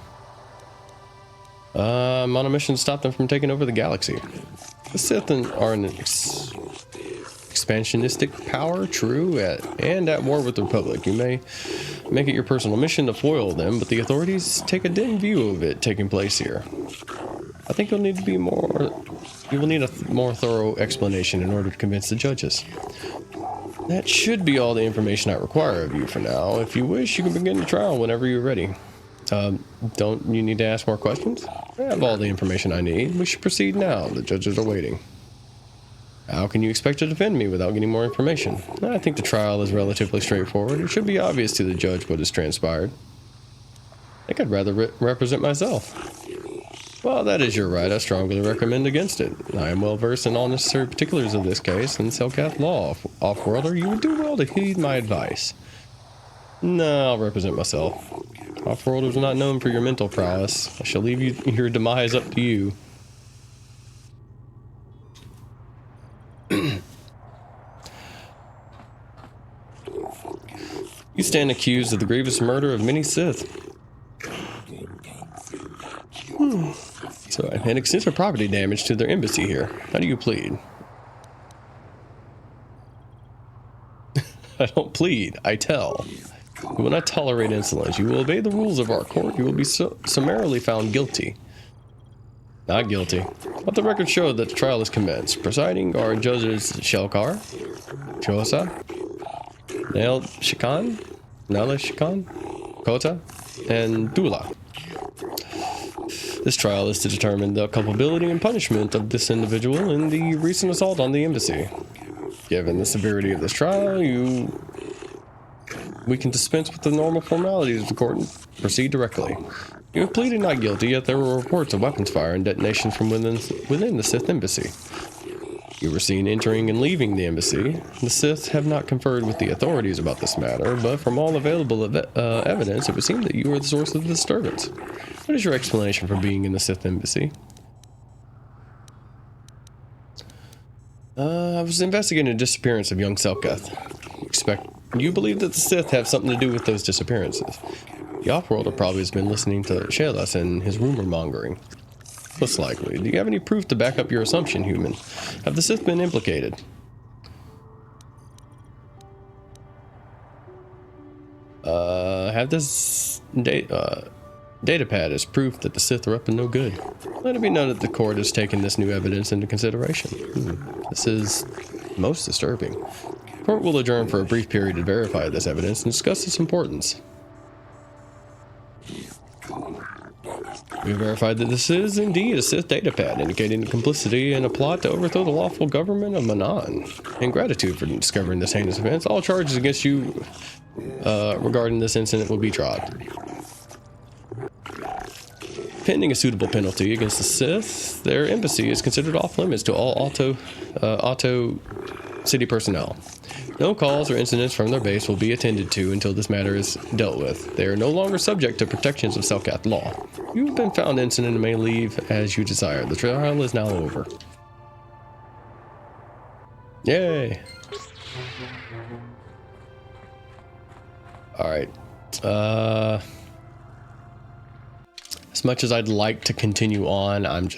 I'm on a mission to stop them from taking over the galaxy. The Sith are an expansionistic power, true, and at war with the Republic. You may make it your personal mission to foil them, but the authorities take a dim view of it taking place here. I think you will need a more thorough explanation in order to convince the judges. That should be all the information I require of you for now. If you wish, you can begin the trial whenever you're ready. Don't you need to ask more questions? I have all the information I need. We should proceed now. The judges are waiting. How can you expect to defend me without getting more information? I think the trial is relatively straightforward. It should be obvious to the judge what has transpired. I think I'd rather represent myself. Well, that is your right. I strongly recommend against it. I am well versed in all necessary particulars of this case and Selkath law. Off-worlder, you would do well to heed my advice. No, I'll represent myself. Off-worlders are not known for your mental prowess. I shall leave your demise up to you. You stand accused of the grievous murder of many Sith. So, and extensive property damage to their embassy here. How do you plead? I don't plead, I tell. You will not tolerate insolence. You will obey the rules of our court. You will be summarily found guilty. Not guilty. Let the record show that the trial is commenced. Presiding are judges Shelkar, Chosa, Nale Shikan, Kota, and Dula. This trial is to determine the culpability and punishment of this individual in the recent assault on the embassy. Given the severity of this trial, we can dispense with the normal formalities of the court and proceed directly. You have pleaded not guilty, yet there were reports of weapons fire and detonations from within the Sith embassy. You were seen entering and leaving the embassy. The Sith have not conferred with the authorities about this matter, but from all available evidence, it would seem that you are the source of the disturbance. What is your explanation for being in the Sith embassy? I was investigating the disappearance of young Selkath. You believe that the Sith have something to do with those disappearances. The Off-worlder probably has been listening to Shelas and his rumor mongering. Most likely. Do you have any proof to back up your assumption, human? Have the Sith been implicated? Have this datapad as proof that the Sith are up to no good. Let it be known that the court has taken this new evidence into consideration. This is most disturbing. The court will adjourn for a brief period to verify this evidence and discuss its importance. We verified that this is indeed a Sith datapad, indicating complicity in a plot to overthrow the lawful government of Manaan. In gratitude for discovering this heinous offense, all charges against you regarding this incident will be dropped. Pending a suitable penalty against the Sith, their embassy is considered off-limits to all Auto City personnel. No calls or incidents from their base will be attended to until this matter is dealt with. They are no longer subject to protections of Selkath law. You have been found innocent and may leave as you desire. The trial is now over. Yay! Alright. As much as I'd like to continue on, I'm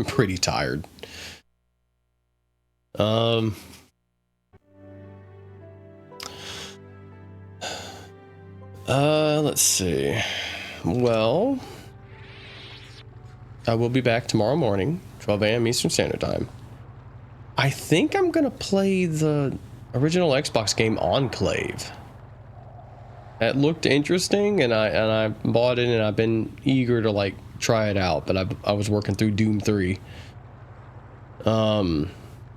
pretty tired. Let's see. Well, I will be back tomorrow morning, 12 a.m. Eastern Standard Time. I think I'm gonna play the original Xbox game Enclave. That looked interesting, and I bought it, and I've been eager to like try it out. But I was working through Doom 3. But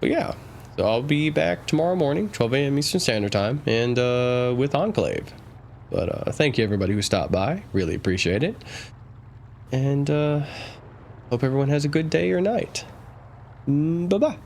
yeah, so I'll be back tomorrow morning, 12 a.m. Eastern Standard Time, and with Enclave. But thank you everybody who stopped by. Really appreciate it. And hope everyone has a good day or night. Bye-bye.